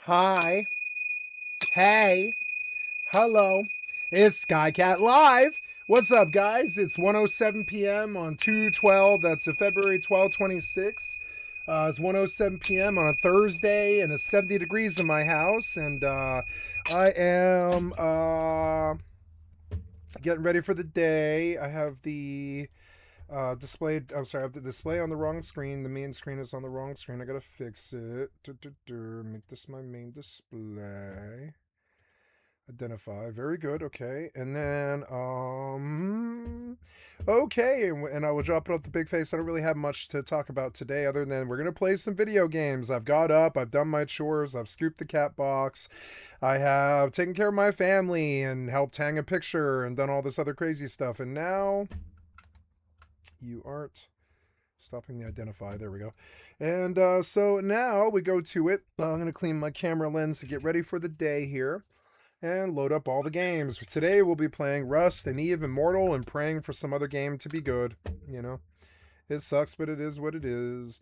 Hi. Hey. Hello. It's Skycatlive. What's up, guys? It's 1:07 p.m. on 2/12. That's a February 26. It's 1:07 p.m. on a Thursday, and it's 70 degrees in my house. And I am getting ready for the day. I have the displayed. I'm sorry, I have the display on the wrong screen. The main screen is on the wrong screen. I gotta fix it. Make this my main display. Identify. Very good. Okay. And then okay, and I will drop it off the big face. I don't really have much to talk about today other than we're gonna play some video games. I've got up, I've done my chores, I've scooped the cat box, I have taken care of my family and helped hang a picture and done all this other crazy stuff. And now you aren't stopping the identify. There we go. And so now we go to it. I'm gonna clean my camera lens to get ready for the day here and load up all the games. Today we'll be playing Rust and Eve Immortal and praying for some other game to be good. You know, it sucks, but it is what it is.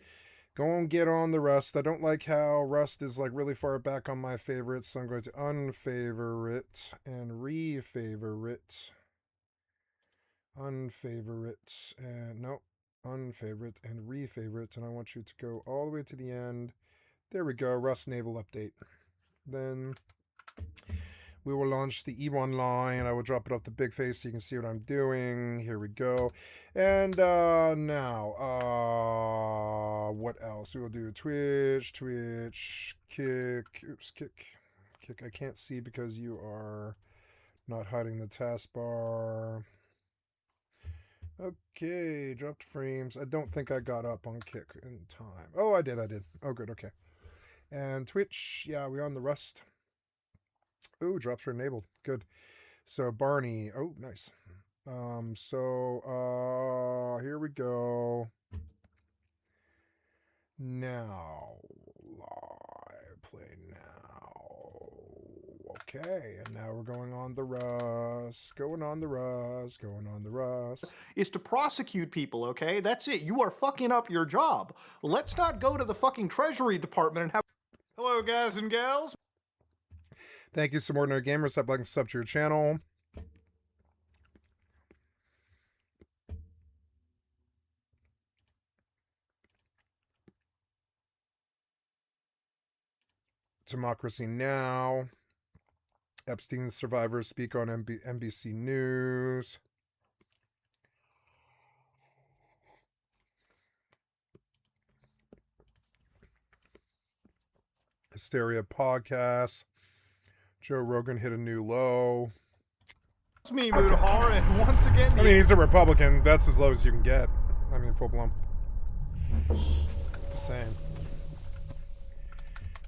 Go and get on the Rust. I don't like how Rust is like really far back on my favorites, so I'm going to unfavorite and refavorite. Unfavorite and no, unfavorite and refavorite, and I want you to go all the way to the end. There we go. Rust Naval Update. Then we will launch the E1 line. I will drop it off the big face so you can see what I'm doing. Here we go. And now, what else? We will do Twitch, Kick. Oops, Kick. I can't see because you are not hiding the taskbar. Okay, dropped frames. I don't think I got up on Kick in time. Oh, I did. Oh, good, okay. And Twitch, yeah, we're on the Rust. Ooh, drops are enabled. Good. So Barney. Oh, nice. Here we go. Now, live play now. Okay, and now we're going on the Rust. Going on the Rust. Is to prosecute people, okay? That's it. You are fucking up your job. Let's not go to the fucking Treasury Department and have... Hello, guys and gals. Thank you, some ordinary gamers. Sub like and sub to your channel. Democracy Now! Epstein's survivors speak on NBC News. Hysteria podcast. Joe Rogan hit a new low. It's me, Mudahar, and once again... I mean, he's a Republican. That's as low as you can get. I mean, full blown. Just saying.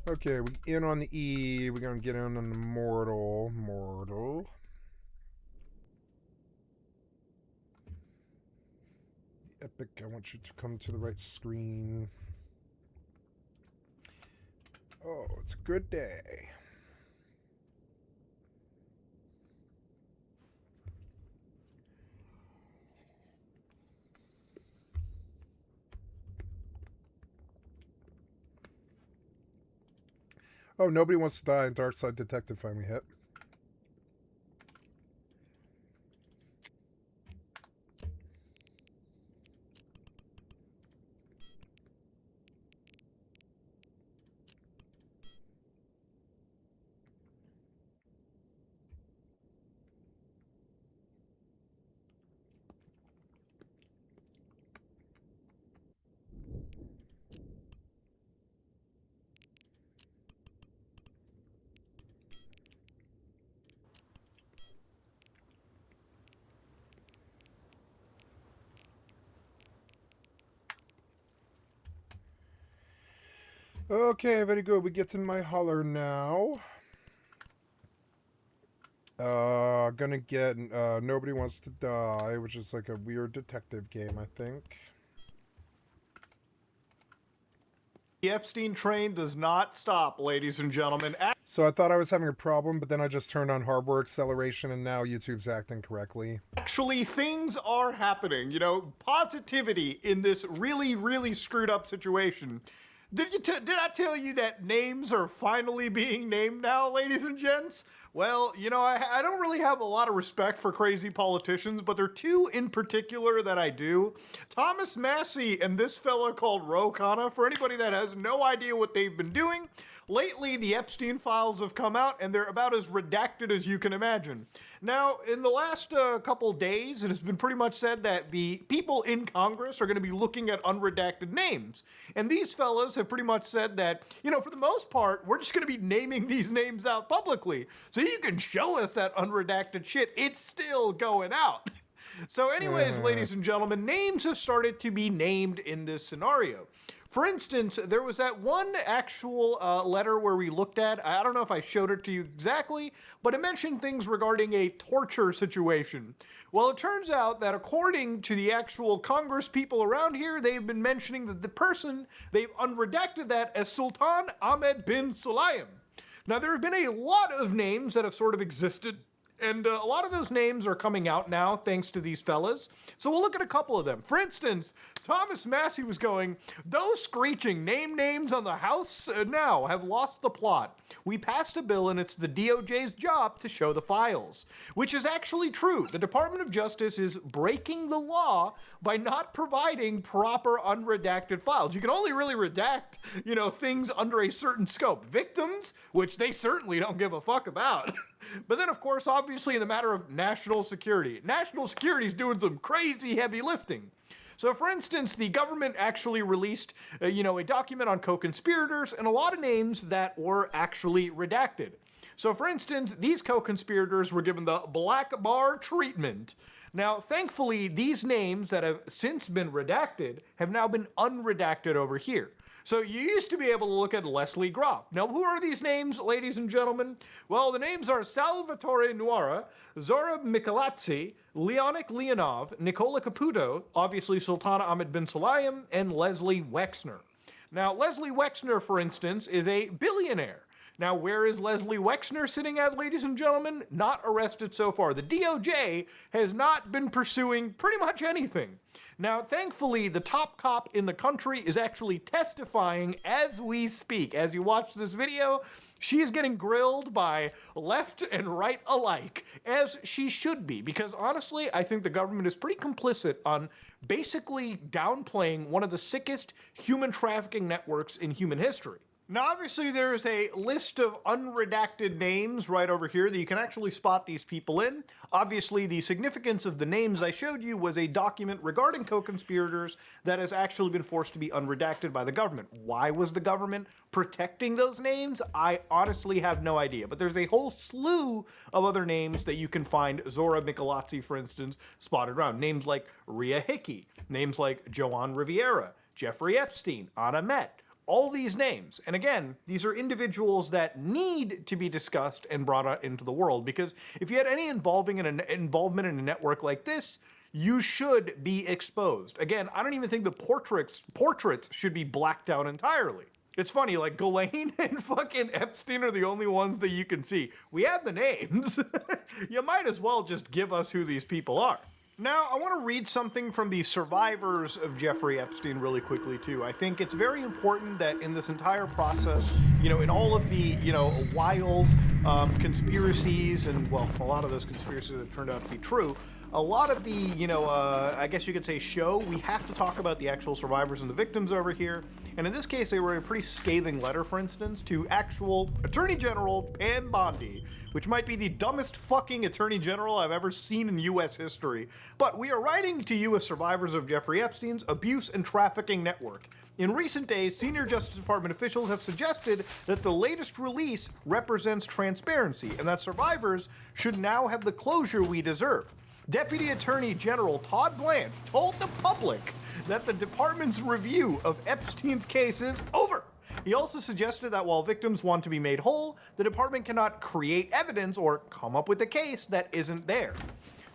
Okay, we in on the E. We're gonna get in on the Mortal. Epic, I want you to come to the right screen. Oh, it's a good day. Oh, nobody wants to die, and Dark Side Detective finally hit. Okay, very good. We get to my holler now. Gonna get Nobody Wants to Die, which is like a weird detective game, I think. The Epstein train does not stop, ladies and gentlemen. So I thought I was having a problem, but then I just turned on hardware acceleration and now YouTube's acting correctly. Actually, things are happening. You know, positivity in this really, really screwed up situation. Did I tell you that names are finally being named now, ladies and gents? Well, you know, I don't really have a lot of respect for crazy politicians, but there are two in particular that I do. Thomas Massey and this fella called Ro Khanna. For anybody that has no idea what they've been doing, lately the Epstein files have come out and they're about as redacted as you can imagine. Now, in the last couple days, it has been pretty much said that the people in Congress are going to be looking at unredacted names. And these fellas have pretty much said that, you know, for the most part, we're just going to be naming these names out publicly. So you can show us that unredacted shit. It's still going out. So anyways, ladies and gentlemen, names have started to be named in this scenario. For instance, there was that one actual letter where we looked at, I don't know if I showed it to you exactly, but it mentioned things regarding a torture situation. Well, it turns out that according to the actual Congress people around here, they've been mentioning that the person, they've unredacted that as Sultan Ahmed bin Sulayem. Now, there have been a lot of names that have sort of existed, and a lot of those names are coming out now thanks to these fellas. So we'll look at a couple of them. For instance, Thomas Massey was going, "Those screeching name names on the House now have lost the plot. We passed a bill and it's the DOJ's job to show the files." Which is actually true. The Department of Justice is breaking the law by not providing proper unredacted files. You can only really redact, you know, things under a certain scope. Victims, which they certainly don't give a fuck about. But then, of course, obviously in the matter of national security is doing some crazy heavy lifting. So, for instance, the government actually released, a document on co-conspirators and a lot of names that were actually redacted. So, for instance, these co-conspirators were given the black bar treatment. Now, thankfully, these names that have since been redacted have now been unredacted over here. So you used to be able to look at Leslie Groff. Now, who are these names, ladies and gentlemen? Well, the names are Salvatore Nuara, Zora Michelazzi, Leonik Leonov, Nicola Caputo, obviously Sultan Ahmed bin Sulayem, and Leslie Wexner. Now, Leslie Wexner, for instance, is a billionaire. Now, where is Leslie Wexner sitting at, ladies and gentlemen? Not arrested so far. The DOJ has not been pursuing pretty much anything. Now, thankfully, the top cop in the country is actually testifying as we speak. As you watch this video, she is getting grilled by left and right alike, as she should be, because honestly, I think the government is pretty complicit on basically downplaying one of the sickest human trafficking networks in human history. Now, obviously, there's a list of unredacted names right over here that you can actually spot these people in. Obviously, the significance of the names I showed you was a document regarding co-conspirators that has actually been forced to be unredacted by the government. Why was the government protecting those names? I honestly have no idea. But there's a whole slew of other names that you can find. Zora Michelazzi, for instance, spotted around. Names like Rhea Hickey. Names like Joan Riviera, Jeffrey Epstein, Anna Met. All these names. And again, these are individuals that need to be discussed and brought out into the world, because if you had any involvement in a network like this, you should be exposed. Again, I don't even think the portraits should be blacked out entirely. It's funny, like Ghislaine and fucking Epstein are the only ones that you can see. We have the names. You might as well just give us who these people are. Now, I want to read something from the survivors of Jeffrey Epstein really quickly, too. I think it's very important that in this entire process, in all of the, wild conspiracies, and, well, a lot of those conspiracies have turned out to be true, a lot of the, I guess you could say show, we have to talk about the actual survivors and the victims over here. And in this case, they wrote a pretty scathing letter, for instance, to actual Attorney General Pam Bondi, which might be the dumbest fucking Attorney General I've ever seen in U.S. history. But we are writing to you as survivors of Jeffrey Epstein's abuse and trafficking network. In recent days, senior Justice Department officials have suggested that the latest release represents transparency and that survivors should now have the closure we deserve. Deputy Attorney General Todd Blanche told the public that the department's review of Epstein's case is over. He also suggested that while victims want to be made whole, the department cannot create evidence or come up with a case that isn't there.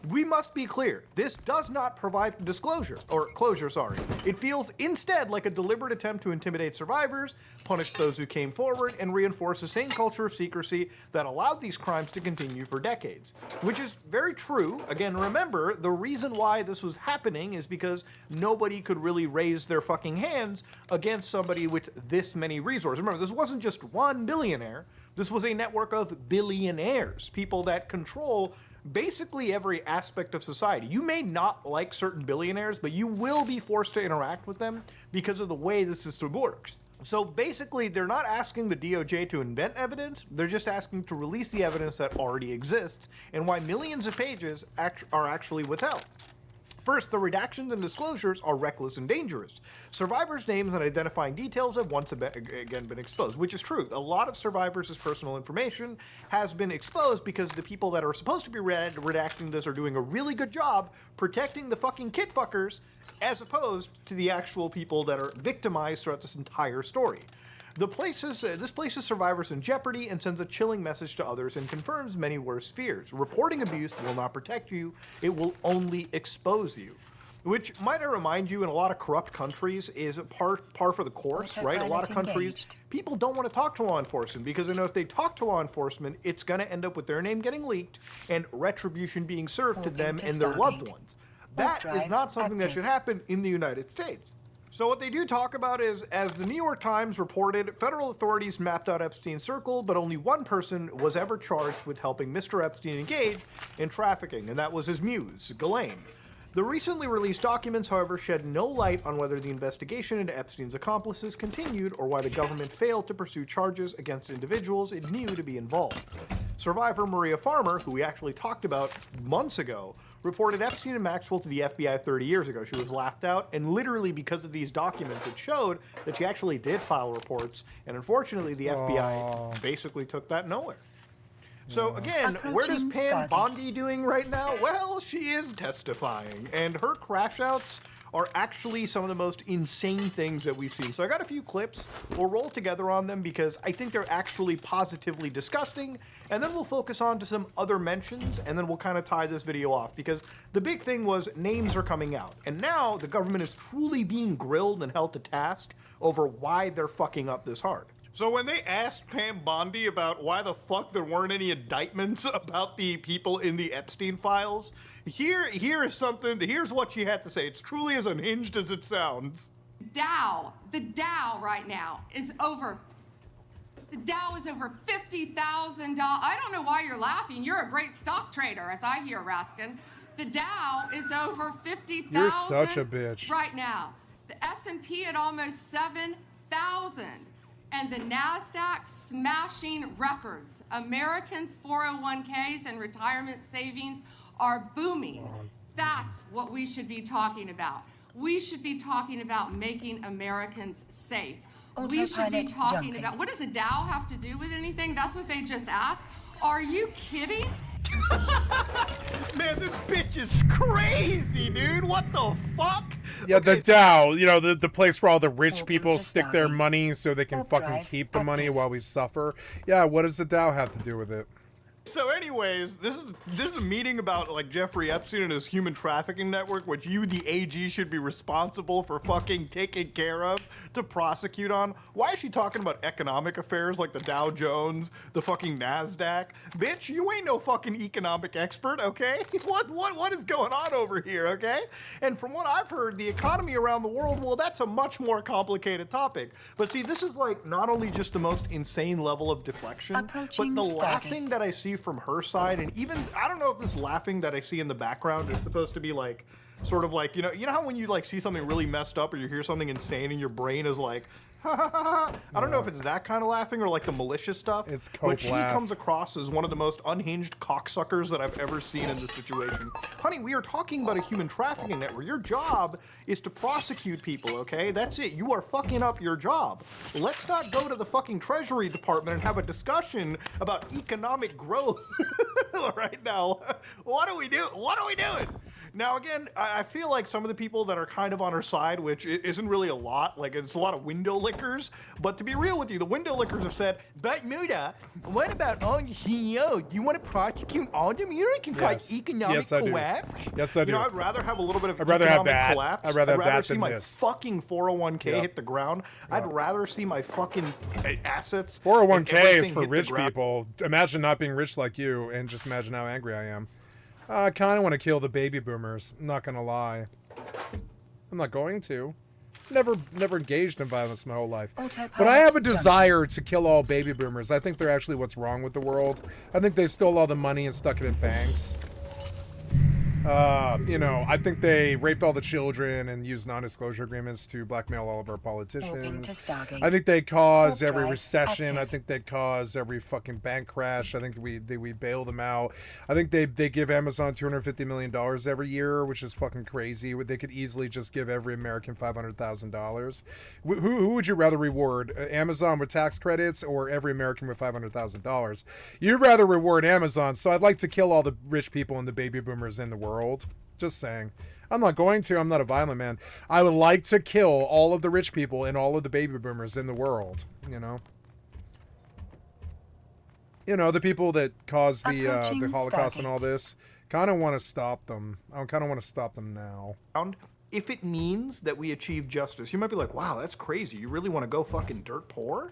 We must be clear, this does not provide disclosure, or closure, sorry. It feels instead like a deliberate attempt to intimidate survivors, punish those who came forward, and reinforce the same culture of secrecy that allowed these crimes to continue for decades. Which is very true. Again, remember, the reason why this was happening is because nobody could really raise their fucking hands against somebody with this many resources. Remember, this wasn't just one billionaire. This was a network of billionaires, people that control basically every aspect of society. You may not like certain billionaires, but you will be forced to interact with them because of the way the system works. So basically, they're not asking the DOJ to invent evidence, they're just asking to release the evidence that already exists, and why millions of pages are actually withheld. First, the redactions and disclosures are reckless and dangerous. Survivors' names and identifying details have once again been exposed, which is true. A lot of survivors' personal information has been exposed because the people that are supposed to be redacting this are doing a really good job protecting the fucking kid fuckers, as opposed to the actual people that are victimized throughout this entire story. This places survivors in jeopardy and sends a chilling message to others and confirms many worse fears. Reporting abuse will not protect you, it will only expose you. Which, might I remind you, in a lot of corrupt countries is par for the course, right? A lot of countries, people don't want to talk to law enforcement because they know if they talk to law enforcement, it's going to end up with their name getting leaked and retribution being served to them and their loved ones. That is not something that should happen in the United States. So what they do talk about is, as the New York Times reported, federal authorities mapped out Epstein's circle, but only one person was ever charged with helping Mr. Epstein engage in trafficking, and that was his muse, Ghislaine. The recently released documents, however, shed no light on whether the investigation into Epstein's accomplices continued or why the government failed to pursue charges against individuals it knew to be involved. Survivor Maria Farmer, who we actually talked about months ago, reported Epstein and Maxwell to the FBI 30 years ago. She was laughed out, and literally because of these documents, it showed that she actually did file reports, and unfortunately the FBI basically took that nowhere. So again, where does Pam Bondi doing right now? Well, she is testifying, and her crash outs are actually some of the most insane things that we've seen. So I got a few clips. We'll roll together on them because I think they're actually positively disgusting, and then we'll focus on to some other mentions, and then we'll kind of tie this video off because the big thing was names are coming out, and now the government is truly being grilled and held to task over why they're fucking up this hard. So when they asked Pam Bondi about why the fuck there weren't any indictments about the people in the Epstein files, here's what she had to say. It's truly as unhinged as it sounds. The Dow right now is over. The Dow is over $50,000. I don't know why you're laughing. You're a great stock trader, as I hear, Raskin. The Dow is over 50,000. You're such a bitch. Right now. The S&P at almost 7,000. And the NASDAQ smashing records. Americans' 401ks and retirement savings are booming. That's what we should be talking about. We should be talking about making Americans safe. We should be talking about, what does a Dow have to do with anything? That's what they just asked. Are you kidding? Man, this bitch is crazy, dude. What the fuck? Yeah, okay, the Dow, you know, the place where all the rich people stick their money so they can fucking keep the money while we suffer. Yeah, what does the Dow have to do with it? So anyways, this is a meeting about like Jeffrey Epstein and his human trafficking network, which you, the AG, should be responsible for fucking taking care of to prosecute on. Why is she talking about economic affairs like the Dow Jones, the fucking NASDAQ? Bitch, you ain't no fucking economic expert, okay? What is going on over here, okay? And from what I've heard, the economy around the world, well, that's a much more complicated topic. But see, this is like not only just the most insane level of deflection, but the laughing that I see from her side, and even I don't know if this laughing that I see in the background is supposed to be like sort of like, you know how when you like see something really messed up or you hear something insane and your brain is like I don't know if it's that kind of laughing or like the malicious stuff. It's but she comes across as one of the most unhinged cocksuckers that I've ever seen in this situation. Honey, we are talking about a human trafficking network. Your job is to prosecute people, okay? That's it. You are fucking up your job. Let's not go to the fucking Treasury Department and have a discussion about economic growth right now. What are we doing? What are we doing? Now, again, I feel like some of the people that are kind of on her side, which isn't really a lot, like it's a lot of window lickers, but to be real with you, the window lickers have said, but Muda, what about all the CEO? Do you want to prosecute all of them? You know, it can cause economic collapse. Yes, I do. You know, I'd rather have a little bit of I'd rather have economic that. collapse. I'd rather have that see than my this. fucking 401k hit the ground. I'd rather see my fucking assets. 401k is for rich people. Imagine not being rich like you, and just imagine how angry I am. I kind of want to kill the baby boomers. I'm not gonna lie. I'm not going to. Never engaged in violence my whole life. But I have a desire to kill all baby boomers. I think they're actually what's wrong with the world. I think they stole all the money and stuck it in banks. You know, I think they raped all the children and used non-disclosure agreements to blackmail all of our politicians. I think they caused every recession. I think they caused every fucking bank crash. I think we bail them out. I think they give Amazon $250 million every year, which is fucking crazy. They could easily just give every American $500,000. Who would you rather reward? Amazon with tax credits or every American with $500,000? You'd rather reward Amazon, so I'd like to kill all the rich people and the baby boomers in the world. Just saying. I'm not going to. I'm not a violent man. I would like to kill all of the rich people and all of the baby boomers in the world. You know, the people that caused the Holocaust and all this. Kind of want to stop them. I kind of want to stop them now. If it means that we achieve justice, you might be like, "Wow, that's crazy. You really want to go fucking dirt poor?"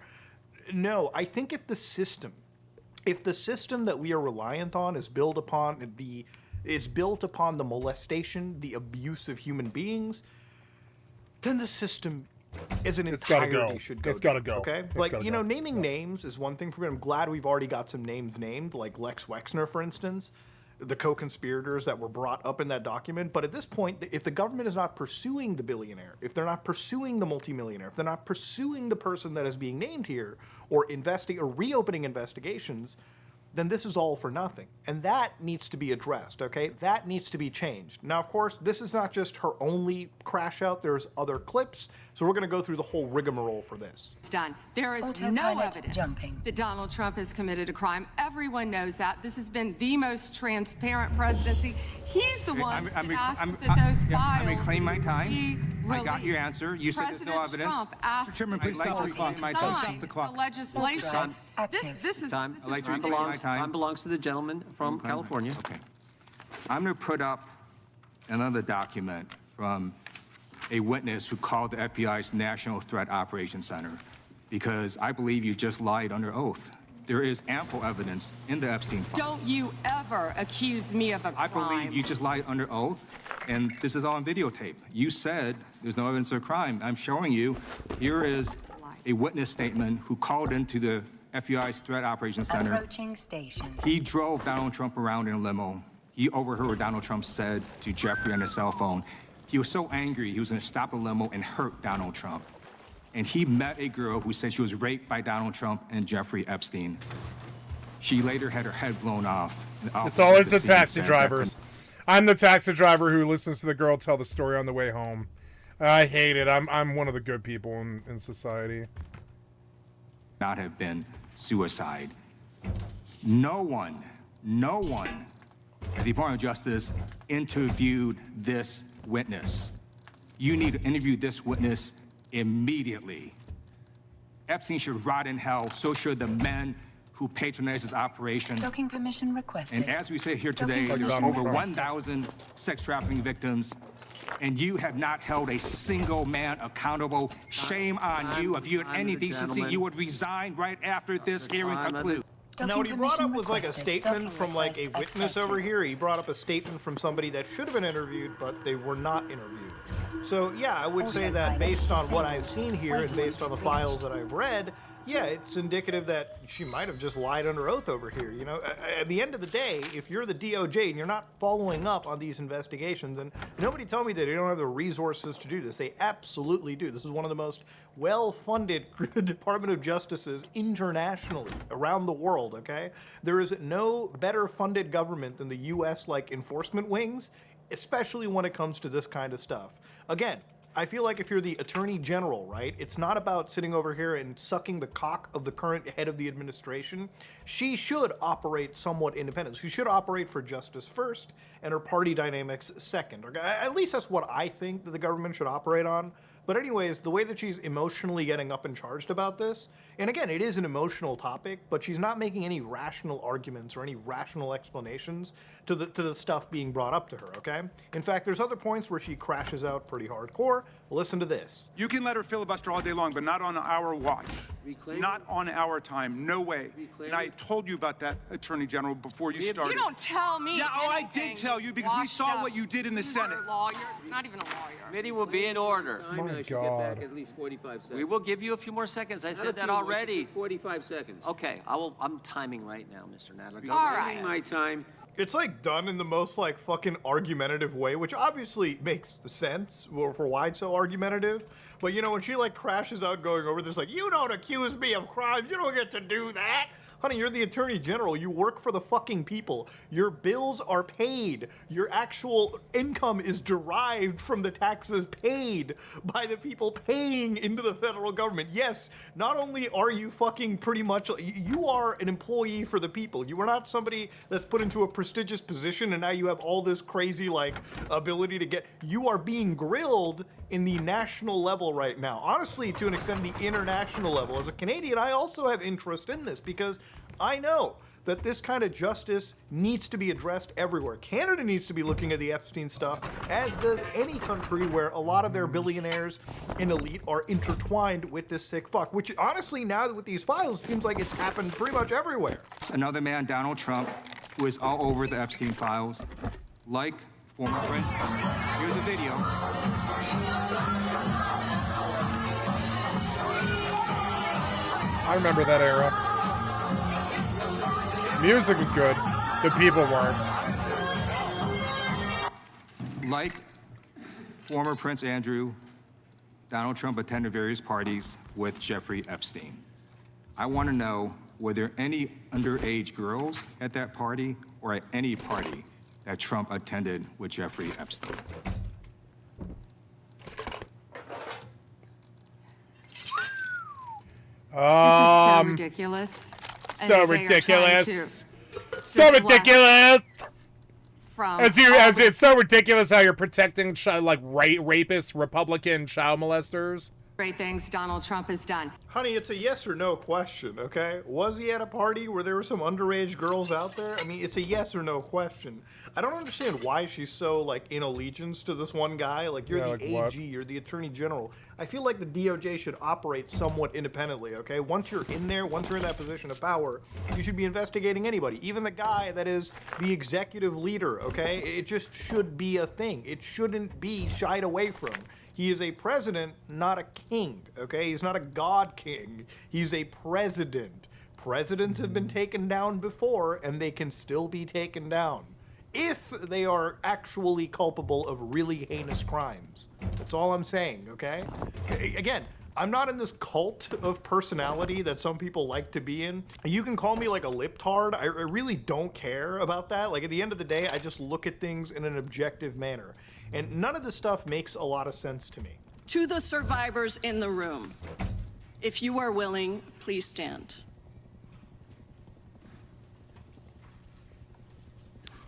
No, I think if the system that we are reliant on is built upon the molestation, the abuse of human beings, then the system as an entirety should go. It's got to go. Okay? Naming names is one thing for me. I'm glad we've already got some names named, like Lex Wexner, for instance, the co-conspirators that were brought up in that document. But at this point, if the government is not pursuing the billionaire, if they're not pursuing the multimillionaire, if they're not pursuing the person that is being named here, or reopening investigations, then this is all for nothing. And that needs to be addressed, okay? That needs to be changed. Now, of course, this is not just her only crash out. There's other clips. So we're going to go through the whole rigmarole for this. It's done. There is no evidence that Donald Trump has committed a crime. Everyone knows that. This has been the most transparent presidency. He's the one that asked that those files I reclaim my time. be released. I got your answer. You said there's no evidence. Trump asked Mr. Chairman, please stop the clock. sign the legislation. This is Time belongs to the gentleman from California. Okay. I'm going to put up another document from a witness who called the FBI's National Threat Operations Center because I believe you just lied under oath. There is ample evidence in the Epstein file. Don't you ever accuse me of a crime. I believe you just lied under oath, and this is all on videotape. You said there's no evidence of a crime. I'm showing you. Here is a witness statement who called into the FBI's Threat Operations Center. Approaching station. He drove Donald Trump around in a limo. He overheard what Donald Trump said to Jeffrey on his cell phone. He was so angry, he was going to stop the limo and hurt Donald Trump. And he met a girl who said she was raped by Donald Trump and Jeffrey Epstein. She later had her head blown off. It's always the taxi drivers. I'm the taxi driver who listens to the girl tell the story on the way home. I hate it. I'm one of the good people in society. Not have been suicide. No one at the Department of Justice interviewed this witness. You need to interview this witness immediately. Epstein should rot in hell, so should the men who patronized his operation. Docking permission requested. And as we sit here today, there's over 1,000 sex trafficking victims, and you have not held a single man accountable. Shame on you. If you had any decency, you would resign right after this hearing concludes. Now, what he brought up was like a statement from like a witness over here. He brought up a statement from somebody that should have been interviewed, but they were not interviewed. So, yeah, I would say that based on what I've seen here and based on the files that I've read, yeah, it's indicative that she might have just lied under oath over here. You know, at the end of the day, if you're the DOJ and you're not following up on these investigations, and nobody tell me that they don't have the resources to do this. They absolutely do. This is one of the most well-funded Department of Justices internationally, around the world, okay? There is no better funded government than the U.S. like enforcement wings, especially when it comes to this kind of stuff. Again, I feel like if you're the attorney general, right, it's not about sitting over here and sucking the cock of the current head of the administration. She should operate somewhat independent. She should operate for justice first and her party dynamics second. Or at least that's what I think that the government should operate on. But anyways, the way that she's emotionally getting up and charged about this, and again, it is an emotional topic, but she's not making any rational arguments or any rational explanations to the stuff being brought up to her, okay? In fact, there's other points where she crashes out pretty hardcore. Listen to this. You can let her filibuster all day long, but not on our watch. Not on our time. No way. And I told you about that, Attorney General, before you started. You don't tell me. Yeah, oh, I did tell you because we saw what you did in the Senate. You're a lawyer, not even a lawyer. Committee will be in order. My I should get God. back at least 45 seconds. We will give you a few more seconds. I Not a said that few more, already. 45 seconds. Okay, I'm timing right now, Mr. Nadler. Go All ahead. right. My time. It's like done in the most like fucking argumentative way, which obviously makes sense for why it's so argumentative. But you know, when she like crashes out going over this, like, you don't accuse me of crimes, you don't get to do that. Honey, you're the attorney general. You work for the fucking people. Your bills are paid. Your actual income is derived from the taxes paid by the people paying into the federal government. Yes, not only are you fucking pretty much, you are an employee for the people. You are not somebody that's put into a prestigious position and now you have all this crazy like ability to get, you are being grilled in the national level right now. Honestly, to an extent, the international level. As a Canadian, I also have interest in this because I know that this kind of justice needs to be addressed everywhere. Canada needs to be looking at the Epstein stuff, as does any country where a lot of their billionaires and elite are intertwined with this sick fuck, which honestly, now with these files, seems like it's happened pretty much everywhere. Another man, Donald Trump, who is all over the Epstein files, like former Prince. Here's the video. I remember that era. Music was good. The people weren't. Like former Prince Andrew, Donald Trump attended various parties with Jeffrey Epstein. I want to know, were there any underage girls at that party or at any party that Trump attended with Jeffrey Epstein? This is so ridiculous. And So they are trying ridiculous. to So deflect ridiculous. From As all it's so ridiculous how you're protecting rapists, Republican child molesters. great things Donald Trump has done. Honey, it's a yes or no question, okay? Was he at a party where there were some underage girls out there? I mean, it's a yes or no question. I don't understand why she's so, like, in allegiance to this one guy. Like, you're Yeah, the like what? AG, you're the Attorney General. I feel like the DOJ should operate somewhat independently, okay? Once you're in there, once you're in that position of power, you should be investigating anybody, even the guy that is the executive leader, okay? It just should be a thing. It shouldn't be shied away from. He is a president, not a king, okay? He's not a god king. He's a president. Presidents have been taken down before, and they can still be taken down if they are actually culpable of really heinous crimes. That's all I'm saying, okay? Again, I'm not in this cult of personality that some people like to be in. You can call me like a liptard. I really don't care about that. Like, at the end of the day, I just look at things in an objective manner. And none of this stuff makes a lot of sense to me. To the survivors in the room, if you are willing, please stand.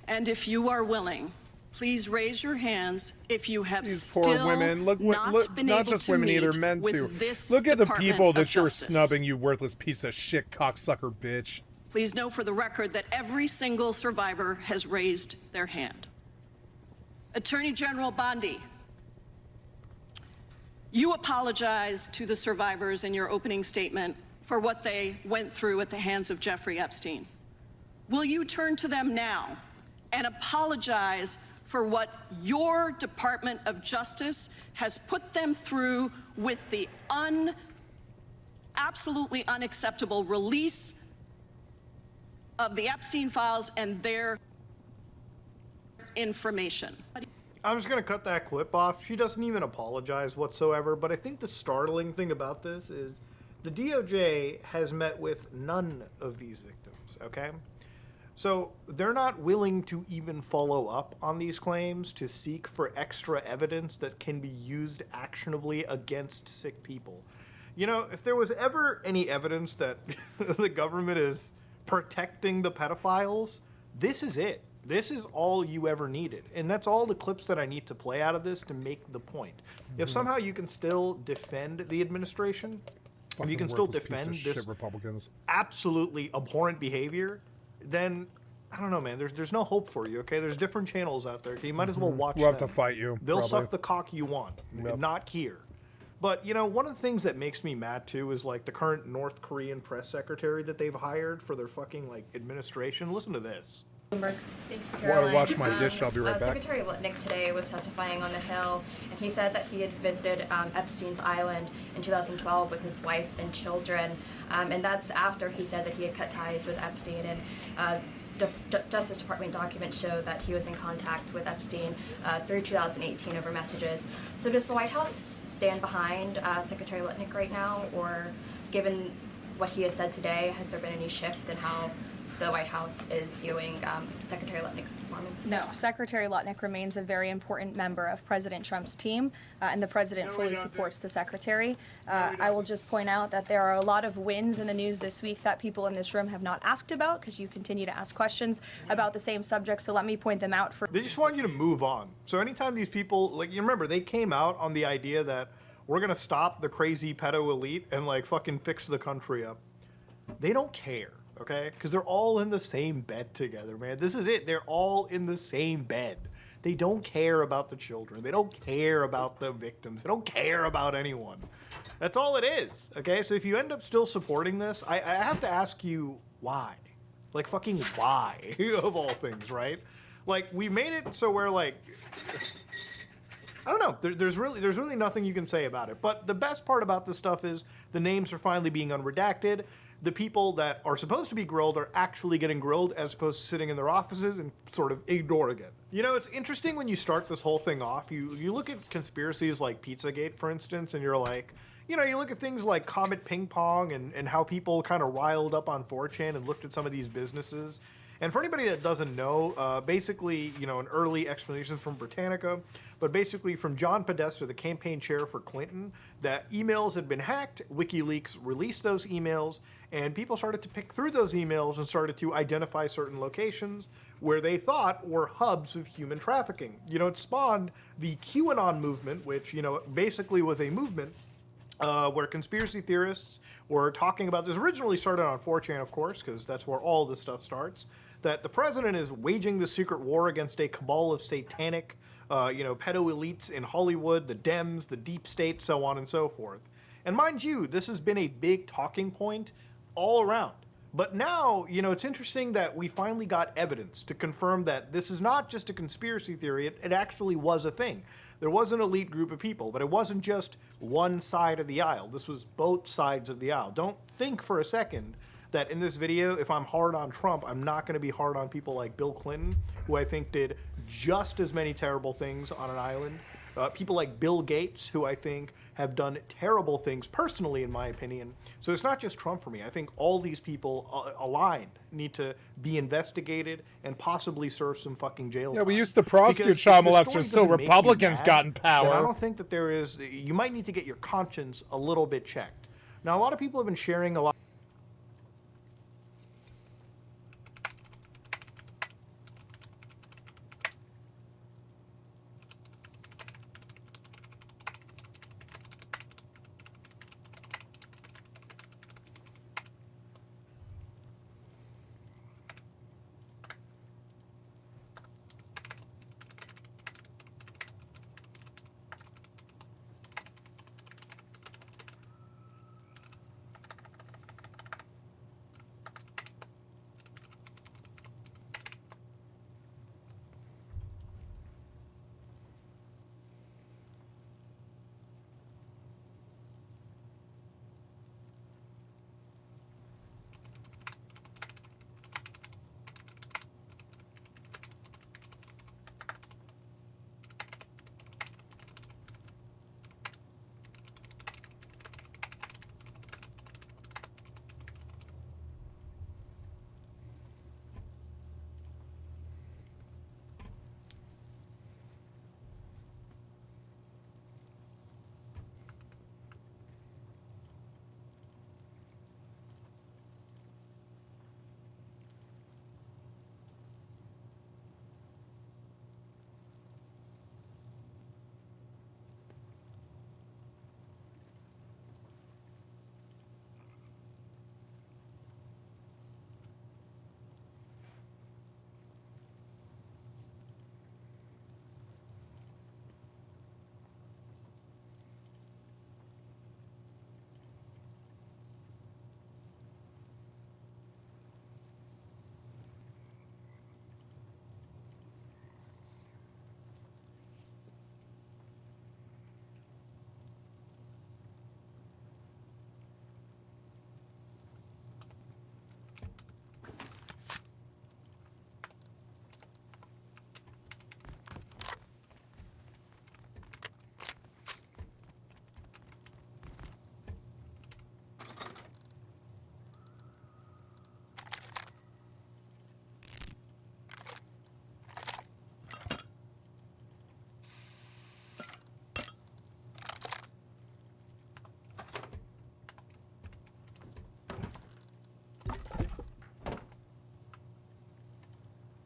And if you are willing, please raise your hands if you have These still poor women. Look, been not able just to women meet either, men with too. this Look at the Department people of that you're Justice. snubbing, you worthless piece of shit cocksucker bitch. Please know for the record that every single survivor has raised their hand. Attorney General Bondi, you apologized to the survivors in your opening statement for what they went through at the hands of Jeffrey Epstein. Will you turn to them now and apologize for what your Department of Justice has put them through with the absolutely unacceptable release of the Epstein files and their information? I'm just going to cut that clip off. She doesn't even apologize whatsoever, but I think the startling thing about this is the DOJ has met with none of these victims, okay? So they're not willing to even follow up on these claims to seek for extra evidence that can be used actionably against sick people. You know, if there was ever any evidence that the government is protecting the pedophiles, this is it. This is all you ever needed. And that's all the clips that I need to play out of this to make the point. If somehow you can still defend the administration, if you can still defend this Republicans. absolutely abhorrent behavior, then I don't know, man. There's no hope for you. Okay, there's different channels out there. Okay? You might as well watch. We'll have them. to fight you. They'll probably. suck the cock you want, Yep. not here. But you know, one of the things that makes me mad too is like the current North Korean press secretary that they've hired for their fucking like administration. Listen to this. Thanks, While Caroline. I watch my dish, I'll be right back. Secretary Litnick today was testifying on the Hill, and he said that he had visited Epstein's Island in 2012 with his wife and children, and that's after he said that he had cut ties with Epstein. And Justice Department documents show that he was in contact with Epstein through 2018 over messages. So does the White House stand behind Secretary Litnick right now, or given what he has said today, has there been any shift in how the White House is viewing Secretary Lutnick's performance? No, Secretary Lutnick remains a very important member of President Trump's team, and the president fully supports the secretary. I will just point out that there are a lot of wins in the news this week that people in this room have not asked about, because you continue to ask questions about the same subject, so let me point them out. They just want you to move on. So anytime these people, like, you remember, they came out on the idea that we're going to stop the crazy pedo elite and, like, fucking fix the country up. They don't care. Okay? Because they're all in the same bed together, man. This is it. They're all in the same bed. They don't care about the children. They don't care about the victims. They don't care about anyone. That's all it is. Okay? So if you end up still supporting this, I have to ask you why. Like, fucking why, of all things, right? Like, we made it so we're like... I don't know. There's really nothing you can say about it. But the best part about this stuff is the names are finally being unredacted. The people that are supposed to be grilled are actually getting grilled as opposed to sitting in their offices and sort of ignoring it. You know, it's interesting when you start this whole thing off, you look at conspiracies like Pizzagate, for instance, and you're like, you know, you look at things like Comet Ping Pong and how people kind of riled up on 4chan and looked at some of these businesses. And for anybody that doesn't know, basically, you know, an early explanation from Britannica, but basically from John Podesta, the campaign chair for Clinton, that emails had been hacked, WikiLeaks released those emails, and people started to pick through those emails and started to identify certain locations where they thought were hubs of human trafficking. You know, it spawned the QAnon movement, which, you know, basically was a movement where conspiracy theorists were talking about, this originally started on 4chan, of course, because that's where all this stuff starts, that the president is waging the secret war against a cabal of satanic, you know, pedo elites in Hollywood, the Dems, the deep state, so on and so forth. And mind you, this has been a big talking point all around. But now, you know, it's interesting that we finally got evidence to confirm that this is not just a conspiracy theory, it actually was a thing. There was an elite group of people, but it wasn't just one side of the aisle. This was both sides of the aisle. Don't think for a second that in this video, if I'm hard on Trump, I'm not going to be hard on people like Bill Clinton, who I think did just as many terrible things on an island. People like Bill Gates, who I think have done terrible things personally, in my opinion. So it's not just Trump for me. I think all these people aligned need to be investigated and possibly serve some fucking jail time. Yeah, we used to prosecute child molesters till Republicans got in power. I don't think that there is... You might need to get your conscience a little bit checked. Now, a lot of people have been sharing a lot...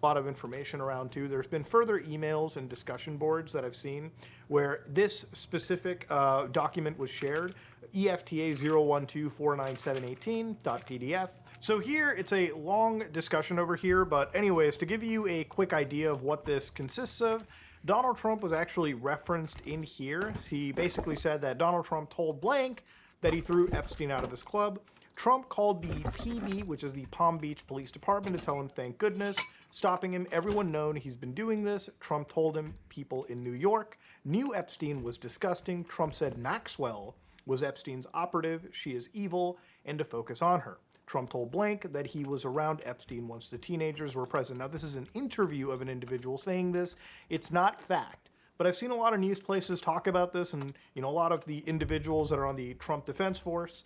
a lot of information around too. There's been further emails and discussion boards that I've seen where this specific document was shared, EFTA 012491718.pdf. So here, it's a long discussion over here, but anyways, to give you a quick idea of what this consists of, Donald Trump was actually referenced in here. He basically said that Donald Trump told blank that he threw Epstein out of his club. Trump called the PB, which is the Palm Beach Police Department, to tell him thank goodness, stopping him. Everyone known he's been doing this. Trump told him people in New York knew Epstein was disgusting. Trump said Maxwell was Epstein's operative. She is evil, and to focus on her. Trump told blank that he was around Epstein once the teenagers were present. Now, this is an interview of an individual saying this. It's not fact. But I've seen a lot of news places talk about this, and a lot of the individuals that are on the Trump Defense Force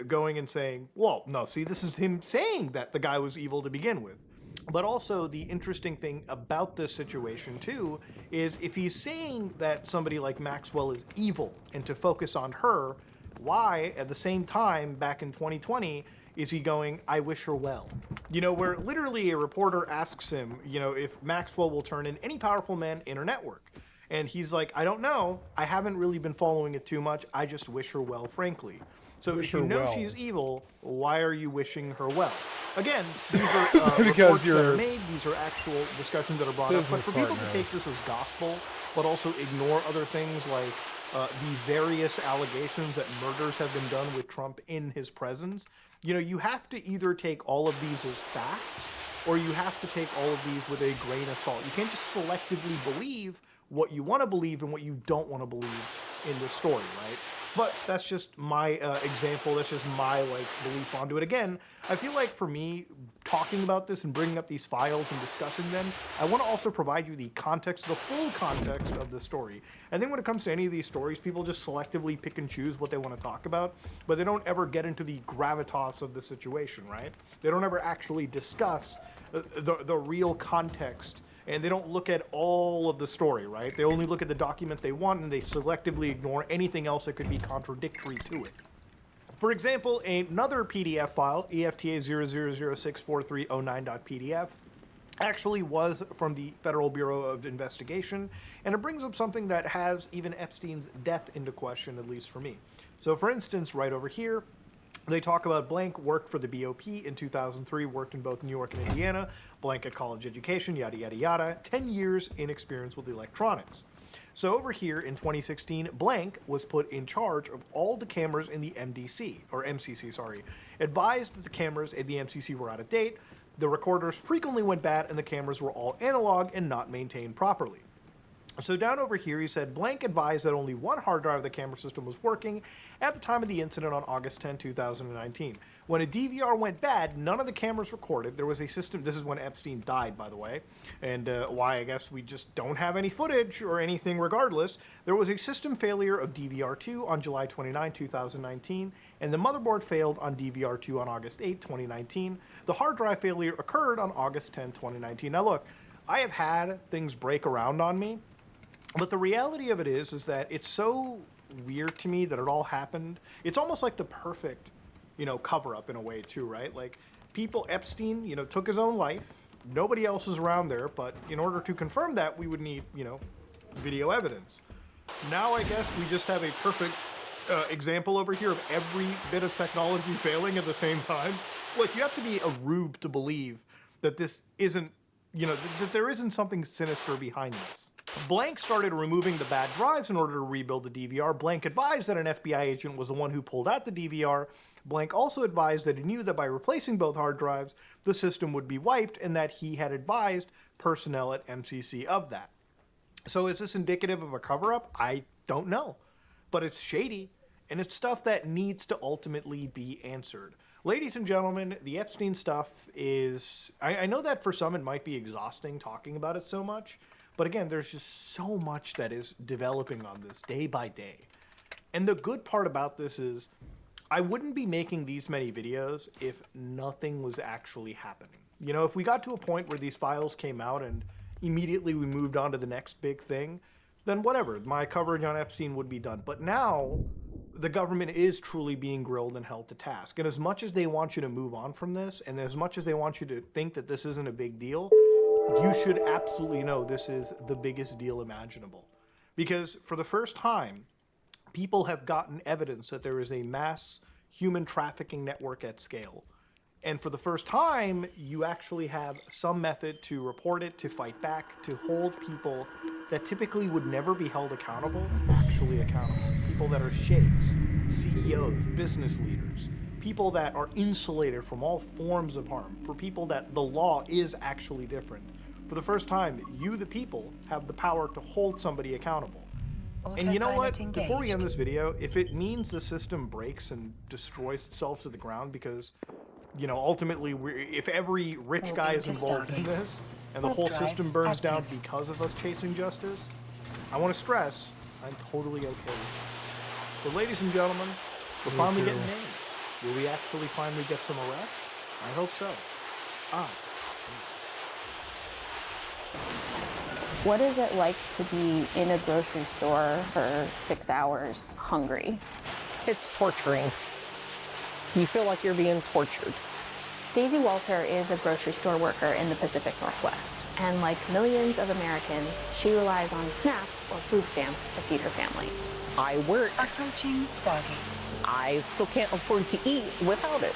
going and saying, well, no, see, this is him saying that the guy was evil to begin with. But also, the interesting thing about this situation, too, is if he's saying that somebody like Maxwell is evil and to focus on her, why, at the same time, back in 2020, is he going, I wish her well? Where literally a reporter asks him, if Maxwell will turn in any powerful man in her network. And he's like, I don't know. I haven't really been following it too much. I just wish her well, frankly. So if you know she's evil, why are you wishing her well? Again, these are reports that are made. These are actual discussions that are brought up. But for people to take this as gospel, but also ignore other things like the various allegations that murders have been done with Trump in his presence, you have to either take all of these as facts, or you have to take all of these with a grain of salt. You can't just selectively believe what you want to believe and what you don't want to believe in this story, right? But that's just my example. That's just my belief onto it. Again, I feel like for me, talking about this and bringing up these files and discussing them, I want to also provide you the context, the full context of the story. I think when it comes to any of these stories, people just selectively pick and choose what they want to talk about, but they don't ever get into the gravitas of the situation, right? They don't ever actually discuss the real context, and they don't look at all of the story, right? They only look at the document they want, and they selectively ignore anything else that could be contradictory to it. For example, another PDF file, EFTA 0006439.pdf, actually was from the Federal Bureau of Investigation, and it brings up something that has even Epstein's death into question, at least for me. So for instance, right over here, they talk about blank worked for the BOP in 2003, worked in both New York and Indiana, blank at college education, yada, yada, yada, 10 years in experience with electronics. So over here in 2016, blank was put in charge of all the cameras in the MCC, advised that the cameras in the MCC were out of date, the recorders frequently went bad, and the cameras were all analog and not maintained properly. So down over here, he said, blank advised that only one hard drive of the camera system was working at the time of the incident on August 10, 2019. When a DVR went bad, none of the cameras recorded. There was a system, this is when Epstein died, by the way, and why I guess we just don't have any footage or anything regardless. There was a system failure of DVR2 on July 29, 2019, and the motherboard failed on DVR2 on August 8, 2019. The hard drive failure occurred on August 10, 2019. Now look, I have had things break around on me, but the reality of it is that it's so weird to me that it all happened. It's almost like the perfect, cover-up in a way too, right? Like Epstein, took his own life. Nobody else was around there, but in order to confirm that, we would need, video evidence. Now I guess we just have a perfect example over here of every bit of technology failing at the same time. Look, you have to be a rube to believe that this isn't, that there isn't something sinister behind this. Blank started removing the bad drives in order to rebuild the DVR. Blank advised that an FBI agent was the one who pulled out the DVR. Blank also advised that he knew that by replacing both hard drives, the system would be wiped, and that he had advised personnel at MCC of that. So is this indicative of a cover-up? I don't know. But it's shady, and it's stuff that needs to ultimately be answered. Ladies and gentlemen, the Epstein stuff is... I know that for some it might be exhausting talking about it so much, but again, there's just so much that is developing on this day by day. And the good part about this is I wouldn't be making these many videos if nothing was actually happening. If we got to a point where these files came out and immediately we moved on to the next big thing, then whatever, my coverage on Epstein would be done. But now the government is truly being grilled and held to task. And as much as they want you to move on from this, and as much as they want you to think that this isn't a big deal, you should absolutely know this is the biggest deal imaginable. Because for the first time, people have gotten evidence that there is a mass human trafficking network at scale. And for the first time, you actually have some method to report it, to fight back, to hold people that typically would never be held accountable, actually accountable. People that are sheikhs, CEOs, business leaders, people that are insulated from all forms of harm, for people that the law is actually different. For the first time, you, the people, have the power to hold somebody accountable. And you know what? Before we end this video, if it means the system breaks and destroys itself to the ground because, you know, ultimately, if every rich guy is involved in this and the whole system burns down because of us chasing justice, I want to stress, I'm totally okay with it. But ladies and gentlemen, we're finally getting names. Will we actually finally get some arrests? I hope so. What is it like to be in a grocery store for 6 hours hungry? It's torturing. You feel like you're being tortured. Daisy Walter is a grocery store worker in the Pacific Northwest, and like millions of Americans, she relies on SNAP or food stamps to feed her family. I work. Approaching Stargate. I still can't afford to eat without it.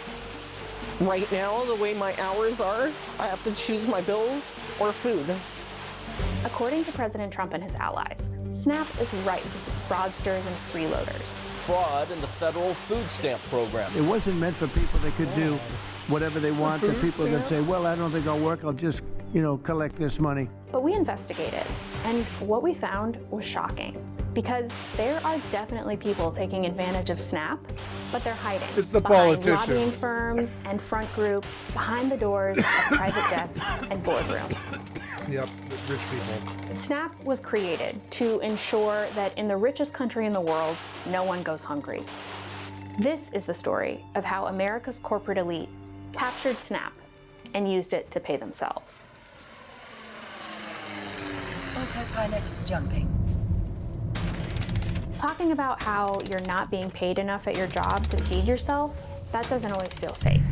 Right now, the way my hours are, I have to choose my bills or food. According to President Trump and his allies, SNAP is rife with fraudsters and freeloaders. Fraud in the federal food stamp program. It wasn't meant for people that could do whatever they want, to people that say, well, I don't think I'll work, I'll just, collect this money. But we investigated, and what we found was shocking. Because there are definitely people taking advantage of SNAP, but they're hiding. It's the behind politicians. Lobbying firms and front groups, behind the doors of private jets and boardrooms. Yep, rich people. SNAP was created to ensure that in the richest country in the world, no one goes hungry. This is the story of how America's corporate elite captured SNAP and used it to pay themselves. Autopilot jumping. Talking about how you're not being paid enough at your job to feed yourself, that doesn't always feel safe.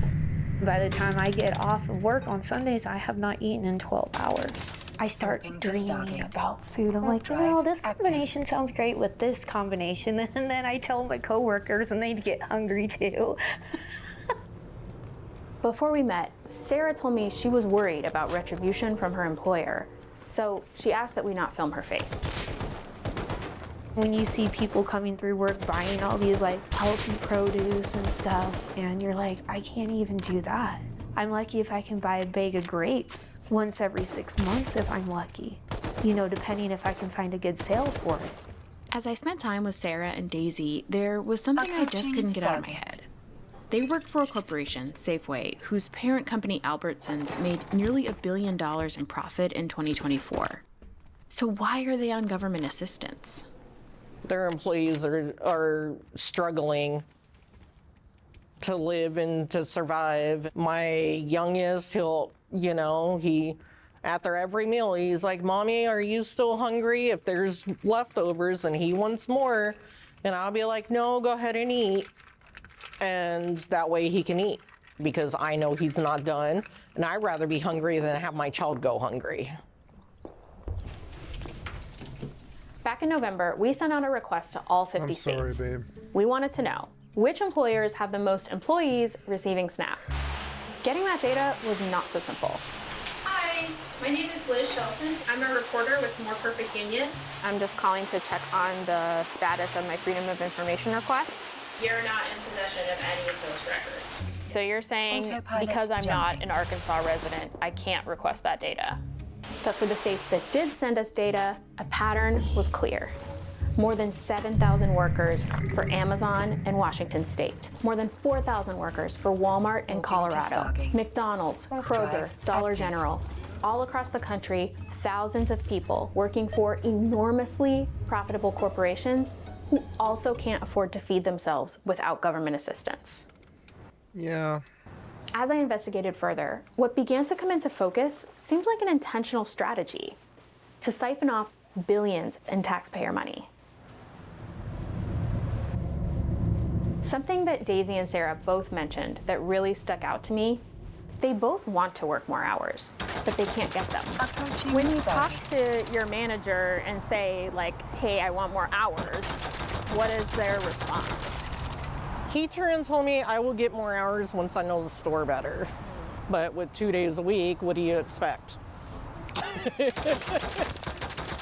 By the time I get off of work on Sundays, I have not eaten in 12 hours. I start dreaming about food. I'm like, well, this combination sounds great with this combination. And then I tell my coworkers and they get hungry too. Before we met, Sarah told me she was worried about retribution from her employer. So she asked that we not film her face. When you see people coming through work buying all these healthy produce and stuff, and you're like, I can't even do that. I'm lucky if I can buy a bag of grapes once every 6 months if I'm lucky, depending if I can find a good sale for it. As I spent time with Sarah and Daisy, there was something I just couldn't get out of my head. They work for a corporation, Safeway, whose parent company, Albertsons, made nearly $1 billion in profit in 2024. So why are they on government assistance? Their employees are struggling to live and to survive. My youngest, he, after every meal, he's like, Mommy, are you still hungry? If there's leftovers and he wants more, and I'll be like, no, go ahead and eat. And that way he can eat, because I know he's not done, and I'd rather be hungry than have my child go hungry. Back in November, we sent out a request to all 50 states. I'm sorry, babe. We wanted to know which employers have the most employees receiving SNAP. Getting that data was not so simple. Hi, my name is Liz Shelton. I'm a reporter with More Perfect Union. I'm just calling to check on the status of my Freedom of Information request. You're not in possession of any of those records. So you're saying because I'm not an Arkansas resident, I can't request that data. But for the states that did send us data, a pattern was clear. More than 7,000 workers for Amazon and Washington State. More than 4,000 workers for Walmart in Colorado, McDonald's, Kroger, Dollar General. All across the country, thousands of people working for enormously profitable corporations who also can't afford to feed themselves without government assistance. Yeah. As I investigated further, what began to come into focus seems like an intentional strategy to siphon off billions in taxpayer money. Something that Daisy and Sarah both mentioned that really stuck out to me, they both want to work more hours. but they can't get them. When you talk to your manager and say, like, hey, I want more hours, what is their response? He turned and told me I will get more hours once I know the store better. But with 2 days a week, what do you expect?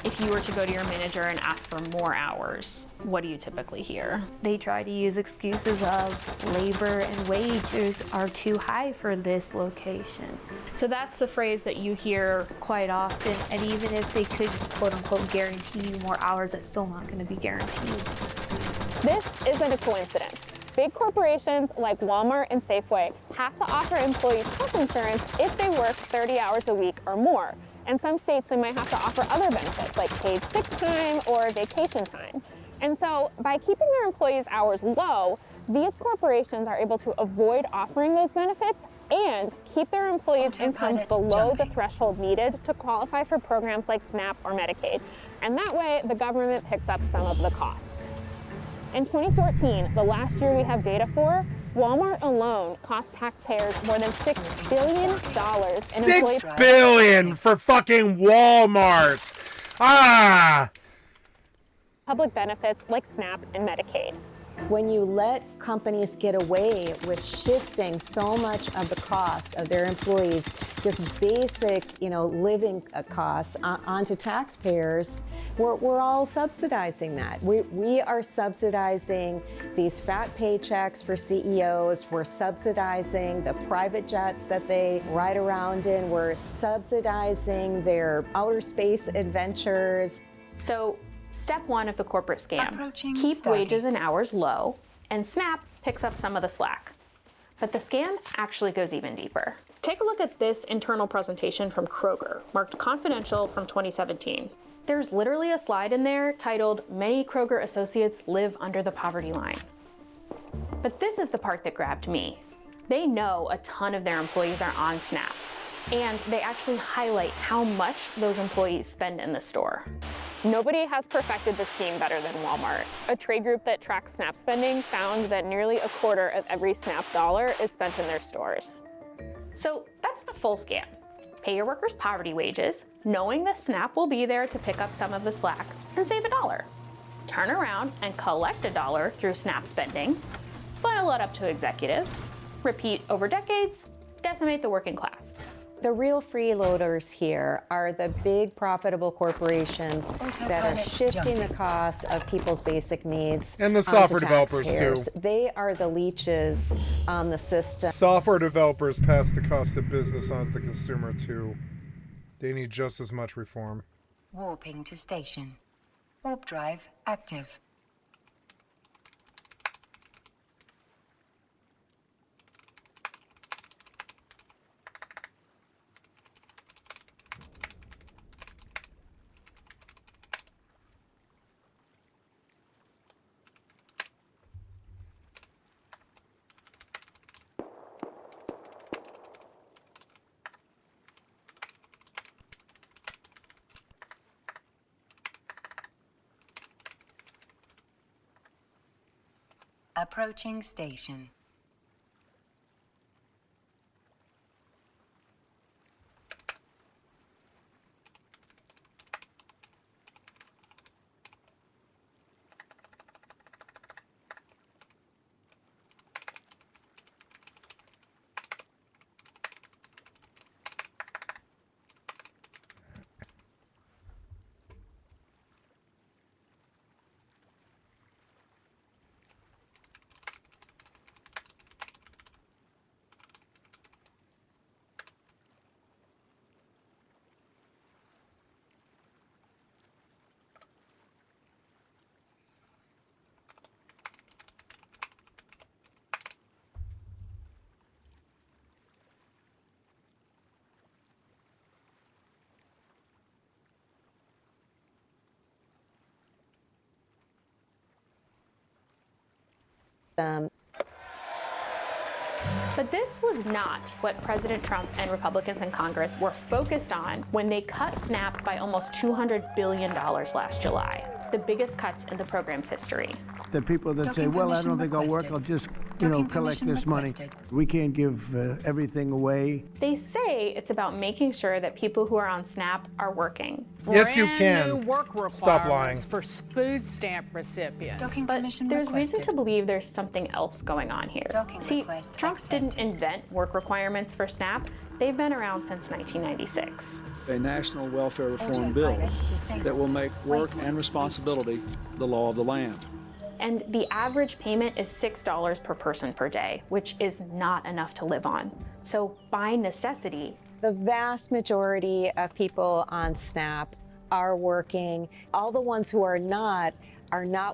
If you were to go to your manager and ask for more hours, what do you typically hear? They try to use excuses of labor and wages are too high for this location. So that's the phrase that you hear quite often, and even if they could quote unquote guarantee you more hours, it's still not going to be guaranteed. This isn't a coincidence. Big corporations like Walmart and Safeway have to offer employees health insurance if they work 30 hours a week or more. In some states, they might have to offer other benefits like paid sick time or vacation time. And so by keeping their employees' hours low, these corporations are able to avoid offering those benefits and keep their employees' incomes below the threshold needed to qualify for programs like SNAP or Medicaid. And that way, the government picks up some of the cost. In 2014, the last year we have data for, Walmart alone cost taxpayers more than $6 billion in $6 billion for fucking Walmart. Public benefits like SNAP and Medicaid. When you let companies get away with shifting so much of the cost of their employees, just basic, living costs onto taxpayers, we're all subsidizing that. We are subsidizing these fat paychecks for CEOs. We're subsidizing the private jets that they ride around in. We're subsidizing their outer space adventures. So step one of the corporate scam, keep wages and hours low, and SNAP picks up some of the slack. But the scam actually goes even deeper. Take a look at this internal presentation from Kroger, marked confidential from 2017. There's literally a slide in there titled, "Many Kroger associates live under the poverty line." But this is the part that grabbed me. They know a ton of their employees are on SNAP, and they actually highlight how much those employees spend in the store. Nobody has perfected the scheme better than Walmart. A trade group that tracks SNAP spending found that nearly a quarter of every SNAP dollar is spent in their stores. So that's the full scam. Pay your workers poverty wages, knowing that SNAP will be there to pick up some of the slack, and save $1. Turn around and collect $1 through SNAP spending, funnel it up to executives, repeat over decades, decimate the working class. The real freeloaders here are the big profitable corporations that are shifting the costs of people's basic needs. And the software developers too. They are the leeches on the system. Software developers pass the cost of business on to the consumer too. They need just as much reform. Warping to station. Warp drive active. Approaching station. But this was not what President Trump and Republicans in Congress were focused on when they cut SNAP by almost $200 billion last July, the biggest cuts in the program's history. The people that say, well, I don't think I'll work, I'll just collect this money. We can't give everything away. They say it's about making sure that people who are on SNAP are working. Yes, you Brand can. new work Stop lying. requirements for food stamp recipients. But there's reason to believe there's something else going on here. See, Trump didn't invent work requirements for SNAP. They've been around since 1996. A national welfare reform bill that will make work and responsibility the law of the land. And the average payment is $6 per person per day, which is not enough to live on. So by necessity, the vast majority of people on SNAP are working. All the ones who are not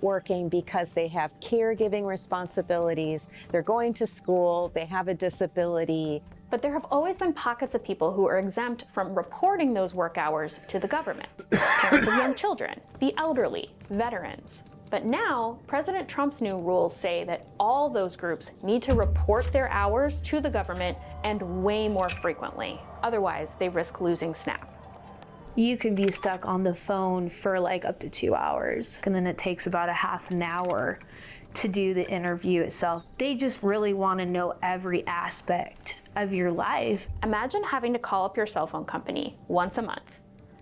working because they have caregiving responsibilities, they're going to school, they have a disability. But there have always been pockets of people who are exempt from reporting those work hours to the government. Parents of young children, the elderly, veterans. But now, President Trump's new rules say that all those groups need to report their hours to the government and way more frequently. Otherwise, they risk losing SNAP. You can be stuck on the phone for like up to 2 hours, and then it takes about a half an hour to do the interview itself. They just really want to know every aspect of your life. Imagine having to call up your cell phone company once a month,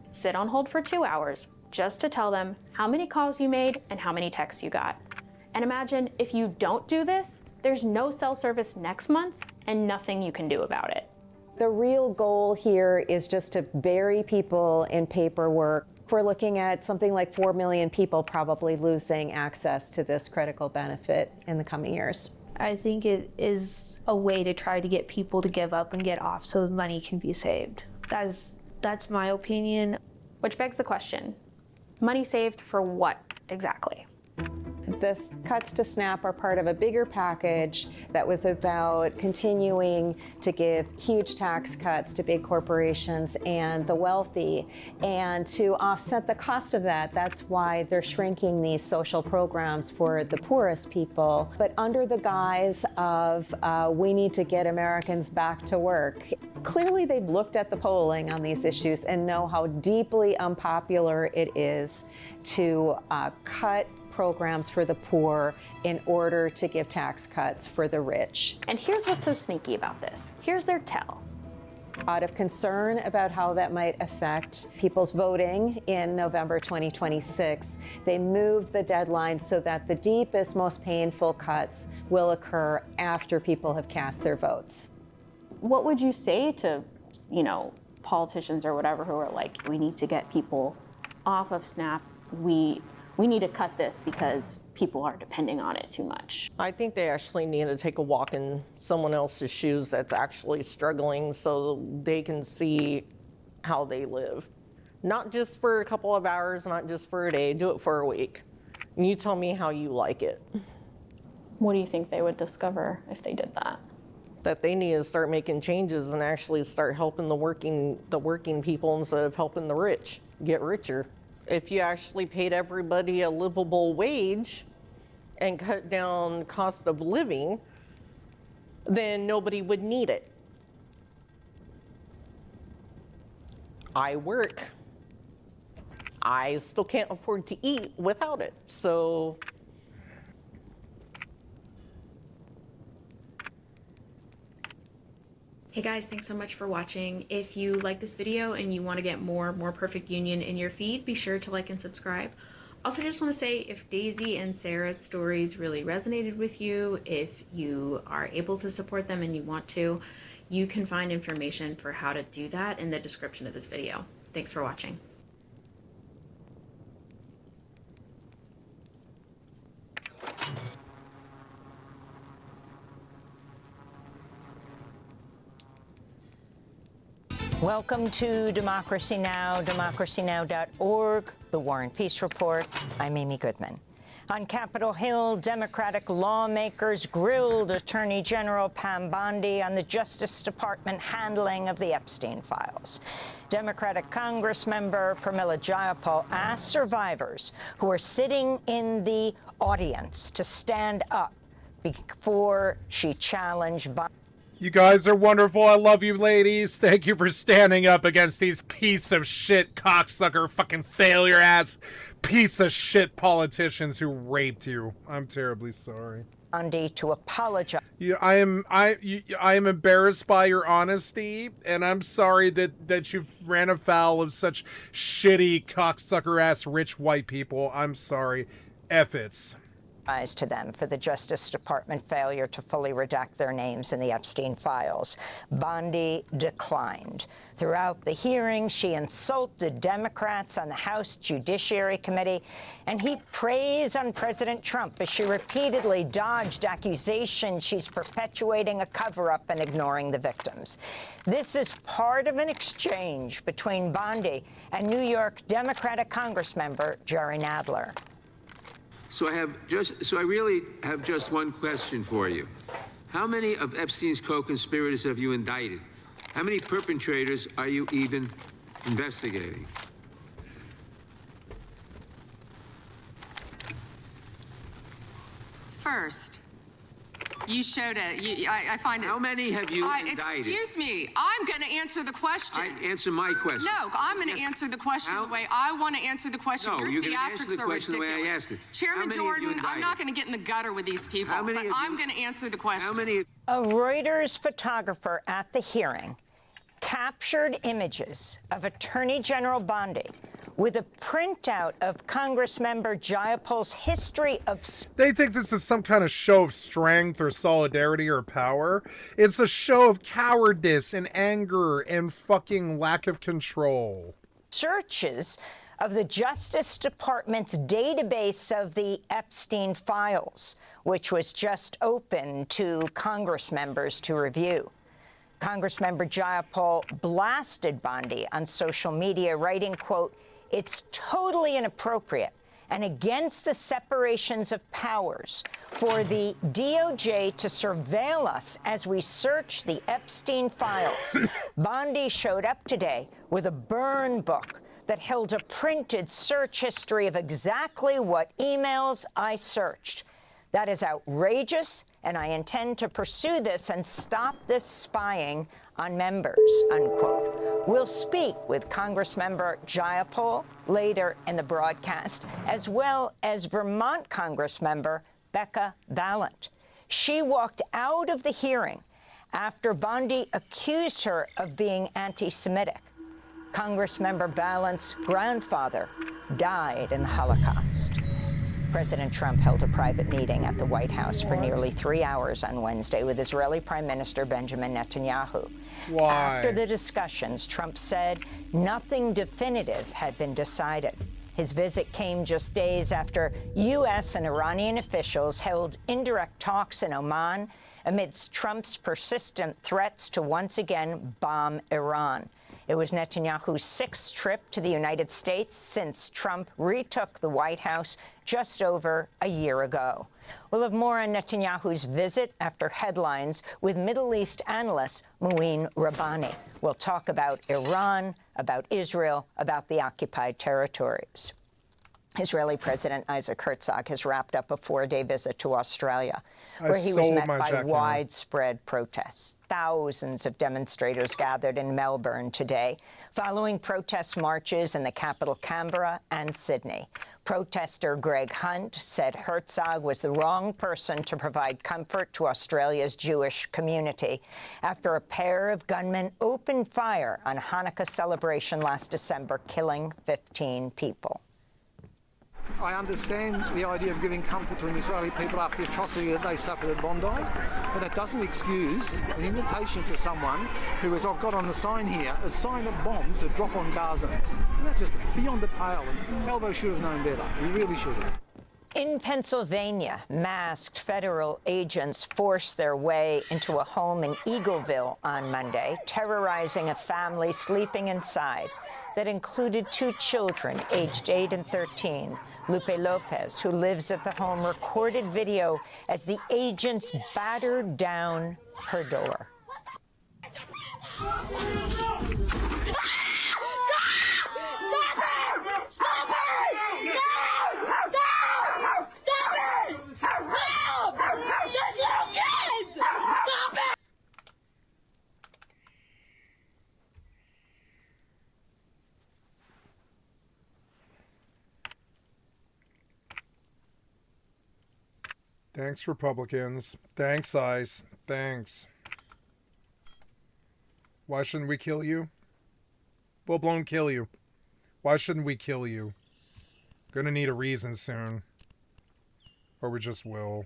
sit on hold for 2 hours just to tell them how many calls you made and how many texts you got. And imagine if you don't do this, there's no cell service next month and nothing you can do about it. The real goal here is just to bury people in paperwork. We're looking at something like 4 million people probably losing access to this critical benefit in the coming years. I think it is a way to try to get people to give up and get off so the money can be saved. That's my opinion. Which begs the question, money saved for what exactly? The cuts to SNAP are part of a bigger package that was about continuing to give huge tax cuts to big corporations and the wealthy. And to offset the cost of that, that's why they're shrinking these social programs for the poorest people. But under the guise of we need to get Americans back to work. Clearly, they've looked at the polling on these issues and know how deeply unpopular it is to cut programs for the poor in order to give tax cuts for the rich. And here's what's so sneaky about this. Here's their tell. Out of concern about how that might affect people's voting in November 2026, they moved the deadline so that the deepest, most painful cuts will occur after people have cast their votes. What would you say to, politicians or whatever who are like, we need to get people off of SNAP, we need to cut this because people are depending on it too much? I think they actually need to take a walk in someone else's shoes that's actually struggling so they can see how they live. Not just for a couple of hours, not just for a day, do it for a week. And you tell me how you like it. What do you think they would discover if they did that? That they need to start making changes and actually start helping the working people instead of helping the rich get richer. If you actually paid everybody a livable wage and cut down cost of living, then nobody would need it. I work. I still can't afford to eat without it, so. Hey guys, thanks so much for watching. If you like this video and you want to get more Perfect Union in your feed, be sure to like and subscribe. Also just want to say, if Daisy and Sarah's stories really resonated with you, if you are able to support them and you want to, you can find information for how to do that in the description of this video. Thanks for watching. Welcome to Democracy Now!, democracynow.org, The War and Peace Report. I'm Amy Goodman. On Capitol Hill, Democratic lawmakers grilled Attorney General Pam Bondi on the Justice Department handling of the Epstein files. Democratic Congressmember Pramila Jayapal asked survivors who are sitting in the audience to stand up before she challenged Bondi. You guys are wonderful. I love you, ladies. Thank you for standing up against these piece of shit, cocksucker, fucking failure ass, piece of shit politicians who raped you. I'm terribly sorry. Bondi to apologize. I am embarrassed by your honesty, and I'm sorry that you ran afoul of such shitty cocksucker ass rich white people. I'm sorry. Effits. To them for the Justice Department failure to fully redact their names in the Epstein files. Bondi declined. Throughout the hearing, she insulted Democrats on the House Judiciary Committee and heaped praise on President Trump as she repeatedly dodged accusations she's perpetuating a cover-up and ignoring the victims. This is part of an exchange between Bondi and New York Democratic Congressmember Jerry Nadler. So I really have just one question for you. How many of Epstein's co-conspirators have you indicted? How many perpetrators are you even investigating? First, you showed it. I find it. How many have you indicted? Excuse me. I'm going to answer the question. Answer my question. No, I'm going to answer the question the way I want to answer the question. No, Your you're going to answer the theatrics are question the ridiculous. way I asked it. Chairman Jordan, I'm not going to get in the gutter with these people, but I'm going to answer the question. How many? A Reuters photographer at the hearing captured images of Attorney General Bondi with a printout of Congressmember Jayapal's history of... They think this is some kind of show of strength or solidarity or power. It's a show of cowardice and anger and fucking lack of control. Searches of the Justice Department's database of the Epstein files, which was just open to Congress members to review. Congressmember Jayapal blasted Bondi on social media, writing, quote, "It's totally inappropriate and against the separations of powers for the DOJ to surveil us as we search the Epstein files." Bondi showed up today with a burn book that held a printed search history of exactly what emails I searched. That is outrageous, and I intend to pursue this and stop this spying on members, unquote. We'll speak with Congressmember Jayapal later in the broadcast, as well as Vermont Congressmember Becca Balint. She walked out of the hearing after Bondi accused her of being anti-Semitic. Congressmember Balint's grandfather died in the Holocaust. President Trump held a private meeting at the White House for nearly 3 hours on Wednesday with Israeli Prime Minister Benjamin Netanyahu. Why? After the discussions, Trump said nothing definitive had been decided. His visit came just days after U.S. and Iranian officials held indirect talks in Oman amidst Trump's persistent threats to once again bomb Iran. It was Netanyahu's 6th trip to the United States since Trump retook the White House just over a year ago. We'll have more on Netanyahu's visit after headlines with Middle East analyst Mouin Rabbani. We'll talk about Iran, about Israel, about the occupied territories. Israeli President Isaac Herzog has wrapped up a 4-day visit to Australia, where he was met by widespread protests. Thousands of demonstrators gathered in Melbourne today, following protest marches in the capital Canberra and Sydney. Protester Greg Hunt said Herzog was the wrong person to provide comfort to Australia's Jewish community after a pair of gunmen opened fire on Hanukkah celebration last December, killing 15 people. I understand the idea of giving comfort to an Israeli people after the atrocity that they suffered at Bondi, but that doesn't excuse an invitation to someone who, as I've got on the sign here, a sign of bomb to drop on Gazans. And that's just beyond the pale, and Albo should have known better. He really should have. In Pennsylvania, masked federal agents forced their way into a home in Eagleville on Monday, terrorizing a family sleeping inside that included 2 children aged 8 and 13. Lupe Lopez, who lives at the home, recorded video as the agents battered down her door. Thanks, Republicans. Thanks, ICE. Thanks. Why shouldn't we kill you? Full-blown kill you. Why shouldn't we kill you? Gonna need a reason soon. Or we just will.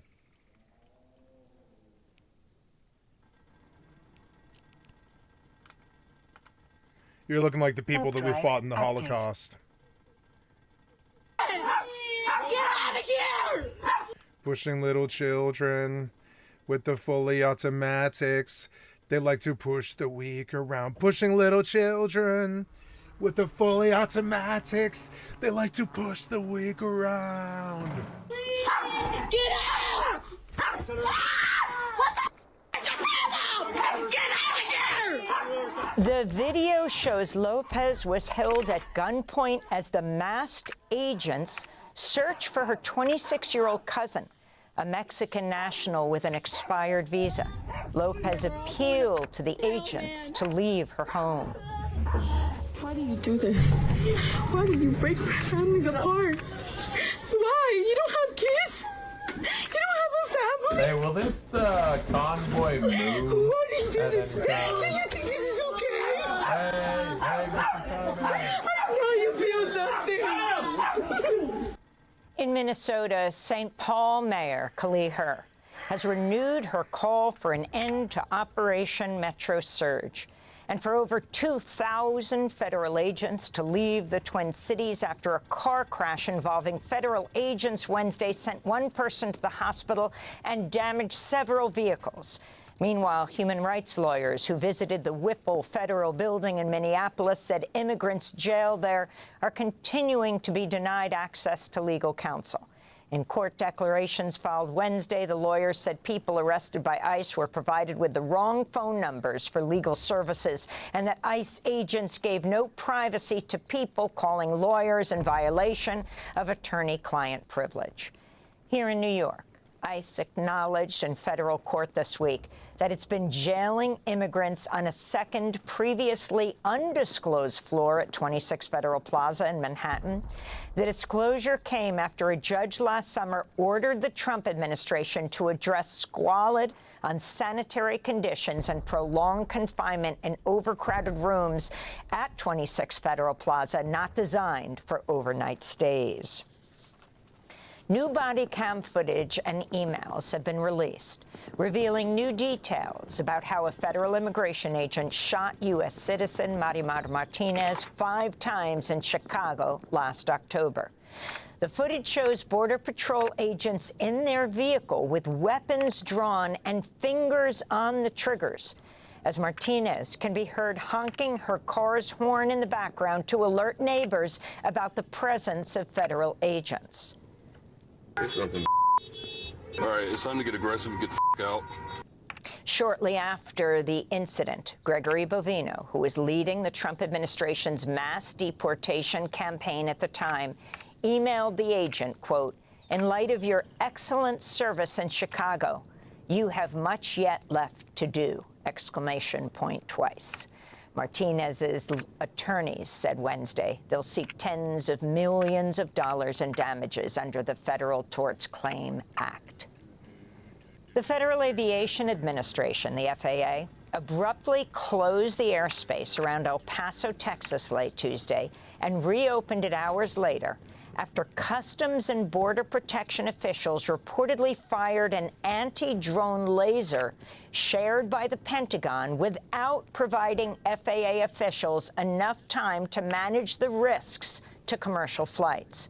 You're looking like the people that we fought in the Holocaust. Get out of here! Pushing little children with the fully automatics. They like to push the weak around. Pushing little children with the fully automatics. They like to push the weak around. Get out! What the Get out of here! The video shows Lopez was held at gunpoint as the masked agents search for her 26-year-old cousin, a Mexican national with an expired visa. Lopez appealed to the agents to leave her home. Why do you do this? Why do you break families apart? Why? You don't have kids? You don't have a family? Hey, will this convoy move? Why do you do this? Do you think this is okay? Hey, Mr. Convoy. I know you feel something. In Minnesota, St. Paul Mayor Kali Herr has renewed her call for an end to Operation Metro Surge and for over 2,000 federal agents to leave the Twin Cities after a car crash involving federal agents Wednesday sent one person to the hospital and damaged several vehicles. Meanwhile, human rights lawyers who visited the Whipple Federal Building in Minneapolis said immigrants jailed there are continuing to be denied access to legal counsel. In court declarations filed Wednesday, the lawyers said people arrested by ICE were provided with the wrong phone numbers for legal services and that ICE agents gave no privacy to people calling lawyers in violation of attorney-client privilege. Here in New York, ICE acknowledged in federal court this week that it's been jailing immigrants on a second, previously undisclosed floor at 26 Federal Plaza in Manhattan. The disclosure came after a judge last summer ordered the Trump administration to address squalid, unsanitary conditions and prolonged confinement in overcrowded rooms at 26 Federal Plaza, not designed for overnight stays. New body cam footage and emails have been released, revealing new details about how a federal immigration agent shot U.S. citizen Marimar Martinez 5 times in Chicago last October. The footage shows Border Patrol agents in their vehicle with weapons drawn and fingers on the triggers, as Martinez can be heard honking her car's horn in the background to alert neighbors about the presence of federal agents. Something. All right, it's time to get aggressive and get the out. Shortly after the incident, Gregory Bovino, who was leading the Trump administration's mass deportation campaign at the time, emailed the agent, quote, "In light of your excellent service in Chicago, you have much yet left to do," exclamation point twice. Martinez's attorneys said Wednesday they'll seek tens of millions of dollars in damages under the Federal Tort Claims Act. The Federal Aviation Administration, the FAA, abruptly closed the airspace around El Paso, Texas late Tuesday and reopened it hours later after Customs and Border Protection officials reportedly fired an anti-drone laser shared by the Pentagon without providing FAA officials enough time to manage the risks to commercial flights.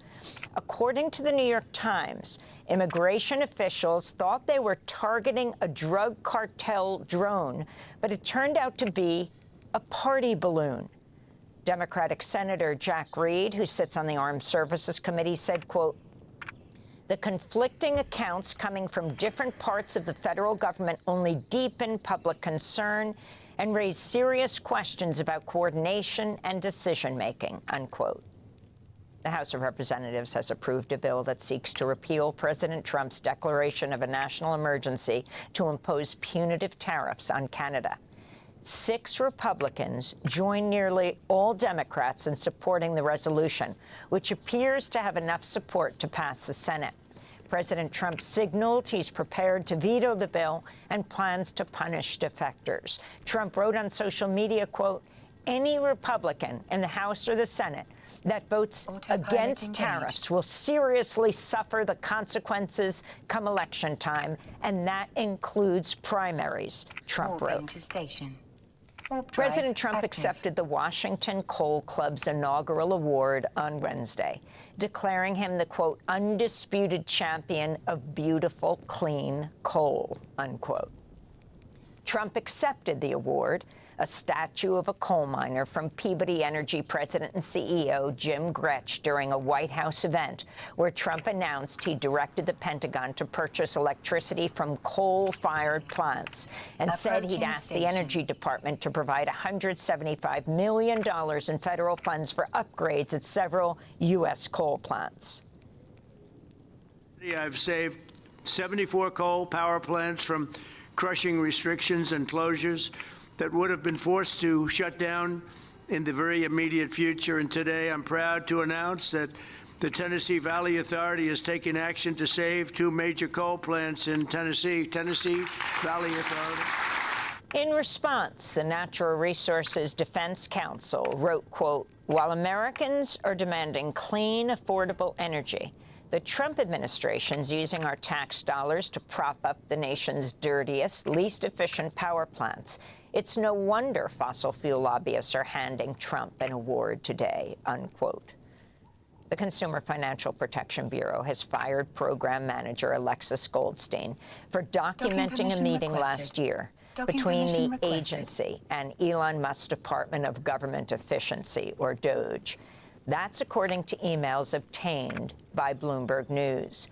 According to the New York Times, immigration officials thought they were targeting a drug cartel drone, but it turned out to be a party balloon. Democratic Senator Jack Reed, who sits on the Armed Services Committee, said, quote, "The conflicting accounts coming from different parts of the federal government only deepen public concern and raise serious questions about coordination and decision-making," unquote. The House of Representatives has approved a bill that seeks to repeal President Trump's declaration of a national emergency to impose punitive tariffs on Canada. 6 Republicans joined nearly all Democrats in supporting the resolution, which appears to have enough support to pass the Senate. President Trump signaled he's prepared to veto the bill and plans to punish defectors. Trump wrote on social media, quote, "Any Republican in the House or the Senate that votes against tariffs will seriously suffer the consequences come election time, and that includes primaries," Trump wrote. President Trump accepted the Washington Coal Club's inaugural award on Wednesday, declaring him the, quote, "undisputed champion of beautiful, clean coal," unquote. Trump accepted the award, a statue of a coal miner from Peabody Energy President and CEO Jim Gretsch during a White House event where Trump announced he directed the Pentagon to purchase electricity from coal-fired plants and said he'd asked the Energy Department to provide $175 million in federal funds for upgrades at several U.S. coal plants. I've saved 74 coal power plants from crushing restrictions and closures that would have been forced to shut down in the very immediate future. And today I'm proud to announce that the Tennessee Valley Authority has taken action to save 2 major coal plants in Tennessee. Tennessee Valley Authority. In response, the Natural Resources Defense Council wrote, quote, "While Americans are demanding clean, affordable energy, the Trump administration's using our tax dollars to prop up the nation's dirtiest, least efficient power plants. It's no wonder fossil fuel lobbyists are handing Trump an award today," unquote. The Consumer Financial Protection Bureau has fired program manager Alexis Goldstein for documenting a meeting last year between the agency and Elon Musk's Department of Government Efficiency, or DOGE. That's according to emails obtained by Bloomberg News.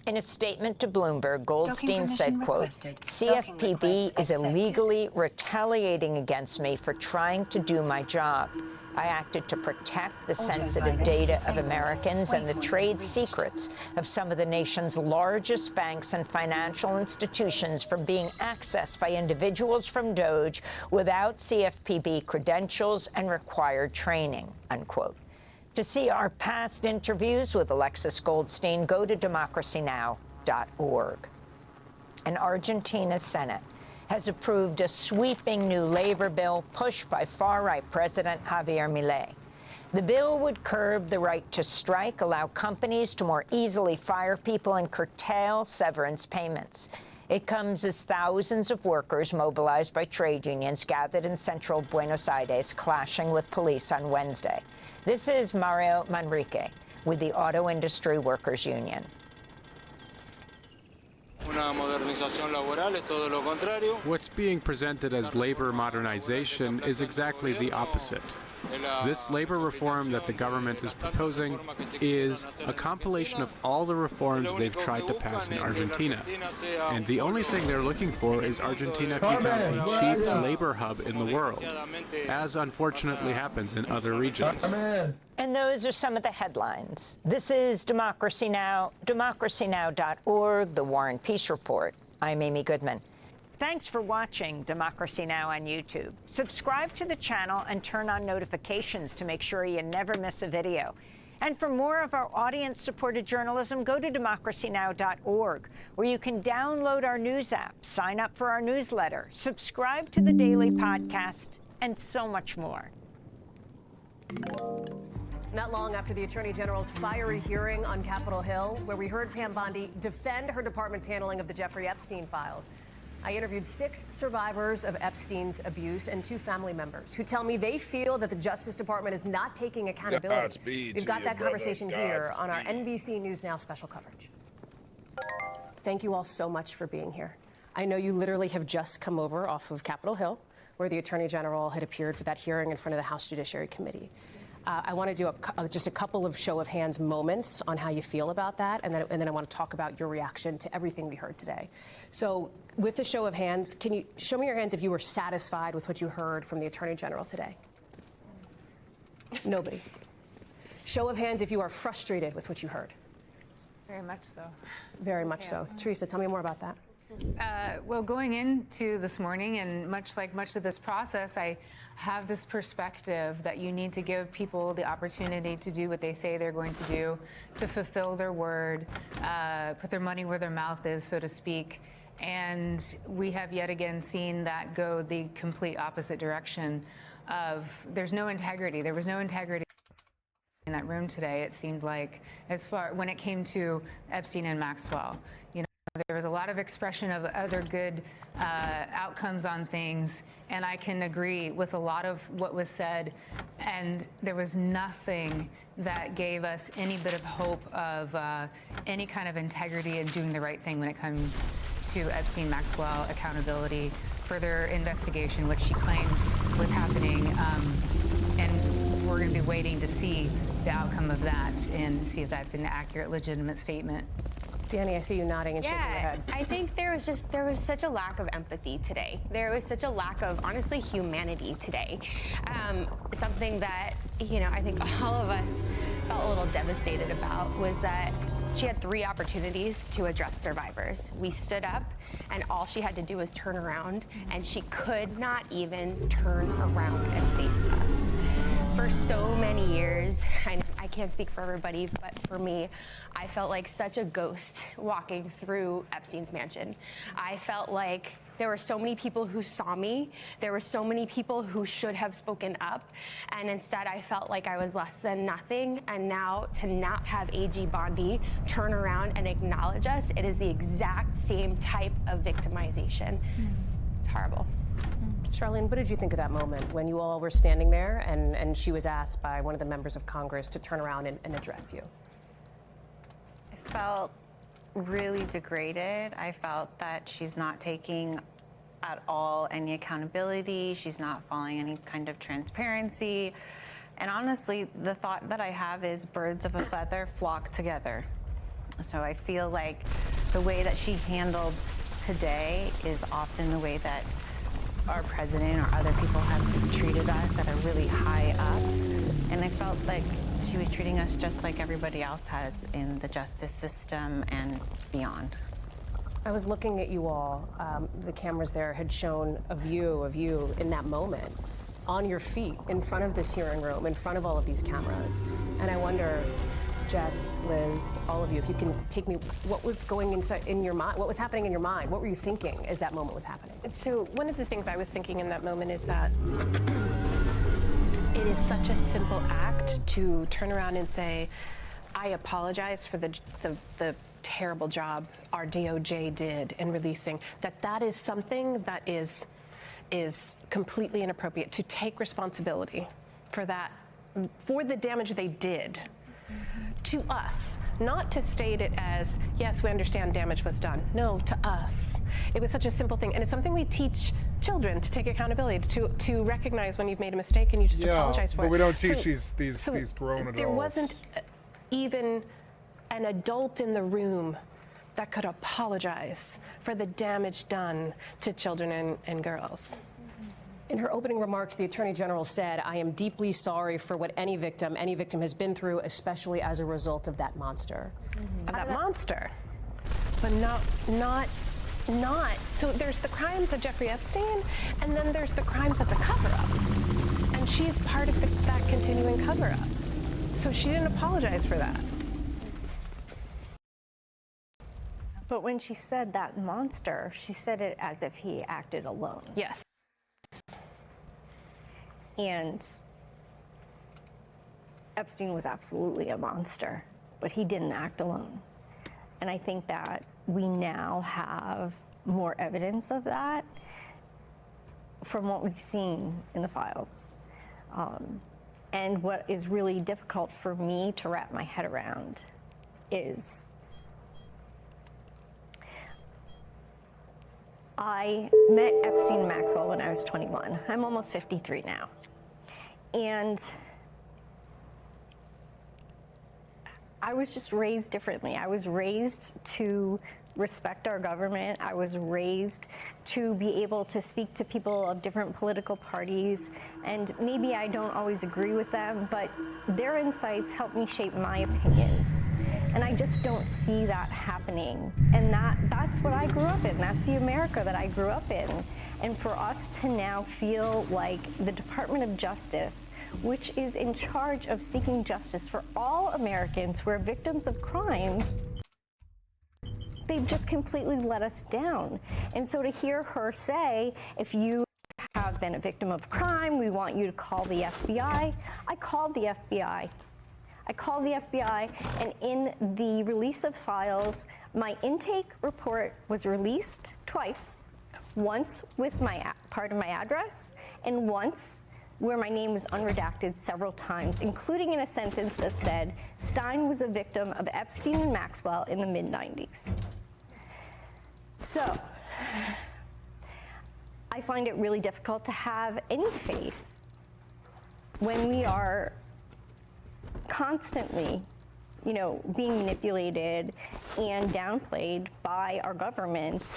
In a statement to Bloomberg, Goldstein said, quote, "CFPB is illegally retaliating against me for trying to do my job. I acted to protect the sensitive data of Americans and the trade secrets of some of the nation's largest banks and financial institutions from being accessed by individuals from DOGE without CFPB credentials and required training," unquote. To see our past interviews with Alexis Goldstein, go to democracynow.org. An Argentina Senate has approved a sweeping new labor bill pushed by far-right President Javier Milei. The bill would curb the right to strike, allow companies to more easily fire people, and curtail severance payments. It comes as thousands of workers mobilized by trade unions gathered in central Buenos Aires, clashing with police on Wednesday. This is Mario Manrique with the Auto Industry Workers Union. What's being presented as labor modernization is exactly the opposite. This labor reform that the government is proposing is a compilation of all the reforms they've tried to pass in Argentina. And the only thing they're looking for is Argentina to become a cheap labor hub in the world, as unfortunately happens in other regions. And those are some of the headlines. This is Democracy Now!, democracynow.org, The War and Peace Report. I'm Amy Goodman. Thanks for watching Democracy Now! On YouTube. Subscribe to the channel and turn on notifications to make sure you never miss a video. And for more of our audience-supported journalism, go to democracynow.org, where you can download our news app, sign up for our newsletter, subscribe to the daily podcast, and so much more. Not long after the Attorney General's fiery hearing on Capitol Hill, where we heard Pam Bondi defend her department's handling of the Jeffrey Epstein files, I interviewed 6 survivors of Epstein's abuse and 2 family members who tell me they feel that the Justice Department is not taking accountability. We've got that conversation here on our NBC News Now special coverage. Thank you all so much for being here. I know you literally have just come over off of Capitol Hill, where the Attorney General had appeared for that hearing in front of the House Judiciary Committee. I want to do just a couple of show of hands moments on how you feel about that, and then I want to talk about your reaction to everything we heard today. So with the show of hands, can you show me your hands if you were satisfied with what you heard from the Attorney General today? Nobody. Show of hands if you are frustrated with what you heard. Very much so. Very much so. Teresa, tell me more about that. Well, going into this morning, and much of this process, I have this perspective that you need to give people the opportunity to do what they say they're going to do, to fulfill their word, put their money where their mouth is, so to speak. And we have yet again seen that go the complete opposite direction of there's no integrity. There was no integrity in that room today, it seemed like, when it came to Epstein and Maxwell. You know, there was a lot of expression of other good outcomes on things, and I can agree with a lot of what was said, and there was nothing that gave us any bit of hope of any kind of integrity and doing the right thing when it comes to Epstein-Maxwell accountability, further investigation, which she claimed was happening, and we're going to be waiting to see the outcome of that and see if that's an accurate, legitimate statement. Danny, I see you nodding and shaking your head. I think there was such a lack of empathy today. There was such a lack of, honestly, humanity today. Something that, you know, I think all of us felt a little devastated about was that she had 3 opportunities to address survivors. We stood up, and all she had to do was turn around, and she could not even turn around and face us. For so many years, I can't speak for everybody, but for me, I felt like such a ghost walking through Epstein's mansion. I felt like there were so many people who saw me. There were so many people who should have spoken up. And instead, I felt like I was less than nothing. And now to not have AG Bondi turn around and acknowledge us, it is the exact same type of victimization. It's horrible. Charlene, what did you think of that moment when you all were standing there and she was asked by one of the members of Congress to turn around and address you? I felt really degraded. I felt that she's not taking at all any accountability. She's not following any kind of transparency. And honestly, the thought that I have is birds of a feather flock together. So I feel like the way that she handled today is often the way that our president or other people have treated us that are really high up. And I felt like she was treating us just like everybody else has in the justice system and beyond. I was looking at you all. The cameras there had shown a view of you in that moment, on your feet, in front of this hearing room, in front of all of these cameras. And I wonder, Jess, Liz, all of you, if you can take me, what was going inside in your mind? What was happening in your mind? What were you thinking as that moment was happening? So one of the things I was thinking in that moment is that it is such a simple act to turn around and say, I apologize for the terrible job our DOJ did in releasing, that is something that is completely inappropriate, to take responsibility for that, for the damage they did to us, not to state it as, yes, we understand damage was done. No, to us. It was such a simple thing. And it's something we teach children, to take accountability, to recognize when you've made a mistake and you just apologize for it. But we don't teach these grown adults. There wasn't even an adult in the room that could apologize for the damage done to children and girls. In her opening remarks, the Attorney General said, I am deeply sorry for what any victim has been through, especially as a result of that monster. Of that monster. But not. So there's the crimes of Jeffrey Epstein, and then there's the crimes of the cover-up. And she's part of that continuing cover-up. So she didn't apologize for that. But when she said that monster, she said it as if he acted alone. Yes. And Epstein was absolutely a monster, but he didn't act alone. And I think that we now have more evidence of that from what we've seen in the files. And what is really difficult for me to wrap my head around is I met Epstein and Maxwell when I was 21. I'm almost 53 now. And I was just raised differently. I was raised to respect our government. I was raised to be able to speak to people of different political parties. And maybe I don't always agree with them, but their insights help me shape my opinions. And I just don't see that happening. And that's what I grew up in. That's the America that I grew up in. And for us to now feel like the Department of Justice, which is in charge of seeking justice for all Americans who are victims of crime, they've just completely let us down. And so to hear her say, if you have been a victim of crime, we want you to call the FBI. I called the FBI. I called the FBI, and in the release of files, my intake report was released twice. Once with part of my address, and once where my name was unredacted several times, including in a sentence that said, Stein was a victim of Epstein and Maxwell in the mid-90s. So, I find it really difficult to have any faith when we are constantly, being manipulated and downplayed by our government.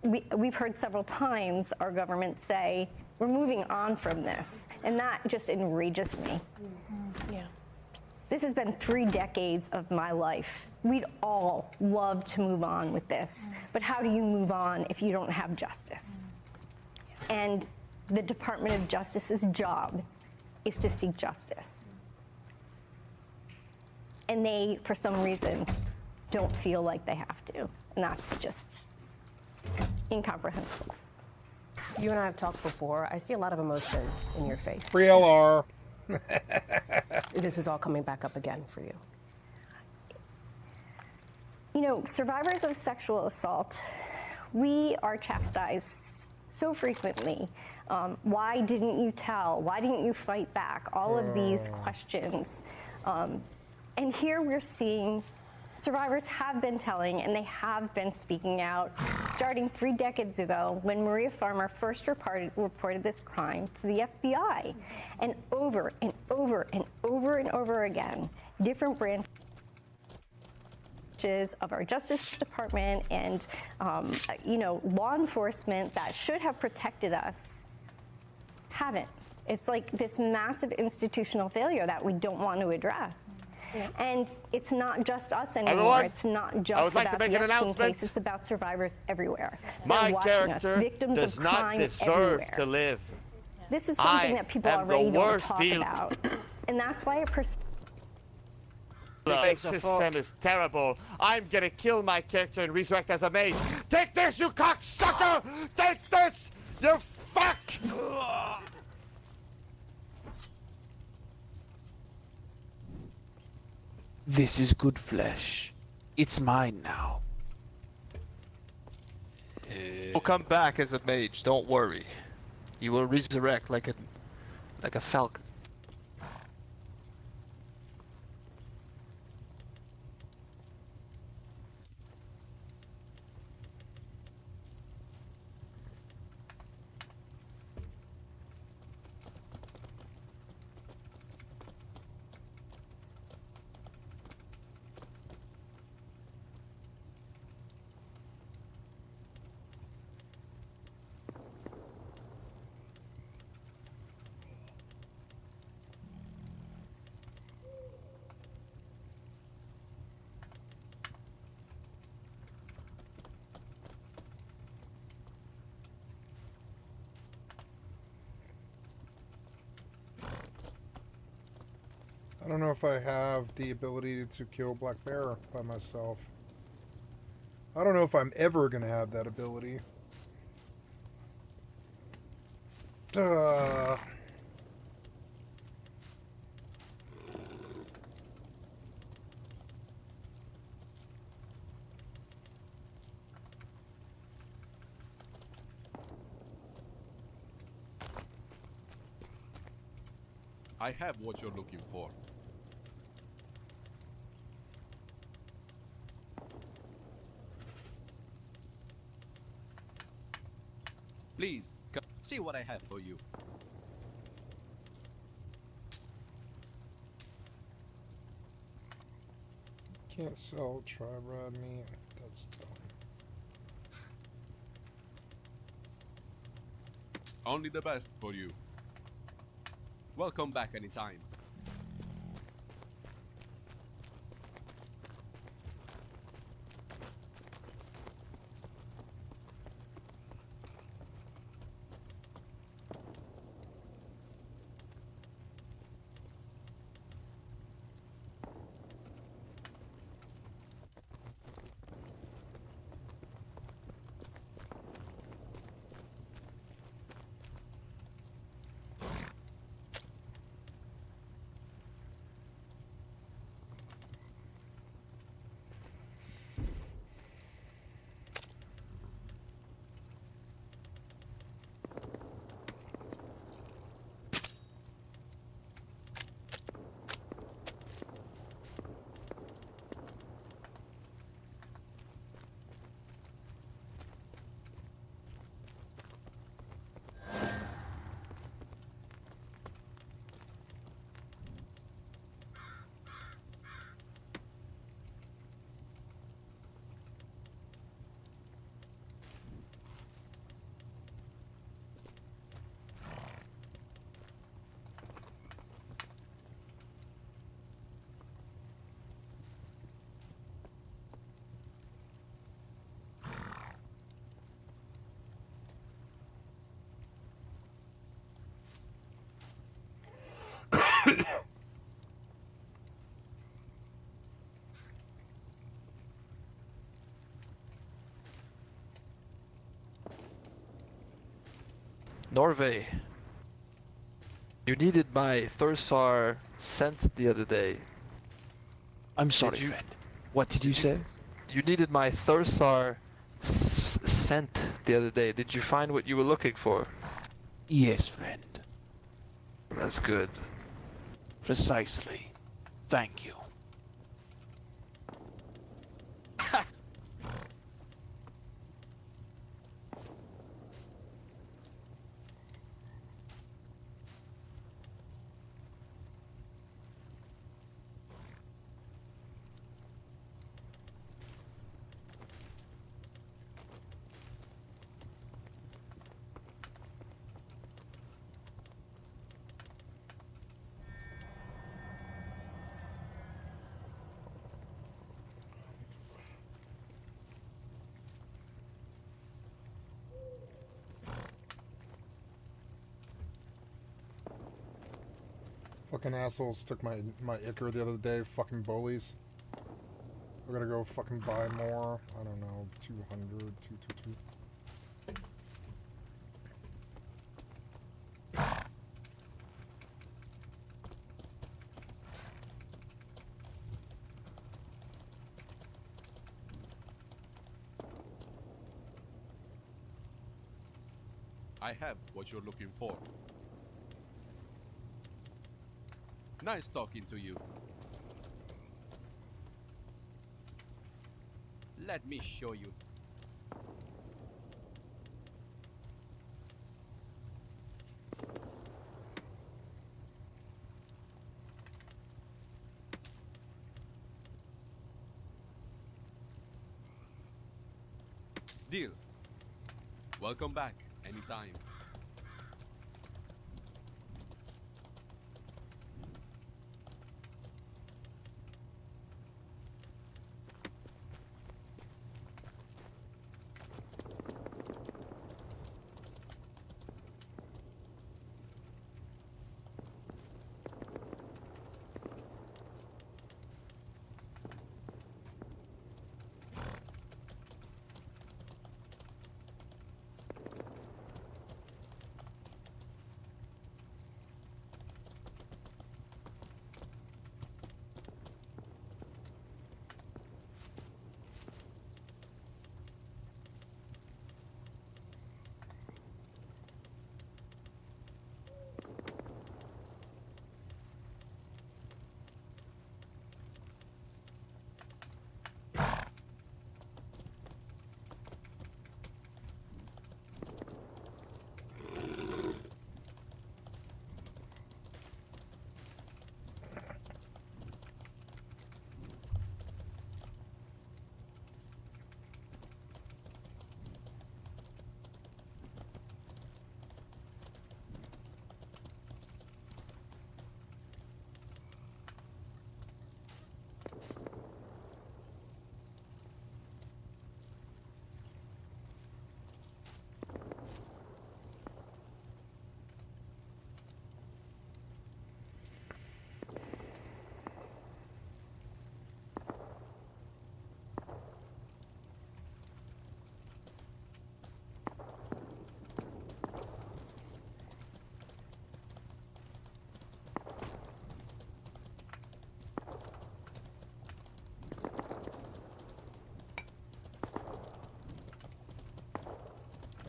We've heard several times our government say, we're moving on from this, and that just enrages me. Yeah. This has been 3 decades of my life. We'd all love to move on with this, but how do you move on if you don't have justice? And the Department of Justice's job is to seek justice. And they, for some reason, don't feel like they have to, and that's just incomprehensible. You and I have talked before. I see a lot of emotion in your face. Free LR. This is all coming back up again for you. Survivors of sexual assault, we are chastised so frequently. Why didn't you tell? Why didn't you fight back? All of these questions. And here we're seeing survivors have been telling, and they have been speaking out, starting 3 decades ago when Maria Farmer first reported this crime to the FBI. And over and over and over and over again, different branches of our Justice Department and, law enforcement that should have protected us haven't. It's like this massive institutional failure that we don't want to address. Yeah. And it's not just us anymore. Everyone, it's not just about the Epstein case. It's about survivors everywhere. My watching us, character victims does of not crime deserve everywhere. to live. This is something I that people am already the don't worst talk about. And that's why it persists. The system is terrible. I'm gonna kill my character and resurrect as a maid. Take this, you cocksucker! Take this, you fuck! This is good flesh. It's mine now. You'll come back as a mage, don't worry. You will resurrect like a falcon. I don't know if I have the ability to kill Black Bear by myself. I don't know if I'm ever going to have that ability. I have what you're looking for. Please, come see what I have for you. Can't sell tri-rod meat. That's dumb. Only the best for you. Welcome back anytime. Norway. You needed my Thursar scent the other day. I'm sorry, friend. What did you say? You needed my Thursar scent the other day. Did you find what you were looking for? Yes, friend. That's good. Precisely. Thank you. Fucking assholes took my ichor the other day. Fucking bullies. We're gonna go fucking buy more. I don't know. 200, 222. I have what you're looking for. Nice talking to you. Let me show you. Deal. Welcome back anytime.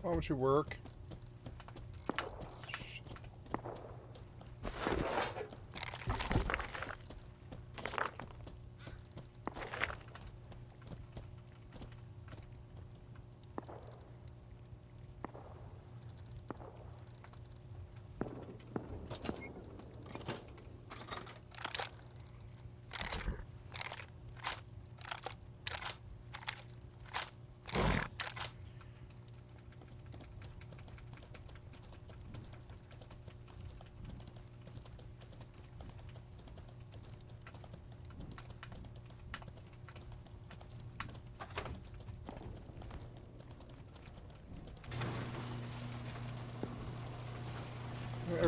Why don't you work?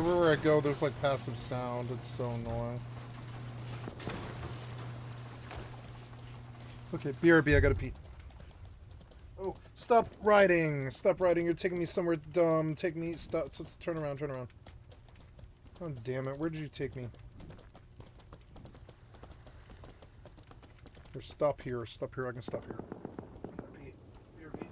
Everywhere I go, there's like passive sound. It's so annoying. Okay, BRB, I gotta pee. Oh, stop riding! Stop riding, you're taking me somewhere dumb. Take me, stop, turn around, turn around. Oh, damn it, where did you take me? Here, stop here, I can stop here. BRB.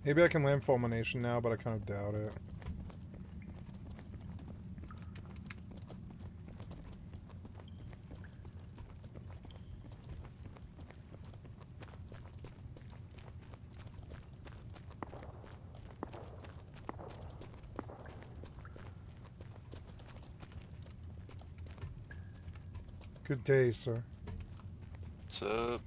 Maybe I can land Fulmination now, but I kind of doubt it. Good day, sir. What's up?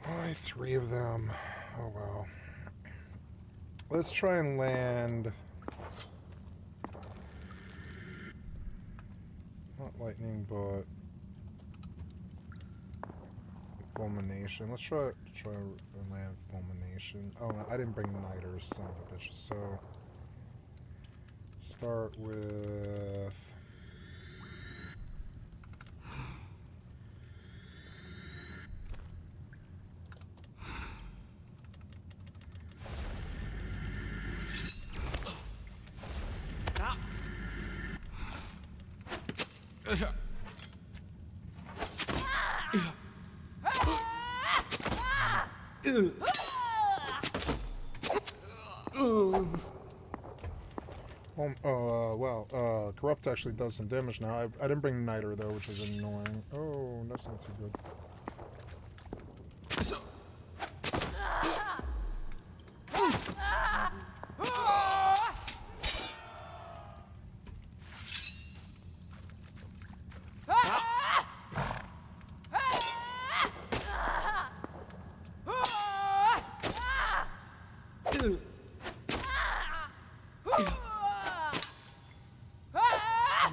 Why 3 of them? Oh well. Let's try and land. Not lightning, but Fulmination. Let's try and land Fulmination. Oh, no, I didn't bring Niters, son of a bitch. So start with. Corrupt actually does some damage now. I didn't bring Niter though, which is annoying. Oh, that's not too good.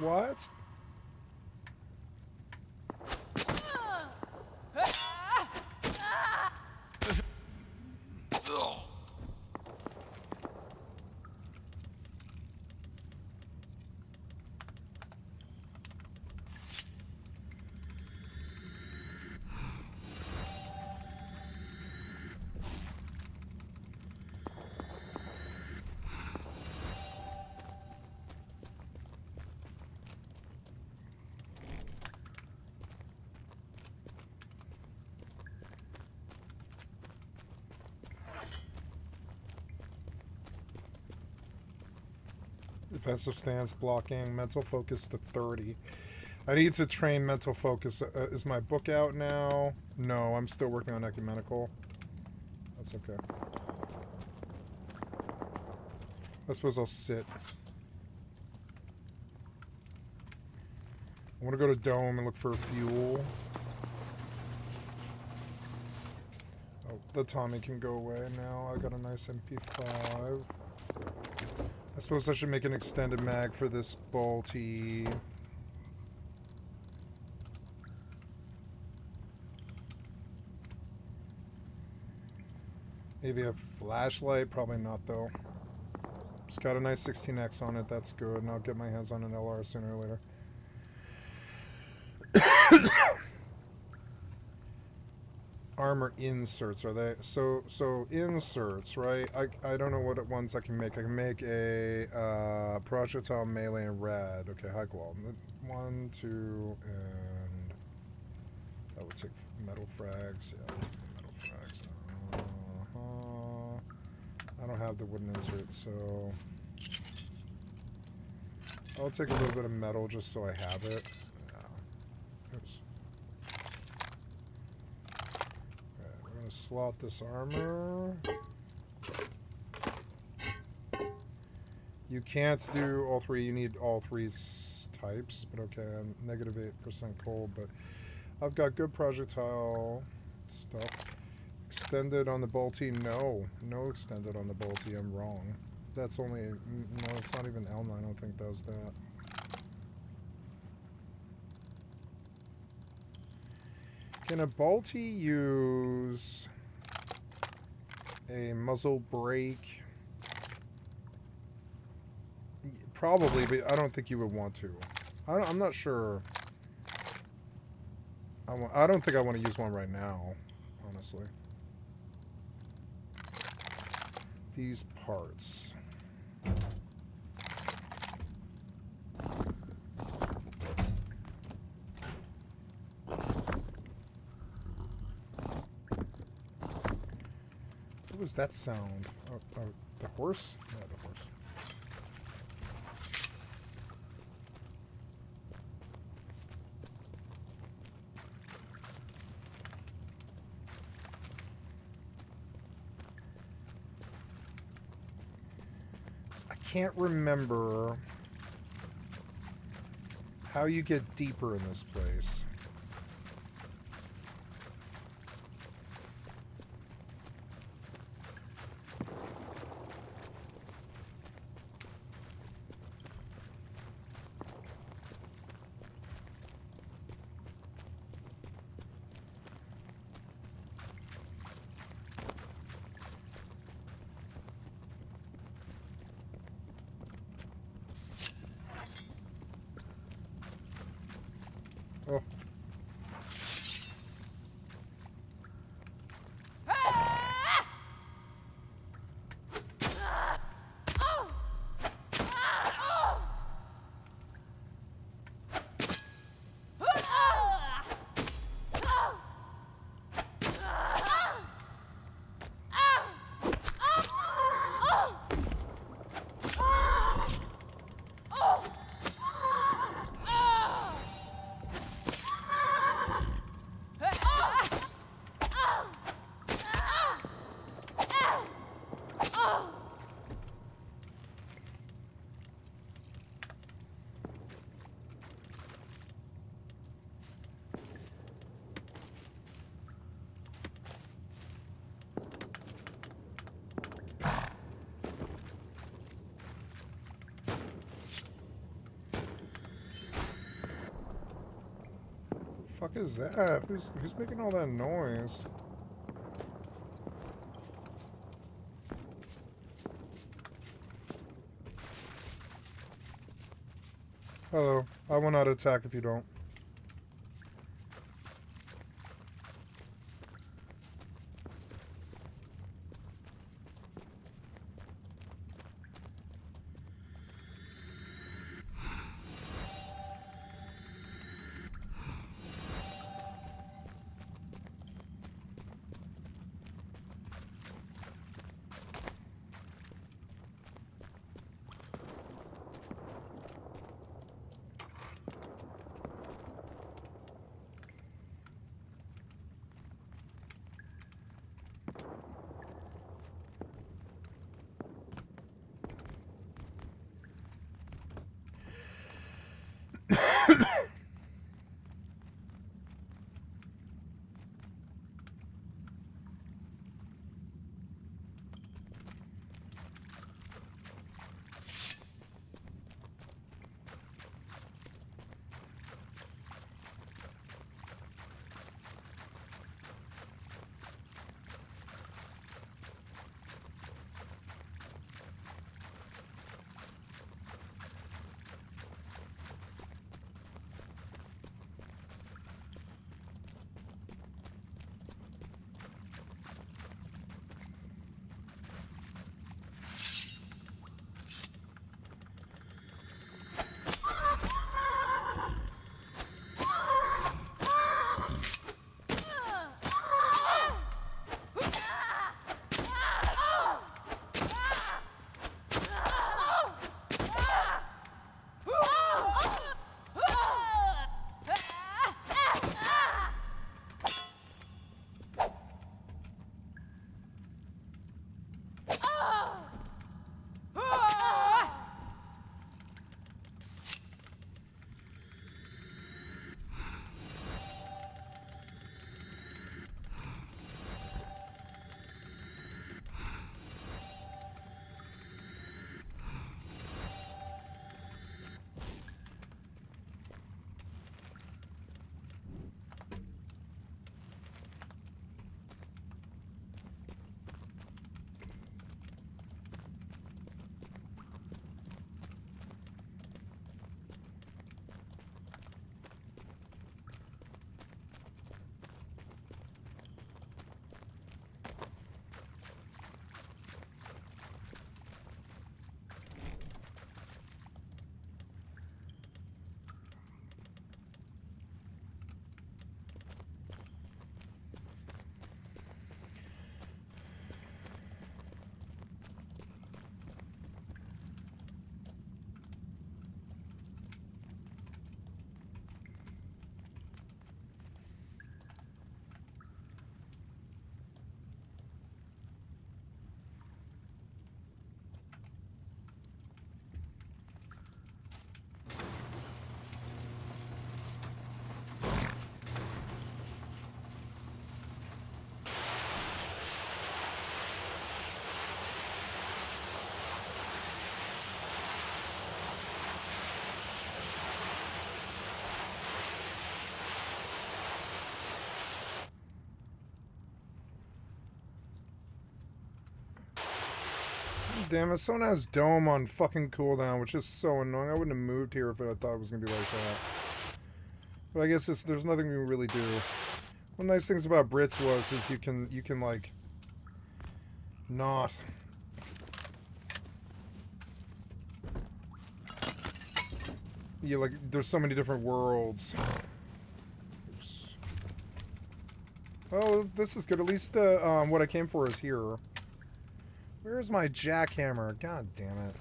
What? Defensive stance, blocking, mental focus to 30. I need to train mental focus. Is my book out now? No, I'm still working on ecumenical. That's okay. I suppose I'll sit. I want to go to Dome and look for fuel. Oh, the Tommy can go away now. I got a nice MP5. I suppose I should make an extended mag for this bolty. Maybe a flashlight? Probably not though. It's got a nice 16x on it, that's good, and I'll get my hands on an LR sooner or later. Armor inserts, are they? So inserts, right? I don't know what ones I can make. I can make a projectile melee in red. Okay, high qual. 1, 2, and that would take metal frags. Yeah, I'll take metal frags. I don't have the wooden insert, so I'll take a little bit of metal just so I have it. Yeah. Oops. Slot this armor. You can't do all three. You need all three types. But okay, I'm negative 8% cold. But I've got good projectile stuff. Extended on the bolty? No extended on the bolty. I'm wrong. That's only no. It's not even Elm. I don't think does that. Can a bolty use a muzzle brake? Probably, but I don't think you would want to. I'm not sure. I don't think I want to use one right now, honestly. These parts. What was that sound? Oh, the horse? Yeah, the horse. I can't remember how you get deeper in this place. Oh, Fuck is that? Who's making all that noise? Hello. I will not attack if you don't. Damn it, someone has Dome on fucking cooldown, which is so annoying. I wouldn't have moved here if I thought it was gonna be like that. But I guess there's nothing we can really do. One of the nice things about Brits is you can like not. You like there's so many different worlds. Oops. Well, this is good. At least what I came for is here. Where's my jackhammer? God damn it.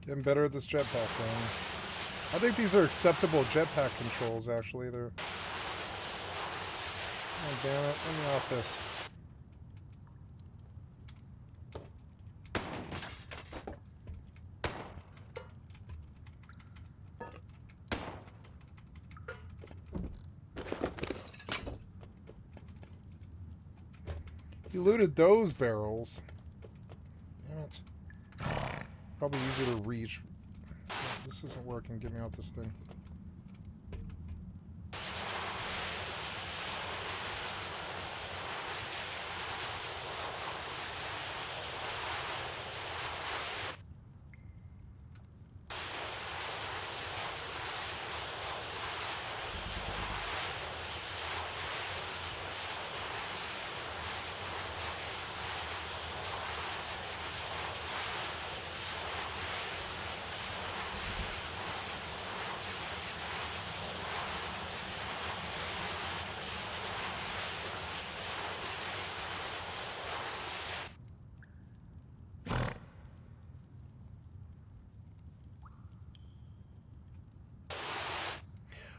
Getting better at this jetpack thing. I think these are acceptable jetpack controls, actually. They're... Oh, damn it. Let me off this. You looted those barrels. Damn it. Probably easier to reach. This isn't working. Get me out this thing.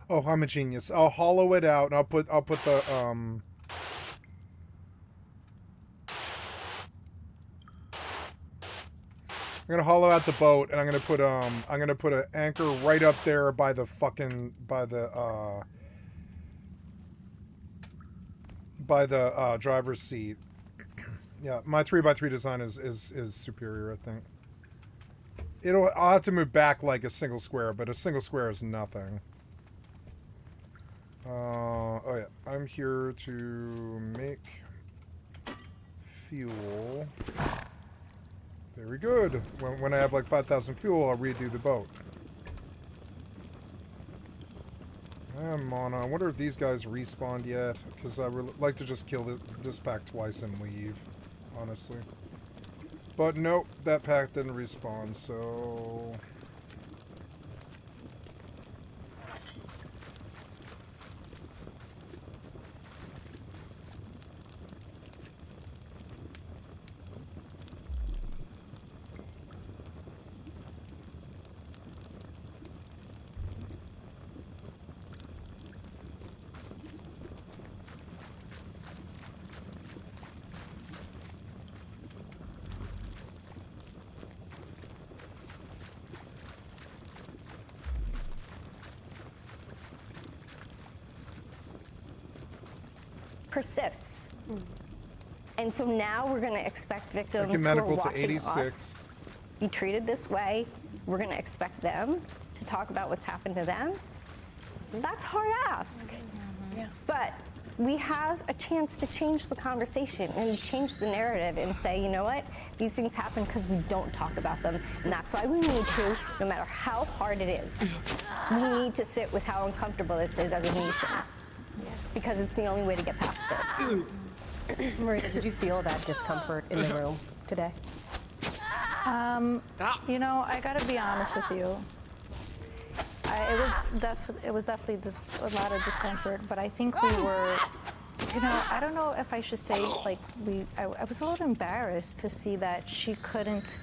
Oh, I'm a genius. I'll hollow it out and I'll put the I'm gonna hollow out the boat and I'm gonna put an anchor right up there by the fucking driver's seat. Yeah, my 3x3 design is superior, I think. I'll have to move back like a single square, but a single square is nothing. Oh yeah, I'm here to make fuel. Very good. When I have like 5,000 fuel, I'll redo the boat. I'm on. I wonder if these guys respawned yet, because I would like to just kill this pack twice and leave, honestly. But nope, that pack didn't respawn, so... Persists. And so now we're going to expect victims who are medical watching to 86. us be treated this way. We're going to expect them to talk about what's happened to them. That's a hard ask. Yeah. But we have a chance to change the conversation and change the narrative and say, you know what? These things happen because we don't talk about them. And that's why we need to, no matter how hard it is. We need to sit with how uncomfortable this is as a nation. Because it's the only way to get past it. Maria, did you feel that discomfort in the room today? You know, I gotta be honest with you. It was definitely a lot of discomfort, but I think we were, you know, I don't know if I should say, like, I was a little embarrassed to see that she couldn't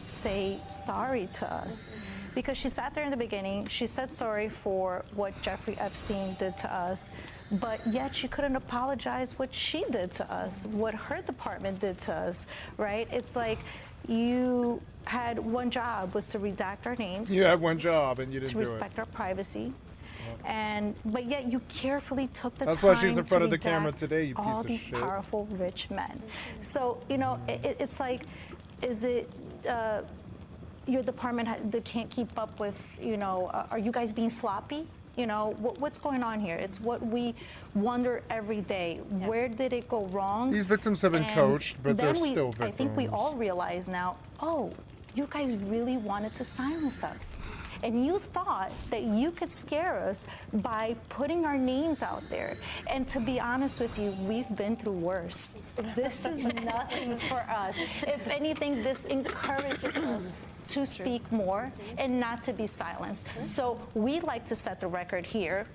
say sorry to us. Because she sat there in the beginning, she said sorry for what Jeffrey Epstein did to us, but yet she couldn't apologize what she did to us, what her department did to us, right? It's like you had one job, was to redact our names. You had one job and you didn't do it. To respect our privacy. But yet you carefully took the time. That's why she's in front of the camera today, you piece all of these shit. powerful rich men. So, you know, it's like, is it your department that can't keep up with, you know, are you guys being sloppy? You know, what's going on here? It's what we wonder every day. Yeah. Where did it go wrong? These victims have been coached, but they're still victims. I think we all realize now, oh, you guys really wanted to silence us. And you thought that you could scare us by putting our names out there. And to be honest with you, we've been through worse. This is nothing for us. If anything, this encourages us to speak more and not to be silenced. So we like to set the record here.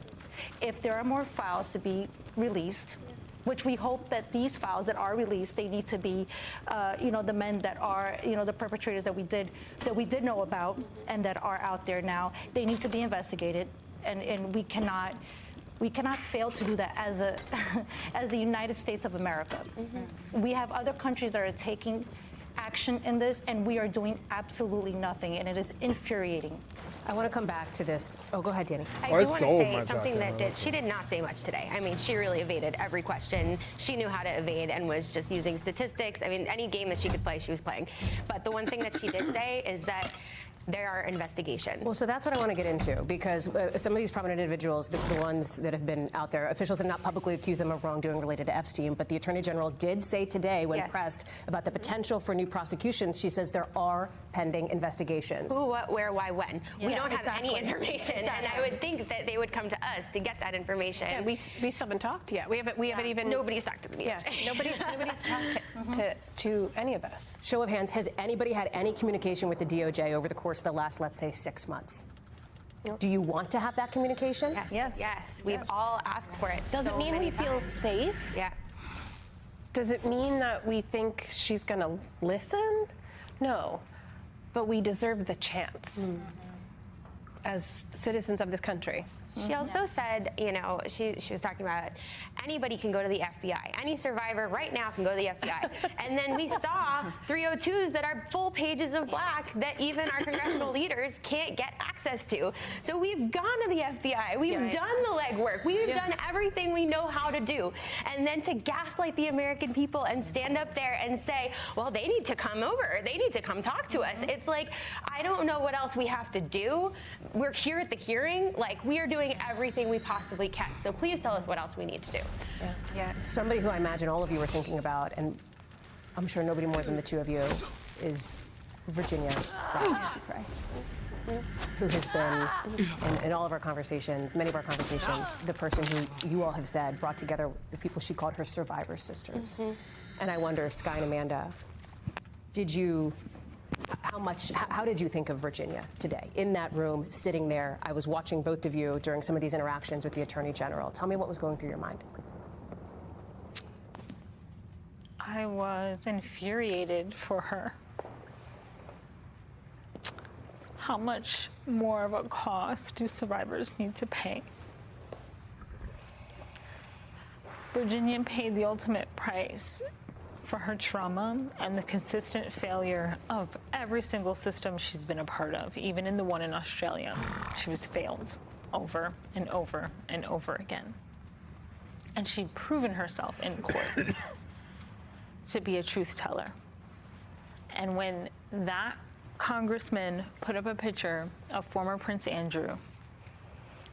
If there are more files to be released, which we hope that these files that are released, they need to be, the men that are, the perpetrators that we did know about and that are out there now, they need to be investigated, and we cannot fail to do that as as the United States of America. We have other countries that are taking action in this, and we are doing absolutely nothing, and it is infuriating. I want to come back to this. Oh, go ahead, Danny. I do want to say something that she did not say much today. I mean, she really evaded every question. She knew how to evade and was just using statistics. I mean, any game that she could play, she was playing. But the one thing that she did say is that there are investigations. Well, so that's what I want to get into, because some of these prominent individuals, the ones that have been out there, officials have not publicly accused them of wrongdoing related to Epstein, but the Attorney General did say today, when pressed about the potential for new prosecutions, she says there are pending investigations. Who, what, where, why, when. We don't have any information, and I would think that they would come to us to get that information. Yeah, we still haven't talked yet. We haven't even. Nobody's talked to the DOJ. Yeah, nobody's talked to any of us. Show of hands, has anybody had any communication with the DOJ over the course of the last, let's say, 6 months? Do you want to have that communication? Yes. We've all asked for it. Does it mean we feel safe? Yeah. Does it mean that we think she's going to listen? No. But we deserve the chance as citizens of this country. She also said, she was talking about anybody can go to the FBI. Any survivor right now can go to the FBI. And then we saw 302s that are full pages of black that even our congressional leaders can't get access to. So we've gone to the FBI. We've done the legwork. We've done everything we know how to do. And then to gaslight the American people and stand up there and say, well, they need to come over. They need to come talk to us. It's like, I don't know what else we have to do. We're here at the hearing. Like, we are doing everything we possibly can. So please tell us what else we need to do. Yeah. Somebody who I imagine all of you are thinking about, and I'm sure nobody more than the two of you, is Virginia Giuffre, who has been, in all of our conversations, many of our conversations, the person who you all have said brought together the people she called her survivor sisters. And I wonder, Sky and Amanda, how did you think of Virginia today? In that room, sitting there, I was watching both of you during some of these interactions with the Attorney General. Tell me what was going through your mind. I was infuriated for her. How much more of a cost do survivors need to pay? Virginia paid the ultimate price for her trauma and the consistent failure of every single system she's been a part of, even in the one in Australia. She was failed over and over and over again. And she'd proven herself in court to be a truth teller. And when that congressman put up a picture of former Prince Andrew,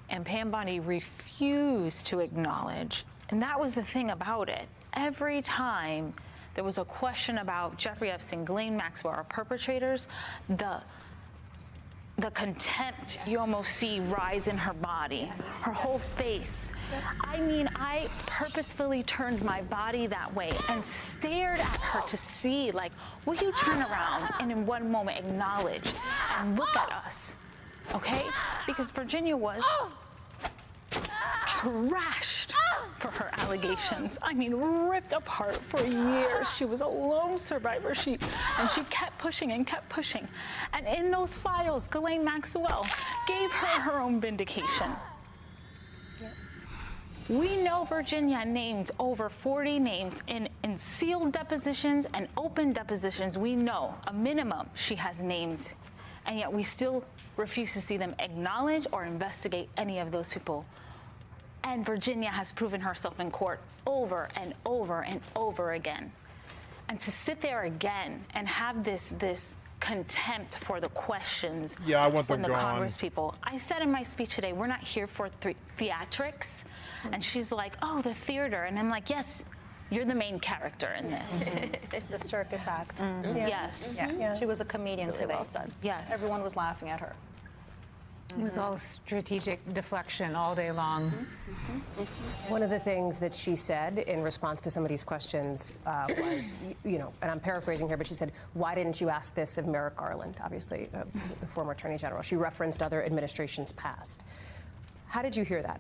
and Pam Bondi refused to acknowledge, and that was the thing about it, every time there was a question about Jeffrey Epstein, Ghislaine Maxwell, our perpetrators, the contempt you almost see rise in her body, her whole face. I mean, I purposefully turned my body that way and stared at her to see, like, will you turn around and in one moment acknowledge and look at us, okay? Because Virginia was trashed for her allegations. I mean, ripped apart for years. She was a lone survivor. She kept pushing and kept pushing. And in those files, Ghislaine Maxwell gave her her own vindication. We know Virginia named over 40 names in sealed depositions and open depositions. We know a minimum she has named, and yet we still refuse to see them acknowledge or investigate any of those people. And Virginia has proven herself in court over and over and over again. And to sit there again and have this contempt for the questions I want them from the gone. Congress people. I said in my speech today, we're not here for theatrics. And she's like, oh, the theater. And I'm like, yes, you're the main character in this. The circus act. Yes. Yeah. She was a comedian Really today. well said. Yes. Everyone was laughing at her. It was all strategic deflection all day long. One of the things that she said in response to some of these questions was, and I'm paraphrasing here, but she said, why didn't you ask this of Merrick Garland, obviously the former Attorney General? She referenced other administrations past. How did you hear that?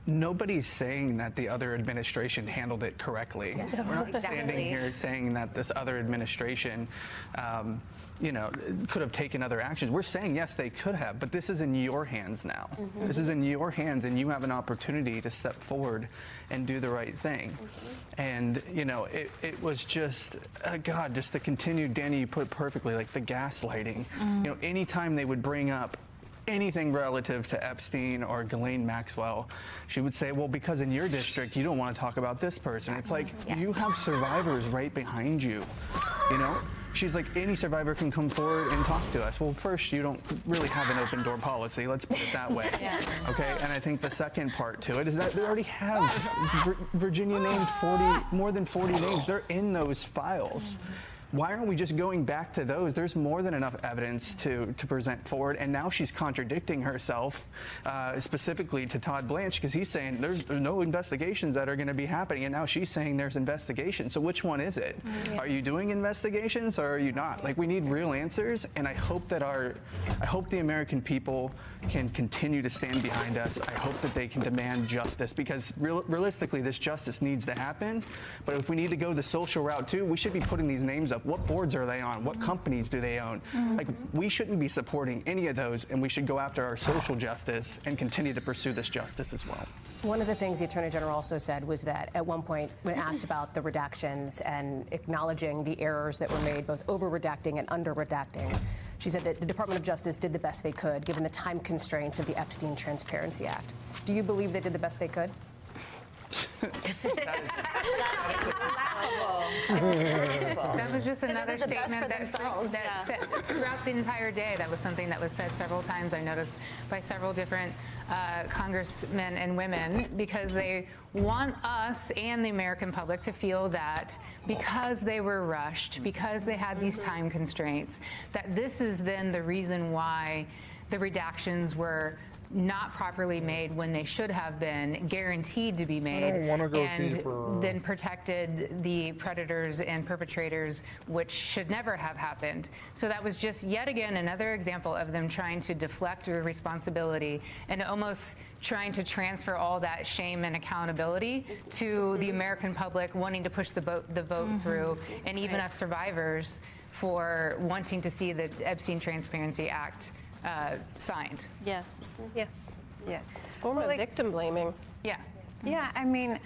nobody's saying that the other administration handled it correctly. Yes. We're not Exactly. standing here saying that this other administration, you know, could have taken other actions. We're saying, yes, they could have, but this is in your hands now. Mhm. This is in your hands, and you have an opportunity to step forward and do the right thing. And, you know, it was just, God, just the continued, Danny, you put it perfectly, like the gaslighting. Mhm. You know, anytime they would bring up anything relative to Epstein or Ghislaine Maxwell, she would say, well, because in your district, you don't want to talk about this person. It's like, you have survivors right behind you, you know? She's like, any survivor can come forward and talk to us. Well, first, you don't really have an open door policy. Let's put it that way. Yeah. Okay, and I think the second part to it is that they already have Virginia named more than 40 names. They're in those files. Why aren't we just going back to those? There's more than enough evidence to present forward, and now she's contradicting herself, specifically to Todd Blanche, because he's saying there's no investigations that are going to be happening, and now she's saying there's investigations. So which one is it? Yeah. Are you doing investigations, or are you not? Like, we need real answers, and I hope that I hope the American people can continue to stand behind us. I hope that they can demand justice, because realistically, this justice needs to happen. But if we need to go the social route too, we should be putting these names up. What boards are they on? What companies do they own? Like, we shouldn't be supporting any of those, and we should go after our social justice and continue to pursue this justice as well. One of the things the Attorney General also said was that at one point, when asked about the redactions and acknowledging the errors that were made, both over-redacting and under-redacting, she said that the Department of Justice did the best they could, given the time constraints of the Epstein Transparency Act. Do you believe they did the best they could? That was just another did the best statement for themselves. that said, throughout the entire day, that was something that was said several times. I noticed by several different congressmen and women, because they want us and the American public to feel that because they were rushed, because they had these time constraints, that this is then the reason why the redactions were not properly made when they should have been guaranteed to be made, don't wanna go and deeper. then protected the predators and perpetrators, which should never have happened. So that was just yet again another example of them trying to deflect their responsibility and almost trying to transfer all that shame and accountability to the American public, wanting to push the vote through, and even us survivors for wanting to see the Epstein Transparency Act signed. Yes. Yes. Yeah. It's a form of victim blaming. Yeah. Yeah, I mean,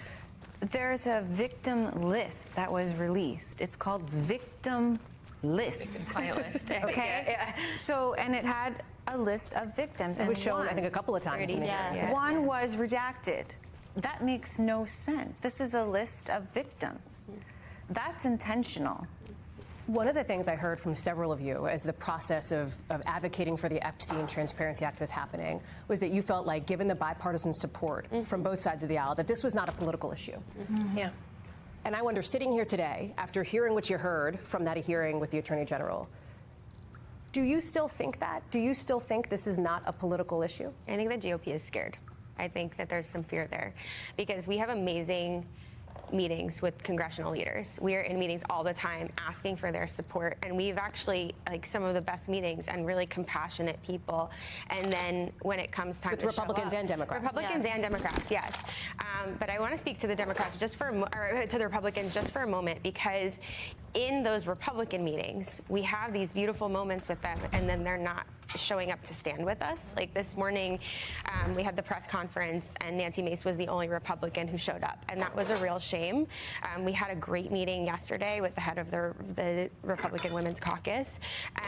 there's a victim list that was released. It's called Victim List. Client list. Okay? Yeah. So, and it had a list of victims. It was and shown, I think, a couple of times in the hearing. Yeah. One was redacted. That makes no sense. This is a list of victims. That's intentional. One of the things I heard from several of you as the process of advocating for the Epstein Transparency Act was happening was that you felt like, given the bipartisan support from both sides of the aisle, that this was not a political issue. Yeah. And I wonder, sitting here today, after hearing what you heard from that hearing with the Attorney General, do you still think that? Do you still think this is not a political issue? I think the GOP is scared. I think that there's some fear there because we have amazing meetings with congressional leaders. We are in meetings all the time asking for their support, and we've actually like some of the best meetings and really compassionate people. And then when it comes time with to Republicans show up, and Democrats. Republicans and Democrats, yes. But I want to speak to the Democrats just for or to the Republicans just for a moment, because in those Republican meetings, we have these beautiful moments with them, and then they're not showing up to stand with us. Like this morning, we had the press conference, and Nancy Mace was the only Republican who showed up, and that was a real shame. We had a great meeting yesterday with the head of the Republican Women's Caucus,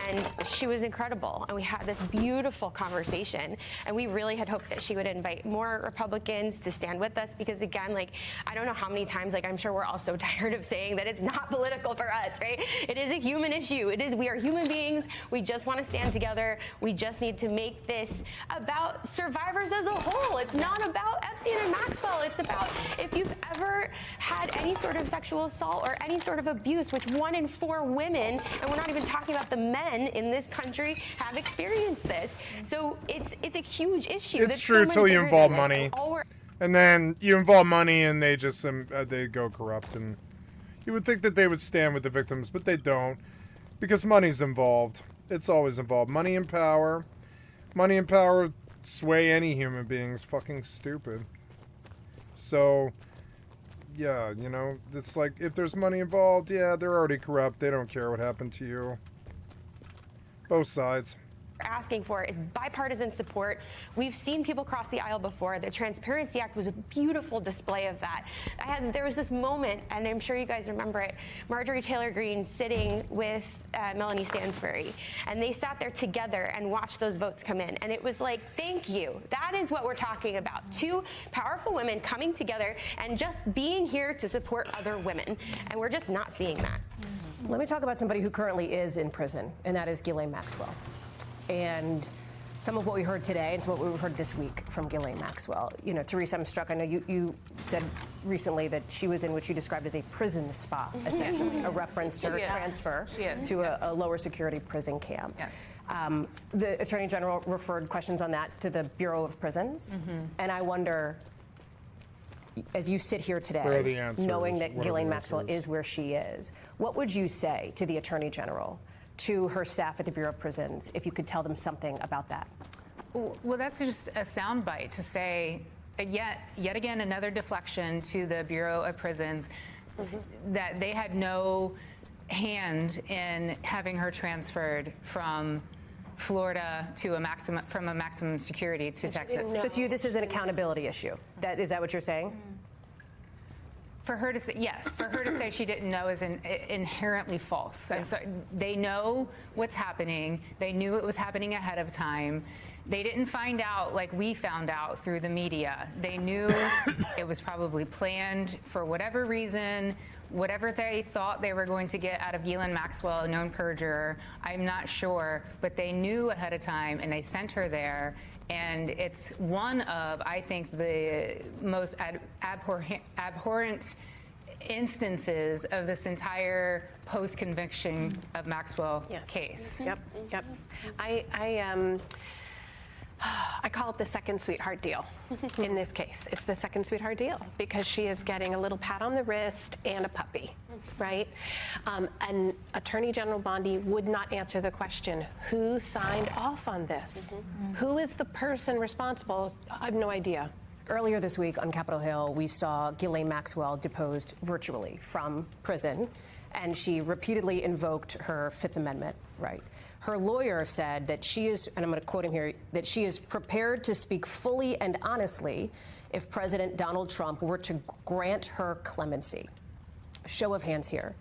and she was incredible, and we had this beautiful conversation, and we really had hoped that she would invite more Republicans to stand with us, because again, like, I don't know how many times, like, I'm sure we're all so tired of saying that it's not political for us, right? It is a human issue. It is, we are human beings. We just want to stand together. We just need to make this about survivors as a whole. It's not about Epstein and Maxwell. It's about if you've ever had any sort of sexual assault or any sort of abuse, which 1 in 4 women, and we're not even talking about the men in this country, have experienced this. So it's a huge issue. It's true till you involve money. And then you involve money and they just they go corrupt, and you would think that they would stand with the victims, but they don't, because money's involved. It's always involved. Money and power. Money and power sway any human being. Is fucking stupid. So, yeah, you know, it's like, if there's money involved, yeah, they're already corrupt. They don't care what happened to you. Both sides. Asking for is bipartisan support. We've seen people cross the aisle before. The Transparency Act was a beautiful display of that. There was this moment, and I'm sure you guys remember it, Marjorie Taylor Greene sitting with Melanie Stansbury, and they sat there together and watched those votes come in, and it was like, thank you. That is what we're talking about. Two powerful women coming together and just being here to support other women, and we're just not seeing that. Let me talk about somebody who currently is in prison, and that is Ghislaine Maxwell. And some of what we heard today and some of what we heard this week from Ghislaine Maxwell. You know, Teresa, I'm struck. I know you said recently that she was in what you described as a prison spa, essentially, a reference to her transfer to a lower security prison camp. Yes. The Attorney General referred questions on that to the Bureau of Prisons. And I wonder, as you sit here Where are the today, answers? knowing that What are Ghislaine the Maxwell answers? is where she is, what would you say to the Attorney General, to her staff at the Bureau of Prisons, if you could tell them something about that? Well, that's just a soundbite to say, yet again, another deflection to the Bureau of Prisons, that they had no hand in having her transferred from Florida to a maximum security to Texas. So to you, this is an accountability issue. Is that what you're saying? For her to say, yes, for her to say she didn't know is inherently false. I'm sorry. They know what's happening. They knew it was happening ahead of time. They didn't find out like we found out through the media. They knew it was probably planned for whatever reason, whatever they thought they were going to get out of Ghislaine Maxwell, a known perjurer. I'm not sure, but they knew ahead of time and they sent her there. And it's one of, I think, the most abhorrent instances of this entire post-conviction of Maxwell case. Yep. I call it the second sweetheart deal in this case. It's the second sweetheart deal because she is getting a little pat on the wrist and a puppy, right? And Attorney General Bondi would not answer the question, who signed off on this? Who is the person responsible? I have no idea. Earlier this week on Capitol Hill, we saw Ghislaine Maxwell deposed virtually from prison, and she repeatedly invoked her Fifth Amendment right. Her lawyer said that she is, and I'm going to quote him here, that she is prepared to speak fully and honestly if President Donald Trump were to grant her clemency. Show of hands here.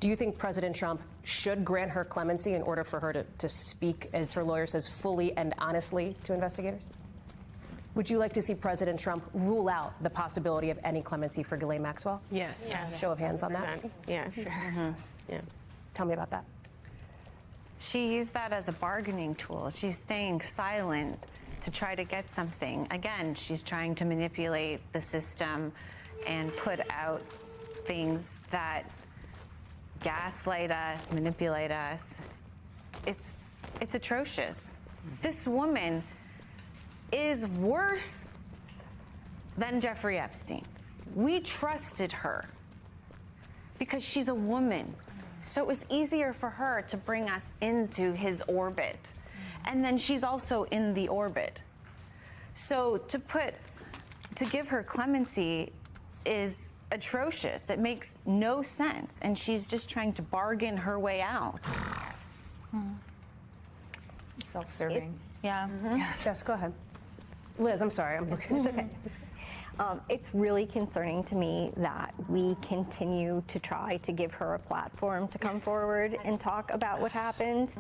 Do you think President Trump should grant her clemency in order for her to speak, as her lawyer says, fully and honestly to investigators? Would you like to see President Trump rule out the possibility of any clemency for Ghislaine Maxwell? Yes. Show of hands on that? Yeah, sure. Yeah. Tell me about that. She used that as a bargaining tool. She's staying silent to try to get something. Again, she's trying to manipulate the system and put out things that gaslight us, manipulate us. It's atrocious. This woman is worse than Jeffrey Epstein. We trusted her because she's a woman. So it was easier for her to bring us into his orbit. And then she's also in the orbit. So to give her clemency is atrocious. It makes no sense. And she's just trying to bargain her way out. Self-serving. Yeah. Yes, go ahead. Liz, I'm sorry. I'm looking. It's okay. It's really concerning to me that we continue to try to give her a platform to come forward and talk about what happened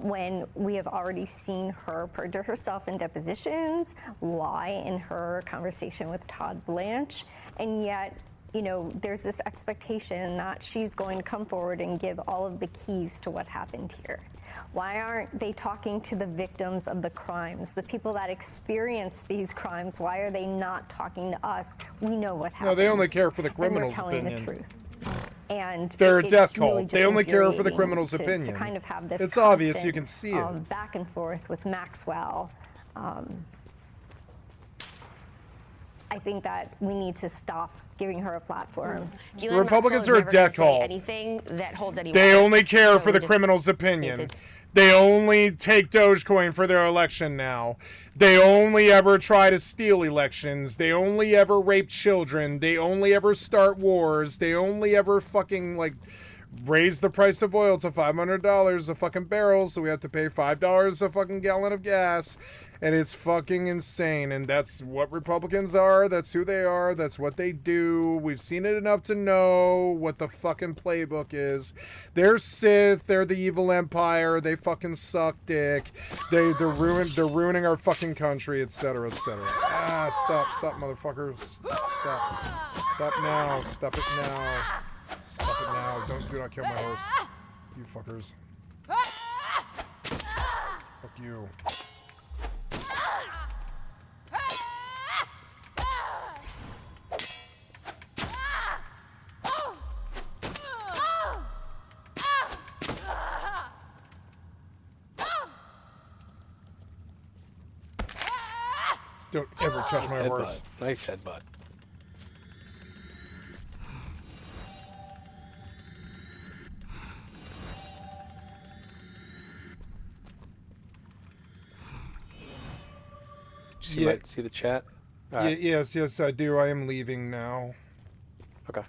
when we have already seen her perjure herself in depositions, lie in her conversation with Todd Blanche, and yet, you know, there's this expectation that she's going to come forward and give all of the keys to what happened here. Why aren't they talking to the victims of the crimes, the people that experienced these crimes? Why are they not talking to us? We know what happened. No, they only care for the And criminal's they're telling opinion. the truth. And They're a it's death really cult. just They only care for the infuriating criminal's to opinion. To kind of have this It's obvious, you constant, can see it. back and forth with Maxwell. I think that we need to stop giving her a platform. Ghislaine Republicans Maxwell are is a never gonna death say cult. anything that holds any They water. only care So for we the just criminal's need opinion. to- They only take Dogecoin for their election now. They only ever try to steal elections. They only ever rape children. They only ever start wars. They only ever fucking, like, raise the price of oil to $500 a fucking barrel, so we have to pay $5 a fucking gallon of gas. And it's fucking insane. And that's what Republicans are. That's who they are. That's what they do. We've seen it enough to know what the fucking playbook is. They're Sith. They're the evil empire. They fucking suck dick. They're ruining our fucking country, etc., etc. Ah, stop, motherfuckers. Stop now. Stop it now. Stop it now. Do not kill my horse. You fuckers. Fuck you. Don't ever touch my horse. Nice headbutt. See the chat? Right. Yes, I do. I am leaving now. Okay.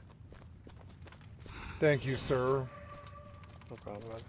Thank you, sir. No problem, brother.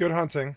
Good hunting.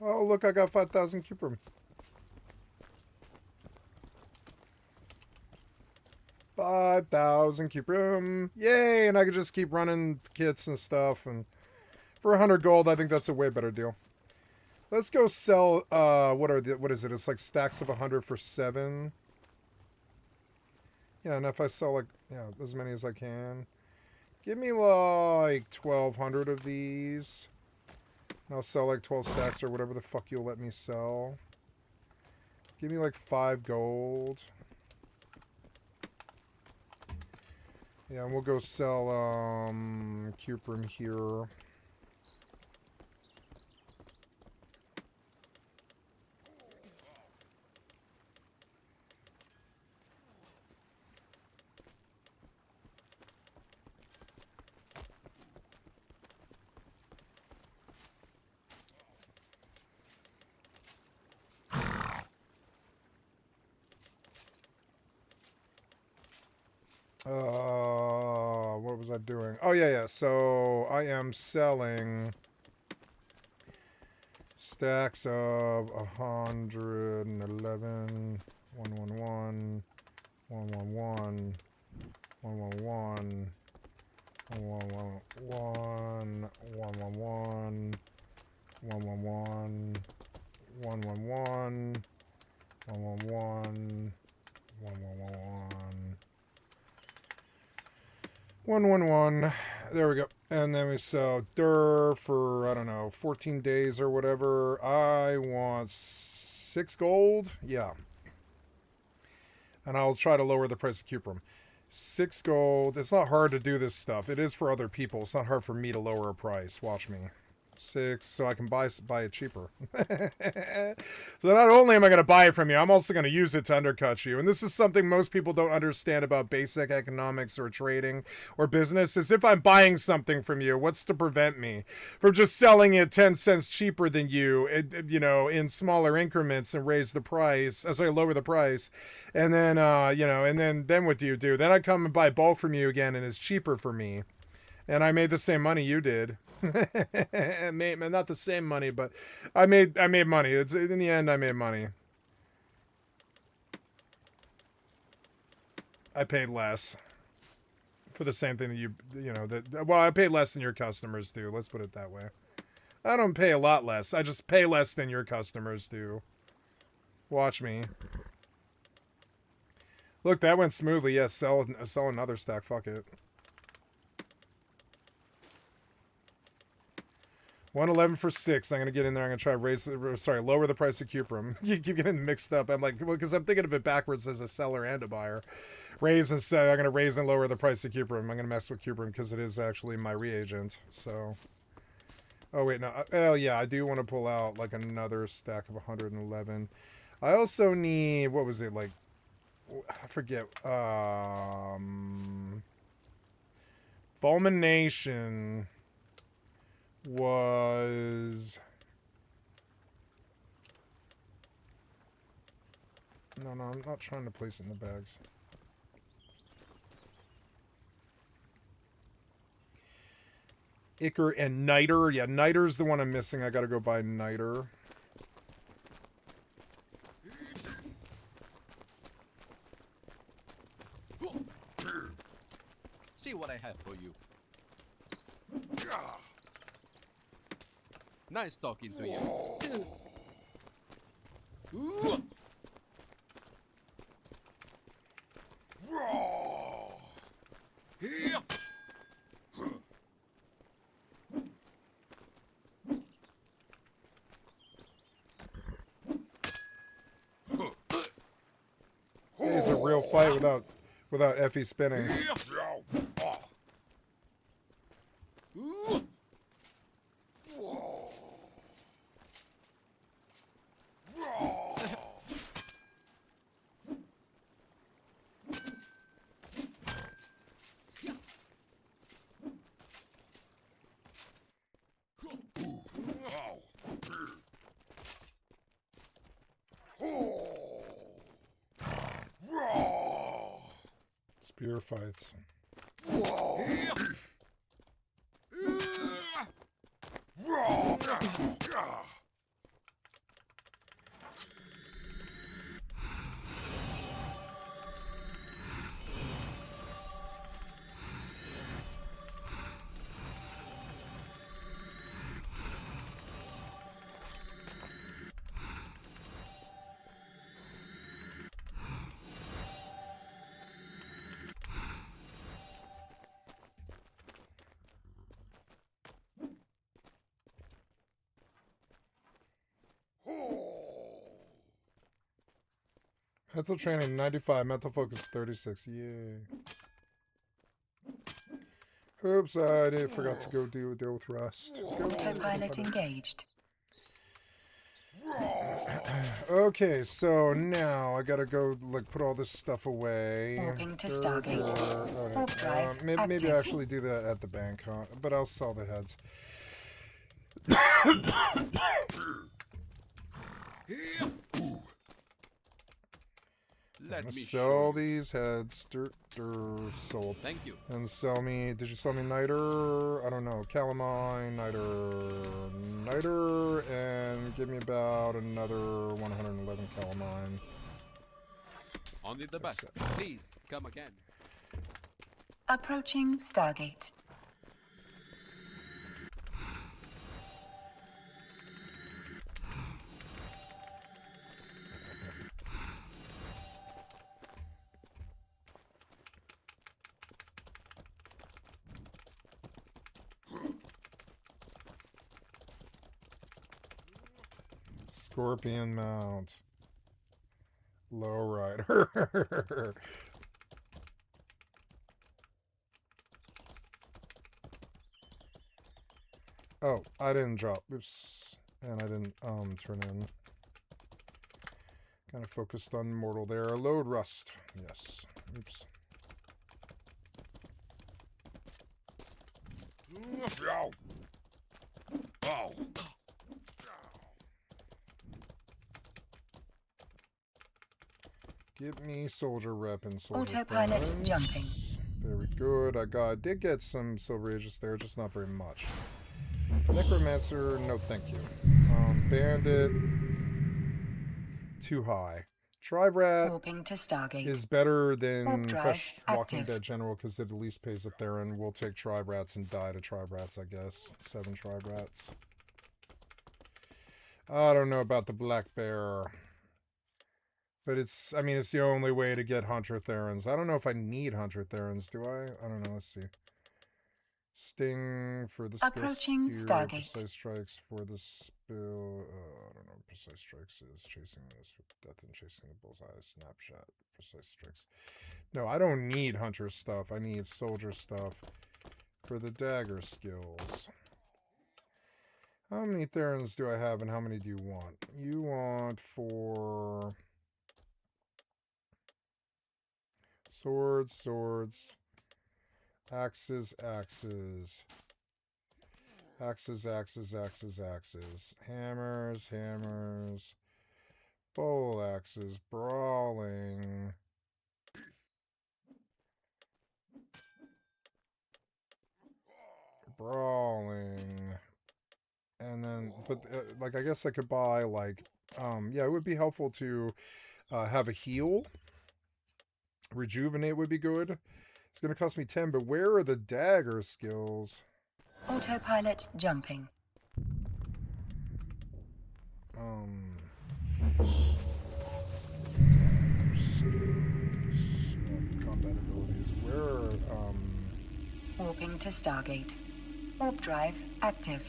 Oh, look, I got 5,000 cube room. 5,000 cube room. Yay! And I could just keep running kits and stuff. And for 100 gold, I think that's a way better deal. Let's go sell, what is it? It's like stacks of 100 for 7. Yeah, and if I sell, like, yeah, as many as I can. Give me, like, 1,200 of these. And I'll sell, like, 12 stacks or whatever the fuck you'll let me sell. Give me like 5 gold. Yeah, and we'll go sell cuprum here. What was I doing? Oh, yeah. So I am selling stacks of 111, 111, 111, 111, 111, 111, 111, 111, 111, 111. 111. There we go. And then we sell DUR for, I don't know, 14 days or whatever. I want 6 gold. Yeah. And I'll try to lower the price of cuprum. 6 gold. It's not hard to do this stuff. It is for other people. It's not hard for me to lower a price. Watch me. 6, so I can buy it cheaper. So not only am I going to buy it from you, I'm also going to use it to undercut you. And this is something most people don't understand about basic economics or trading or business, is if I'm buying something from you, what's to prevent me from just selling it 10 cents cheaper than you, you know, in smaller increments and raise the price, lower the price. And then, you know, and then what do you do? Then I come and buy bulk from you again and it's cheaper for me. And I made the same money you did. Not the same money, but I made money. It's in the end I made money. I paid less for the same thing that you know, well, I paid less than your customers do. Let's put it that way. I don't pay a lot less. I just pay less than your customers do. Watch me. Look, that went smoothly. Yes, sell another stack. Fuck it. 111 for 6. I'm gonna get in there. I'm gonna try to lower the price of cuprum. You keep getting mixed up. I'm like, well, because I'm thinking of it backwards as a seller and a buyer. Raise and sell. I'm gonna raise and lower the price of cuprum. I'm gonna mess with cuprum because it is actually my reagent. So, oh wait, no. Oh yeah, I do want to pull out like another stack of 111. I also need, what was it, like? I forget. Fulmination was... No, I'm not trying to place it in the bags. Ichor and Niter. Yeah, Niter's the one I'm missing. I gotta go buy Niter. See what I have for you. Nice talking to you. It's a real fight without Effie spinning. Spear fights. Mental training 95, mental focus 36. Yay. Oops, I forgot to go deal with Rust. Autopilot engaged. Okay, so now I gotta go like put all this stuff away. Warping to Stargate. Warp drive maybe I actually do that at the bank, huh? But I'll sell the heads. Let me sell these heads. Sold. Thank you. And sell me. Did you sell me Niter? I don't know. Calamine, Niter, and give me about another 111 Calamine. Only the best. Please come again. Approaching Stargate. Scorpion mount. Lowrider. Oh, I didn't drop. Oops. And I didn't turn in. Kind of focused on mortal there. Load rust. Yes. Oops. Oh. Give me soldier rep and soldier Autopilot clearance. jumping. Very good. Did get some silver aegis there, just not very much. Necromancer, no thank you. Bandit, too high. Tribe Rat is better than Fresh Walking Dead General because it at least pays a Theron. We'll take Tribe Rats and die to Tribe Rats, I guess. 7 Tribe Rats. I don't know about the Black Bear. But it's, I mean, it's the only way to get Hunter Therons. I don't know if I need Hunter Therons, do I? I don't know, let's see. Sting for the skill spear, precise strikes for the spill. I don't know what precise strikes is. Chasing this with death and chasing the bullseye. Snapshot. Precise strikes. No, I don't need hunter stuff. I need soldier stuff for the dagger skills. How many Therons do I have and how many do you want? You want for swords. Axes. Hammers. Bowl axes. Brawling. And then, but like, I guess I could buy like, yeah, it would be helpful to have a heal. Rejuvenate would be good. It's going to cost me 10, but where are the dagger skills? Autopilot jumping. Dagger skills. Combat abilities. Where are, Warping to Stargate. Warp drive active.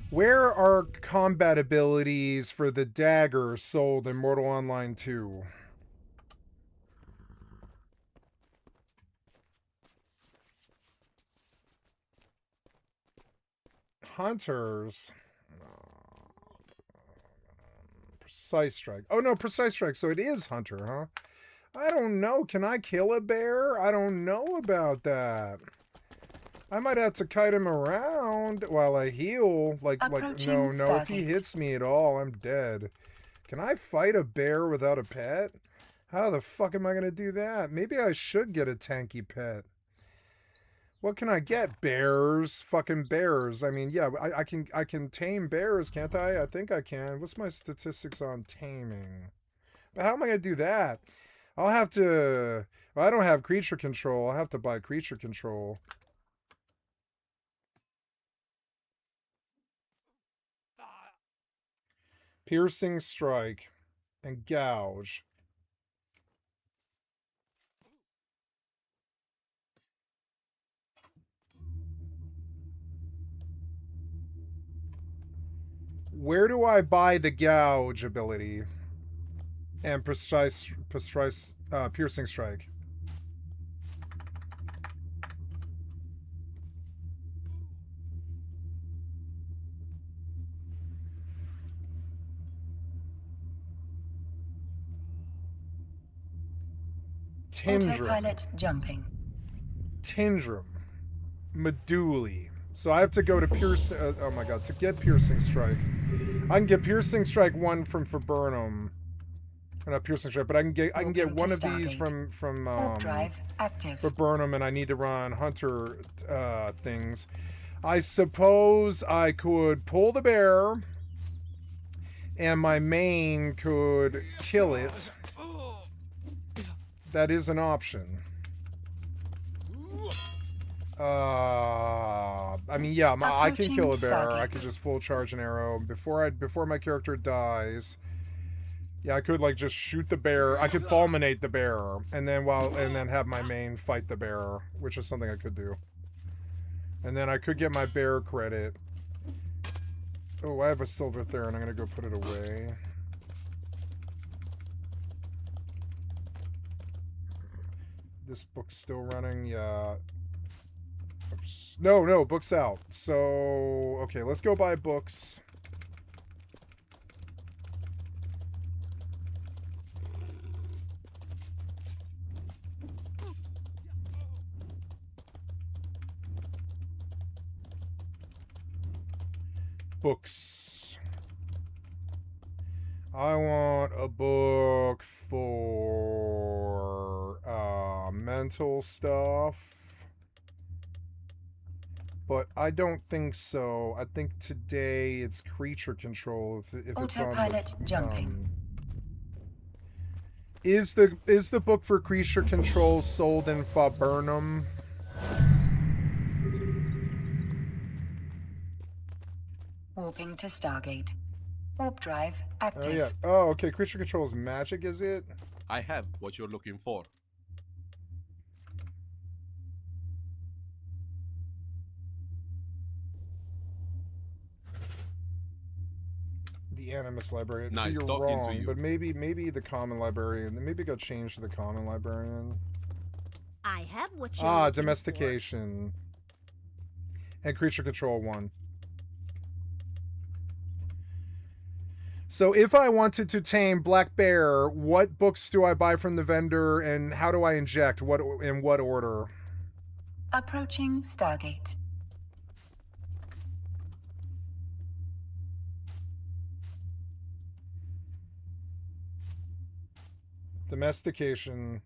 Where are combat abilities for the dagger sold in Mortal Online 2? Hunters. Precise strike. Oh no, precise strike. So it is hunter, huh? I don't know. Can I kill a bear? I don't know about that. I might have to kite him around while I heal. Like no, if he hits me at all, I'm dead. Can I fight a bear without a pet? How the fuck am I gonna do that? Maybe I should get a tanky pet. What can I get? Bears? Fucking bears. I mean, yeah, I can tame bears, can't I? I think I can. What's my statistics on taming? But how am I gonna do that? I'll have to... Well, I don't have creature control. I'll have to buy creature control. Piercing strike and gouge. Where do I buy the gouge ability? And piercing strike. Autopilot jumping. Tindrum. Medullae. So I have to go to pierce. Oh my god! To get piercing strike, I can get piercing strike 1 from Viburnum. Not piercing strike, but I can get one of these from drive active. Viburnum, and I need to run hunter things. I suppose I could pull the bear, and my main could kill it. That is an option. I mean, yeah, I can kill a bear. I could just full charge an arrow before my character dies. Yeah, I could like just shoot the bear. I could fulminate the bear, and then have my main fight the bear, which is something I could do. And then I could get my bear credit. Oh, I have a silver there, and I'm gonna go put it away. This book's still running, yeah. Oops. No, book's out. So, okay, let's go buy books. Books. I want a book for mental stuff. But I don't think so. I think today it's creature control if it's on Autopilot jumping. Is the book for creature control sold in Viburnum? Warping to Stargate. Warp drive active. Oh yeah. Oh, okay. Creature control is magic, is it? I have what you're looking for. The Animus Librarian. Nice You're talking wrong, to you. but maybe the Common Librarian. Maybe it got changed to the Common Librarian. I have what you're looking Domestication. And Creature Control 1. So if I wanted to tame Black Bear, what books do I buy from the vendor, and how do I inject? In what order? Approaching Stargate. Domestication.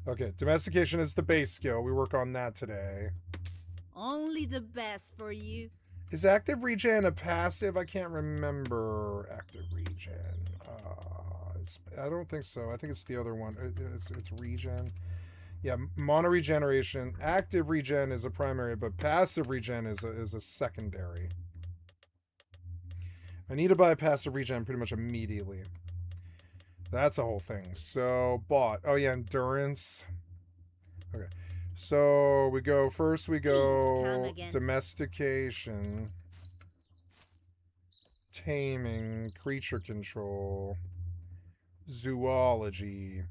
Okay, domestication is the base skill. We work on that today. Only the best for you. Is active regen a passive? I can't remember. Active regen. I don't think so. I think it's the other one. It's regen. Yeah, mono regeneration. Active regen is a primary, but passive regen is a secondary. I need to buy passive regen pretty much immediately. That's a whole thing. So, bought. Oh yeah, endurance. Okay. So, we go domestication, taming, creature control, zoology,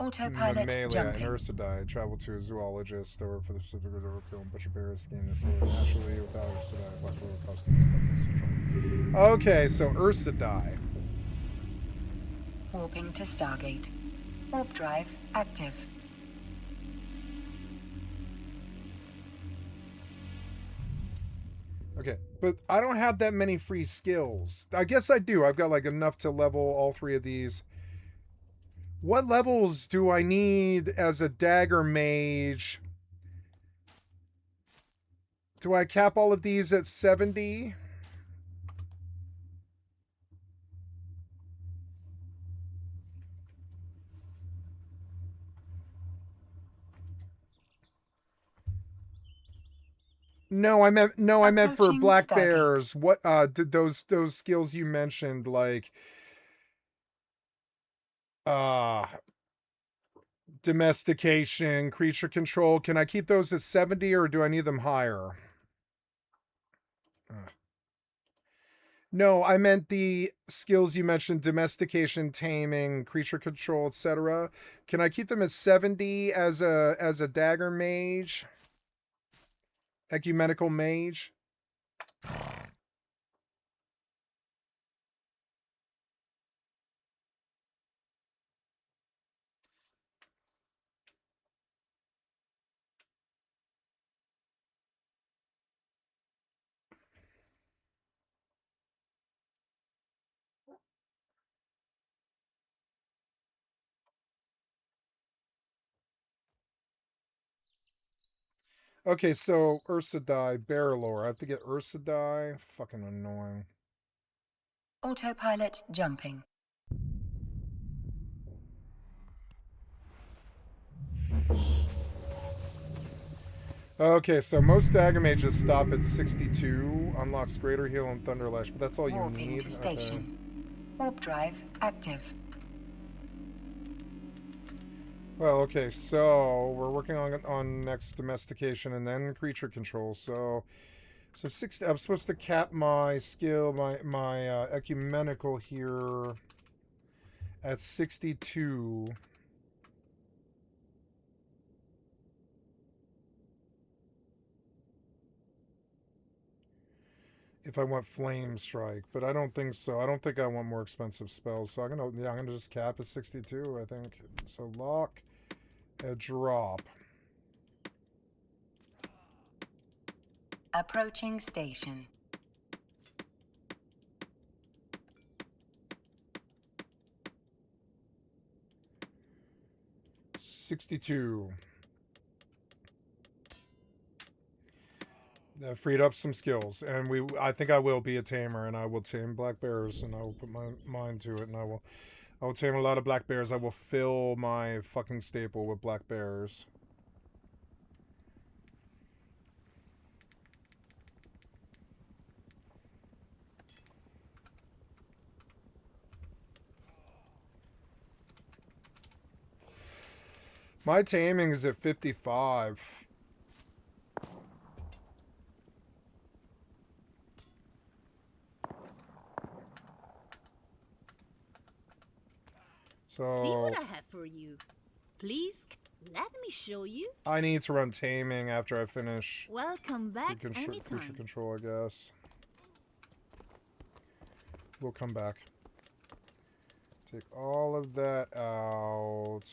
Autopilot Mammalia, jumping. and Ursidae. Travel to a zoologist or for the Pacific or kill and butcher bears, skin this naturally without Ursidae, black roll costume. Okay, so Ursidae. Warping to Stargate. Warp drive active. Okay, but I don't have that many free skills. I guess I do. I've got like enough to level all 3 of these. What levels do I need as a dagger mage? Do I cap all of these at 70? No, I meant for black bears. What did those skills you mentioned, like domestication, creature control, can I keep those at 70 or do I need them higher? No, I meant the skills you mentioned: domestication, taming, creature control, etc. Can I keep them at 70 as a dagger mage? Ecumenical mage? Okay, so Ursa die, Barrelor. I have to get Ursa die. Fucking annoying. Autopilot jumping. Okay, so most dagger mages stop at 62. Unlocks Greater Heal and Thunderlash, but that's all you Warping need. to station. Warp drive active. Well, okay, so we're working on next domestication and then creature control. So 60. I'm supposed to cap my skill, my ecumenical here at 62. If I want flame strike, but I don't think so. I don't think I want more expensive spells. So I'm gonna just cap at 62, I think. So lock a drop. Approaching station. $62. Freed up some skills, and I think I will be a tamer, and I will tame black bears, and I will put my mind to it, and I will tame a lot of black bears. I will fill my fucking staple with black bears. My taming is at 55. So See what I have for you. Please, let me show you. I need to run taming after I finish. Welcome back anytime. Creature control, I guess. We'll come back. Take all of that out.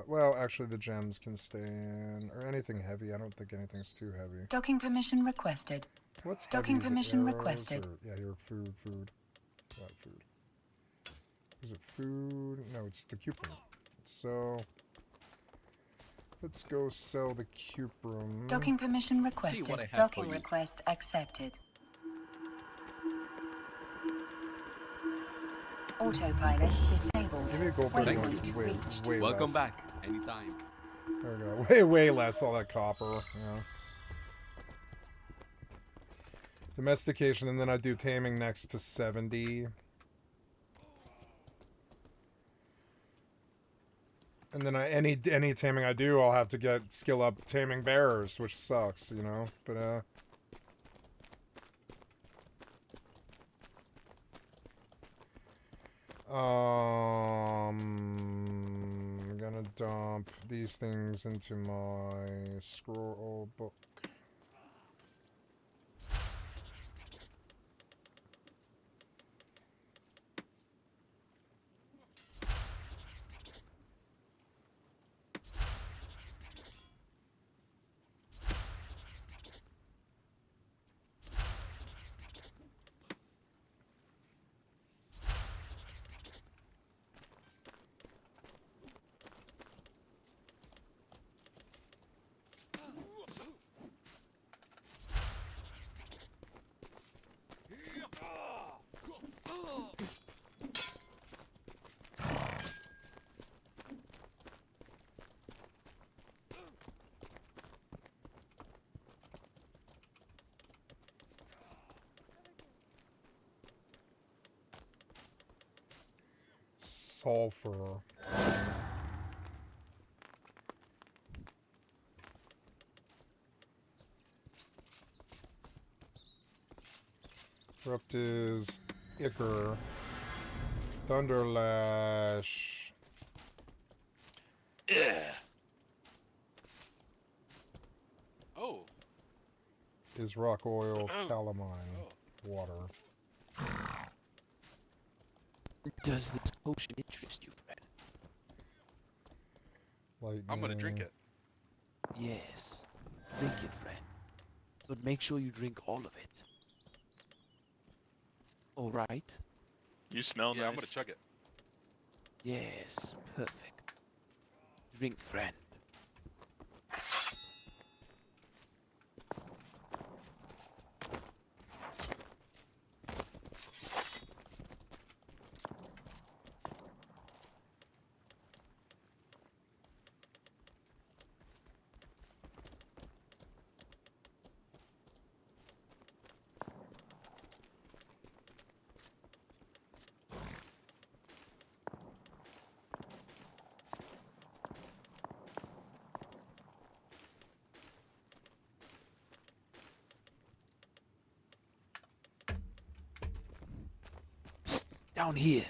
Well, actually, the gems can stay in. Or anything heavy. I don't think anything's too heavy. Docking permission requested. What's docking heavy? permission requested? Yeah, here, food. Not food. Is it food? No, it's the cuprum. So let's go sell the cuprum. Docking permission requested. Docking request accepted. Autopilot disabled. Give me a gold way Welcome less. back anytime. There we go. Way less. All that copper. Yeah. Domestication, and then I do taming next to 70. And then any taming I do, I'll have to get skill up taming bearers, which sucks, you know. But I'm gonna dump these things into my scroll book. Sulfur. Corrupt is Icker. Thunderlash. Yeah. Oh. Is rock oil, calamine, water. Does this potion interest you, friend? Lightning. I'm gonna drink it. Yes. Drink it, friend. But make sure you drink all of it. Alright? You smell Yeah, nice. I'm gonna chug it. Yes, perfect. Drink, friend. Down here.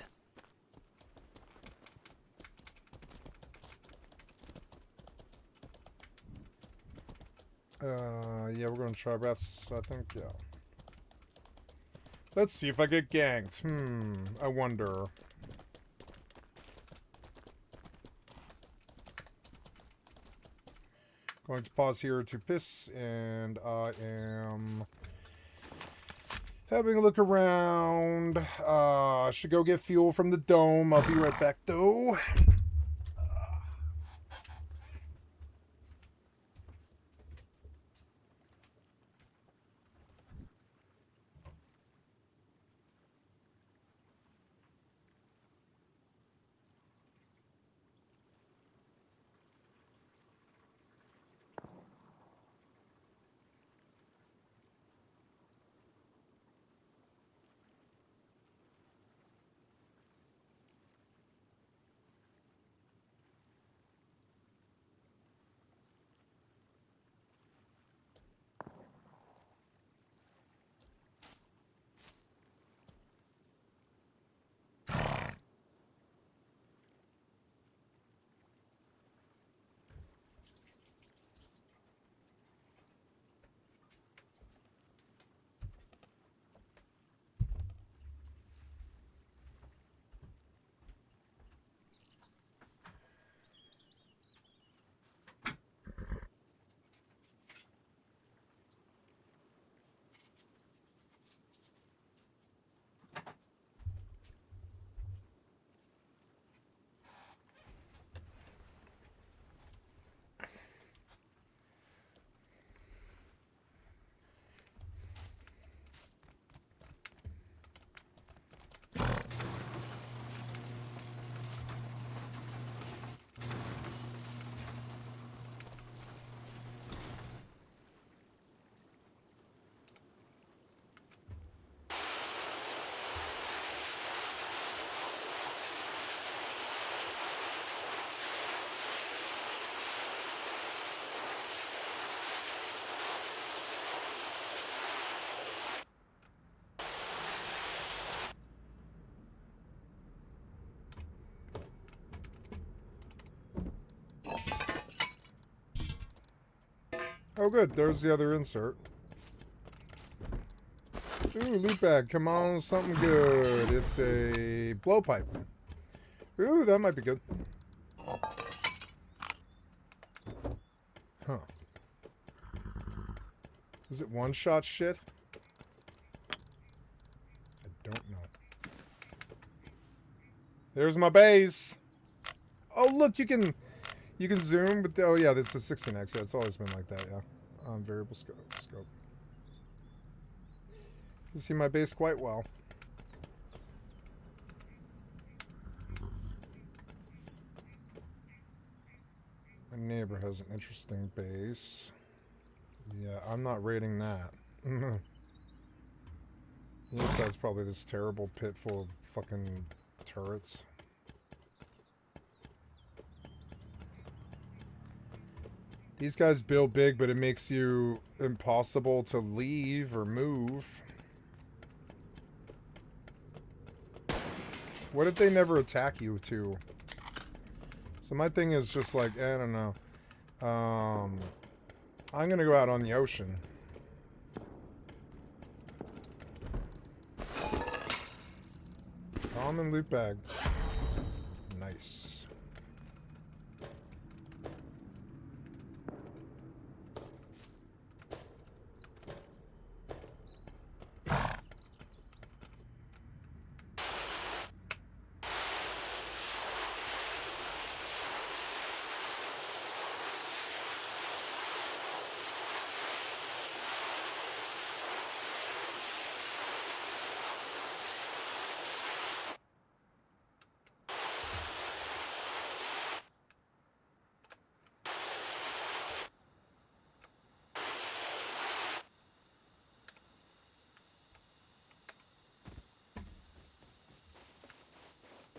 Yeah, we're going to try rats, I think, yeah. Let's see if I get ganked. I wonder. Going to pause here to piss, and I am having a look around. I should go get fuel from the dome. I'll be right back, though. Oh, good. There's the other insert. Ooh, loot bag. Come on, something good. It's a blowpipe. Ooh, that might be good. Huh. Is it one-shot shit? I don't know. There's my base. Oh, look, you can zoom, but oh yeah, this is 16x. Yeah, it's always been like that. Yeah, variable scope. You can see my base quite well. My neighbor has an interesting base. Yeah, I'm not raiding that. The inside's probably this terrible pit full of fucking turrets. These guys build big, but it makes you impossible to leave or move. What if they never attack you, too? So my thing is just like, I don't know. I'm gonna go out on the ocean. Common loot bag. Nice.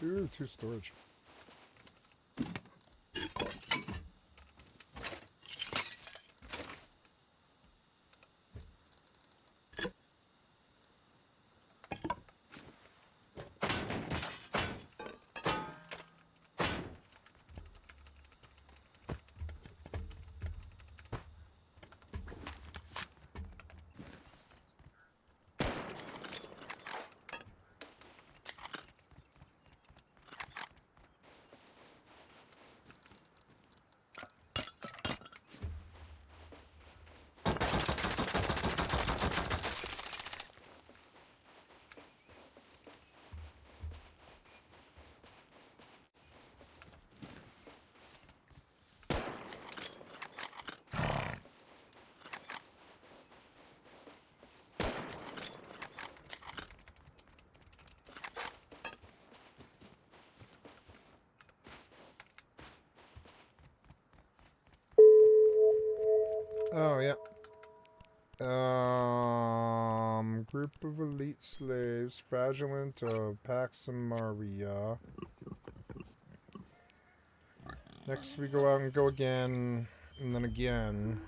Ooh, 2 storage. Oh, yeah. Group of elite slaves, fraudulent of Pax Maria. Next we go out and go again, and then again.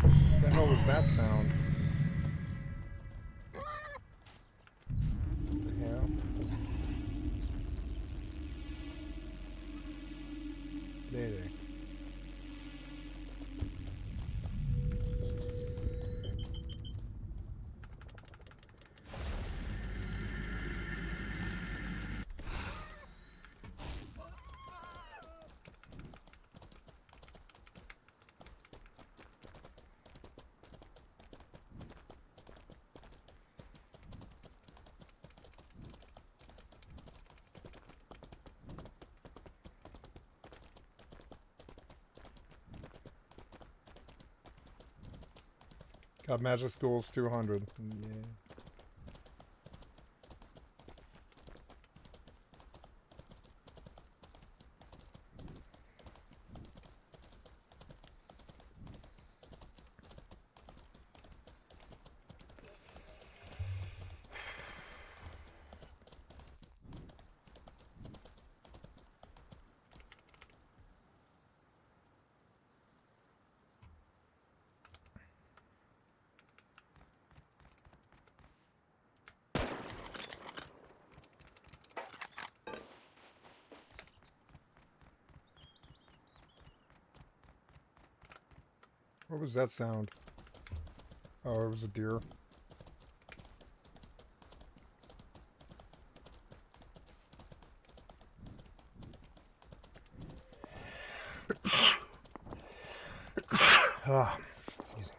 What the hell was that sound? What the hell? Mayday. Got magic schools 200. Yeah. What was that sound? Oh, it was a deer. Ah, excuse me.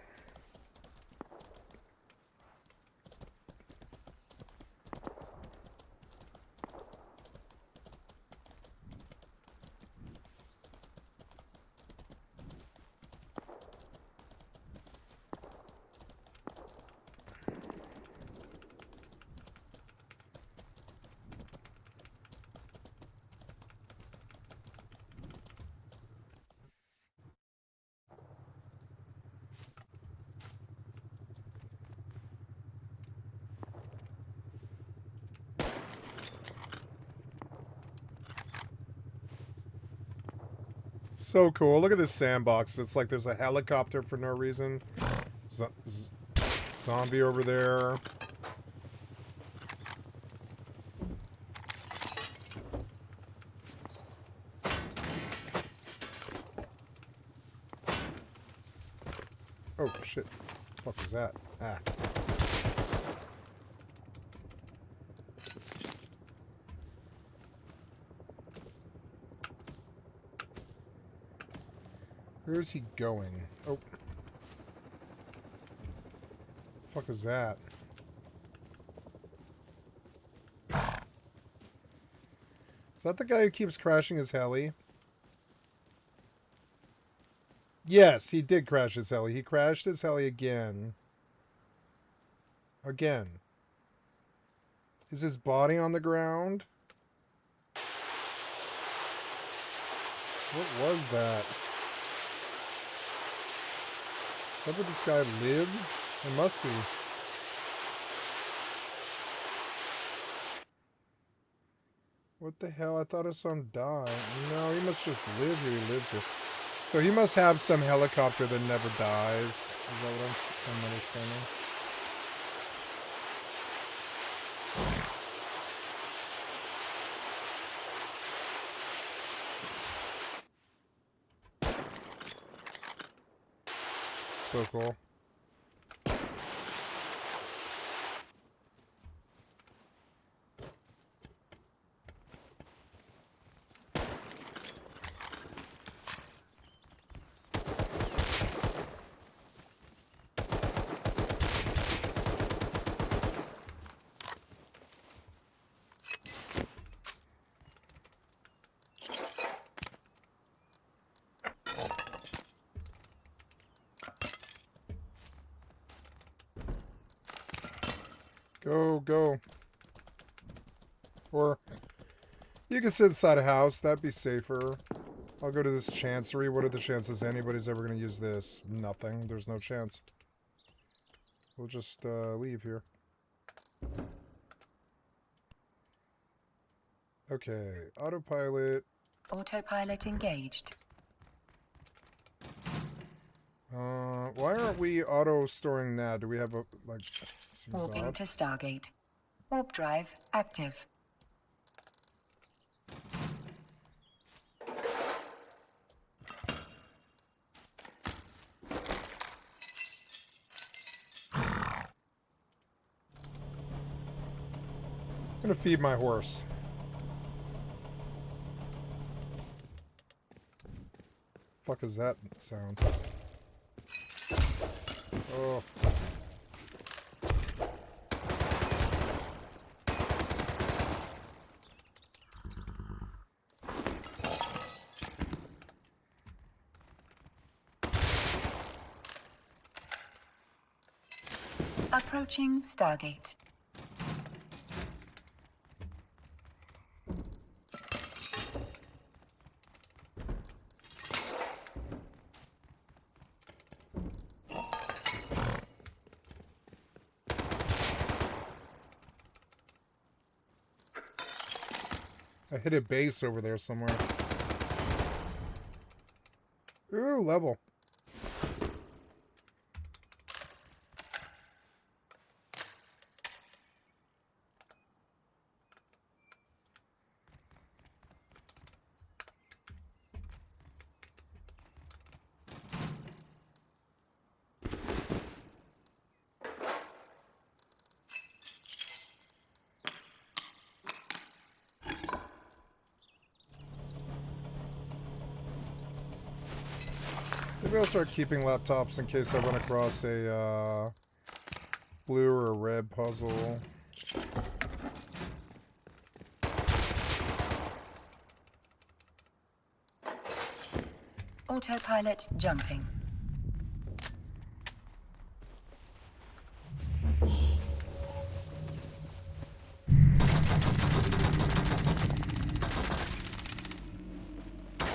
So cool. Look at this sandbox. It's like there's a helicopter for no reason. Zombie over there. Oh, shit. What the fuck was that? Ah. Where is he going? Oh. The fuck is that? Is that the guy who keeps crashing his heli? Yes, he did crash his heli. He crashed his heli again. Again. Is his body on the ground? What was that? Is that where this guy lives? It must be. What the hell? I thought I saw him die. No, he must just live here. He lives here. So he must have some helicopter that never dies. Is that what I'm understanding? So cool. Go, go. Or you can sit inside a house. That'd be safer. I'll go to this chancery. What are the chances anybody's ever going to use this? Nothing. There's no chance. We'll just leave here. Okay. Autopilot. Autopilot engaged. Why aren't we auto-storing that? Do we have a, like... Warping odd. to Stargate. Warp drive active. I'm gonna feed my horse. Fuck is that sound? Oh. Approaching Stargate. I hit a base over there somewhere. Ooh, level. Maybe I'll start keeping laptops in case I run across a blue or a red puzzle. Autopilot jumping.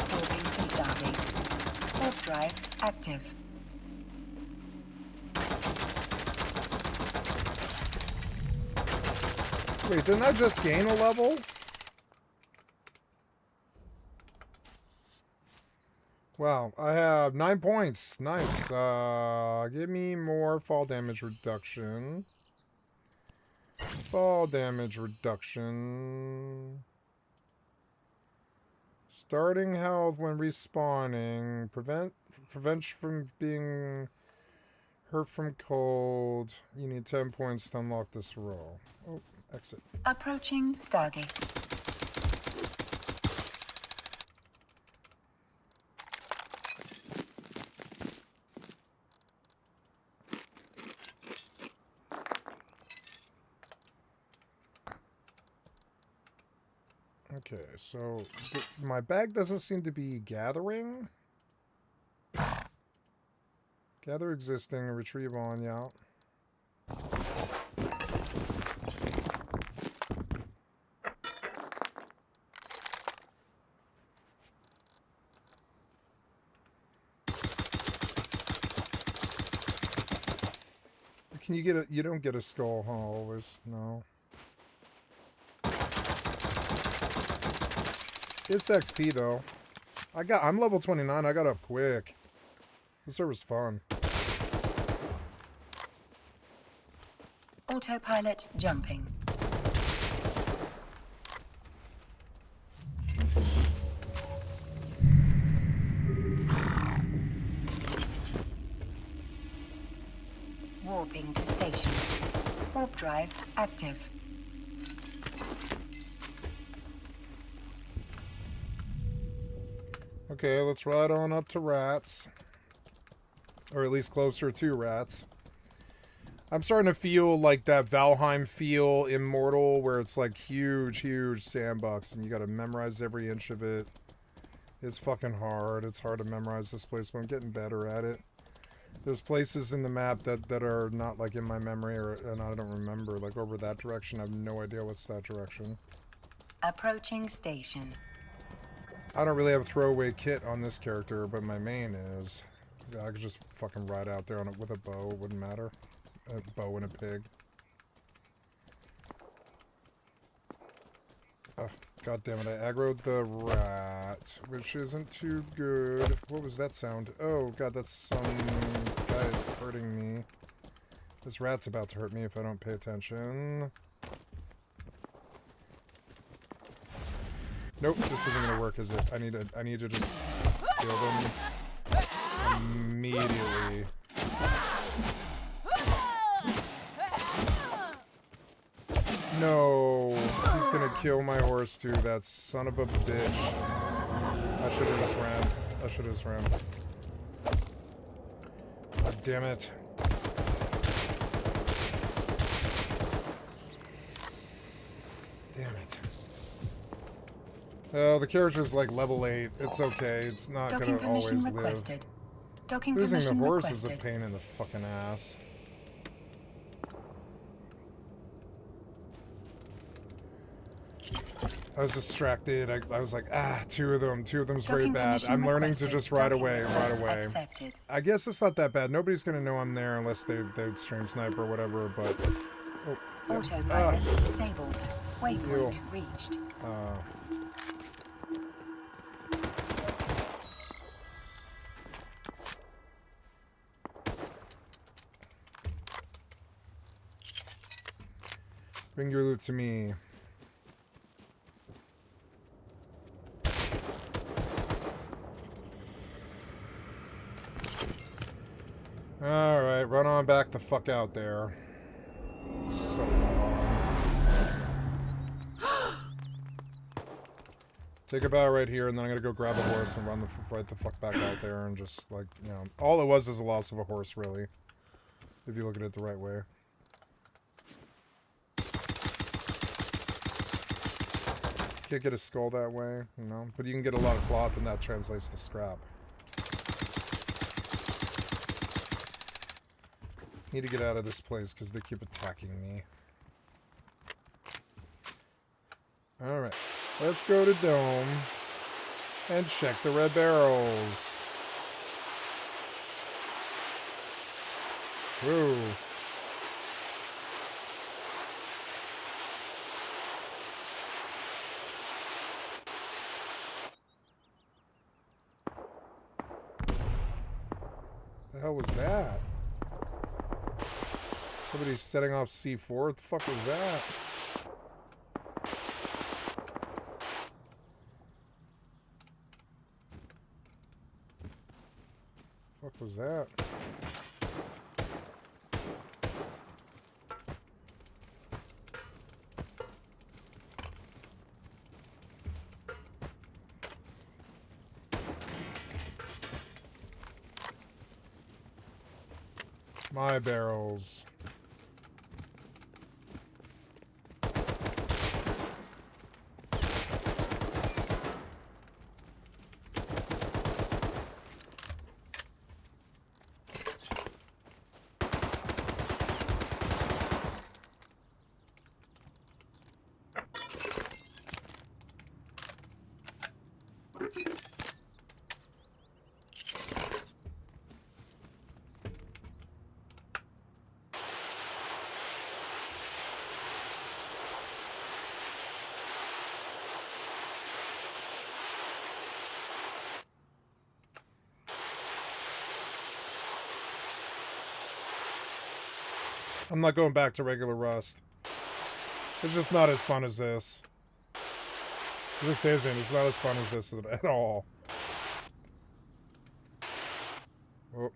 Warping to Stargate. Warp drive active. Wait, didn't I just gain a level? Wow, I have 9 points. Nice. Give me more fall damage reduction. Fall damage reduction. Starting health when respawning. Prevent from being Hurt from cold. You need 10 points to unlock this roll. Oh, exit. Approaching Stargate. Okay, so my bag doesn't seem to be gathering. Gather existing, retrieve on, yeah. Can you get a, you don't get a skull, huh, always? No. It's XP though. I'm level 29, I got up quick. This server's fun. Autopilot jumping. Warping to station. Warp drive active. Okay, let's ride on up to Rats. Or at least closer to Rats. I'm starting to feel like that Valheim feel Immortal, where it's like huge, huge sandbox and you gotta memorize every inch of it. It's fucking hard. It's hard to memorize this place, but I'm getting better at it. There's places in the map that are not like in my memory and I don't remember. Like over that direction, I have no idea what's that direction. Approaching station. I don't really have a throwaway kit on this character, but my main is. Yeah, I could just fucking ride out there on it with a bow. It wouldn't matter. A bow and a pig. Oh, God damn it. I aggroed the rat, which isn't too good. What was that sound? Oh, God, that's some guy hurting me. This rat's about to hurt me if I don't pay attention. Nope, this isn't gonna work, is it? I need to just kill them immediately. No, he's gonna kill my horse too, that son of a bitch. I should have just ran. I should have just ran. God damn it. Damn it. Oh, the character's like level 8. It's okay. It's not Docking gonna always permission live. requested. Docking Losing the permission horse requested. is a pain in the fucking ass. I was distracted. I was like, two of them. Two of them's very Docking bad. permission I'm learning to requested. just ride Docking away, request right away. accepted. I guess it's not that bad. Nobody's gonna know I'm there unless they stream snipe or whatever, but... Oh, yeah. Autopilot disabled. Waypoint reached. Bring your loot to me. Alright, run on back the fuck out there. So long. Take a bow right here, and then I'm gonna go grab a horse and run right the fuck back out there and just, like, you know... All it was is a loss of a horse, really. If you look at it the right way. Can't get a skull that way, you know? But you can get a lot of cloth, and that translates to scrap. Need to get out of this place because they keep attacking me. Alright, let's go to Dome and check the red barrels. Whoa. The hell was that? Somebody's setting off C4? What the fuck was that? What was that? My barrels. I'm not going back to regular Rust. It's just not as fun as this. This isn't. It's not as fun as this at all. Oh.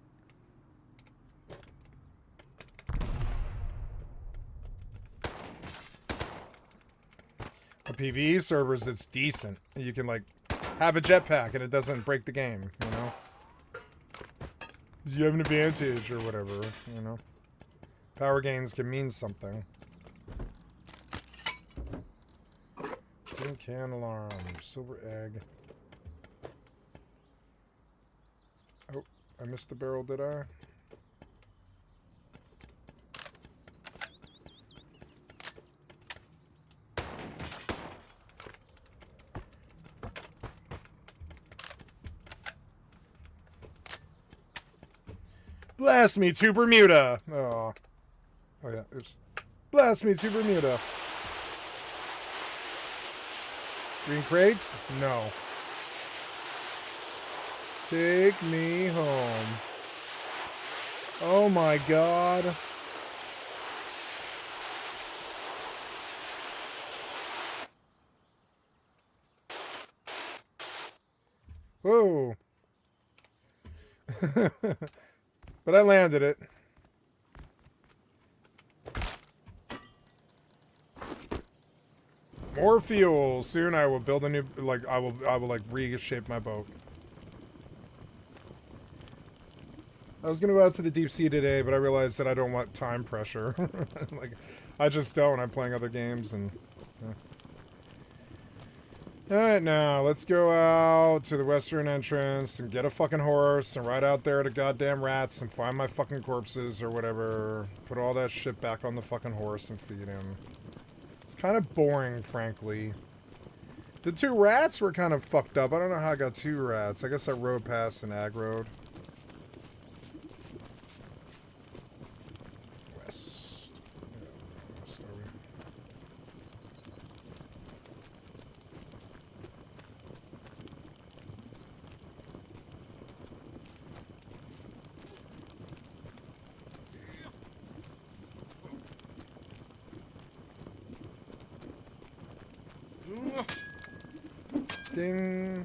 The PvE servers, it's decent. You can, like, have a jetpack and it doesn't break the game, you know? 'Cause you have an advantage or whatever, you know? Power gains can mean something. Tin can alarm. Silver egg. Oh, I missed the barrel, did I? Blast me to Bermuda! Oh. Oh yeah, oops. Blast me to Bermuda! Green crates? No. Take me home. Oh my god. Whoa. But I landed it. More fuel. Soon I will build a new, like, I will like reshape my boat. I was gonna go out to the deep sea today, but I realized that I don't want time pressure. Like, I just don't. I'm playing other games and... Alright, now, let's go out to the western entrance and get a fucking horse and ride out there to goddamn rats and find my fucking corpses or whatever. Put all that shit back on the fucking horse and feed him. It's kind of boring, frankly. The 2 rats were kind of fucked up. I don't know how I got 2 rats. I guess I rode past an ag road. West. Yeah, west are we? Ding.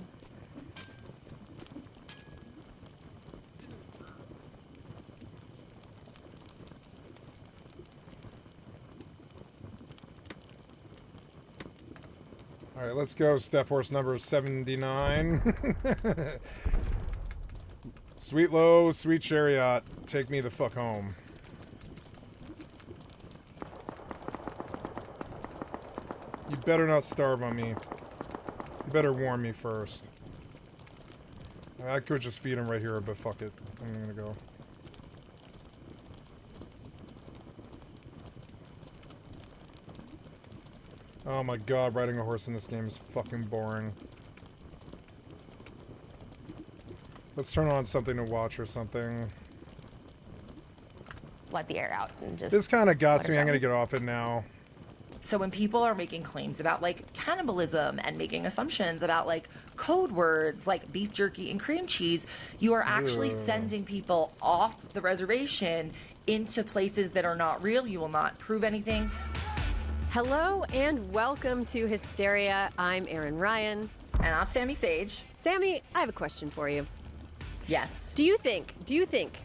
All right, let's go. Step horse number 79. Sweet low, sweet chariot, take me the fuck home. You better not starve on me. You better warn me first. I could just feed him right here, but fuck it. I'm gonna go. Oh my god, riding a horse in this game is fucking boring. Let's turn on something to watch or something. Let the air out and just... This kind of got to me. I'm gonna get off it now. So when people are making claims about like cannibalism and making assumptions about like code words like beef jerky and cream cheese, you are actually sending people off the reservation into places that are not real. You will not prove anything. Hello and welcome to Hysteria. I'm Erin Ryan. And I'm Sammy Sage. Sammy, I have a question for you. Yes. Do you think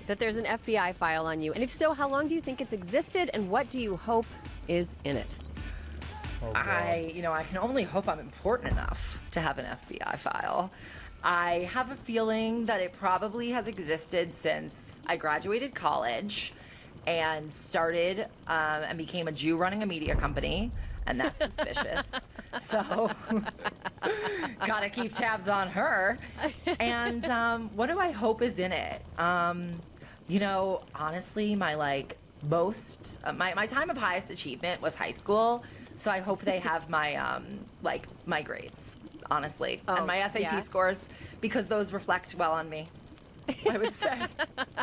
that there's an FBI file on you? And if so, how long do you think it's existed and what do you hope is in it? Oh, I can only hope I'm important enough to have an FBI file. I have a feeling that it probably has existed since I graduated college, and started and became a Jew running a media company, and that's suspicious. So gotta keep tabs on her. And what do I hope is in it? You know, honestly, my my time of highest achievement was high school. So I hope they have my my grades, honestly, and my SAT scores, because those reflect well on me, I would say.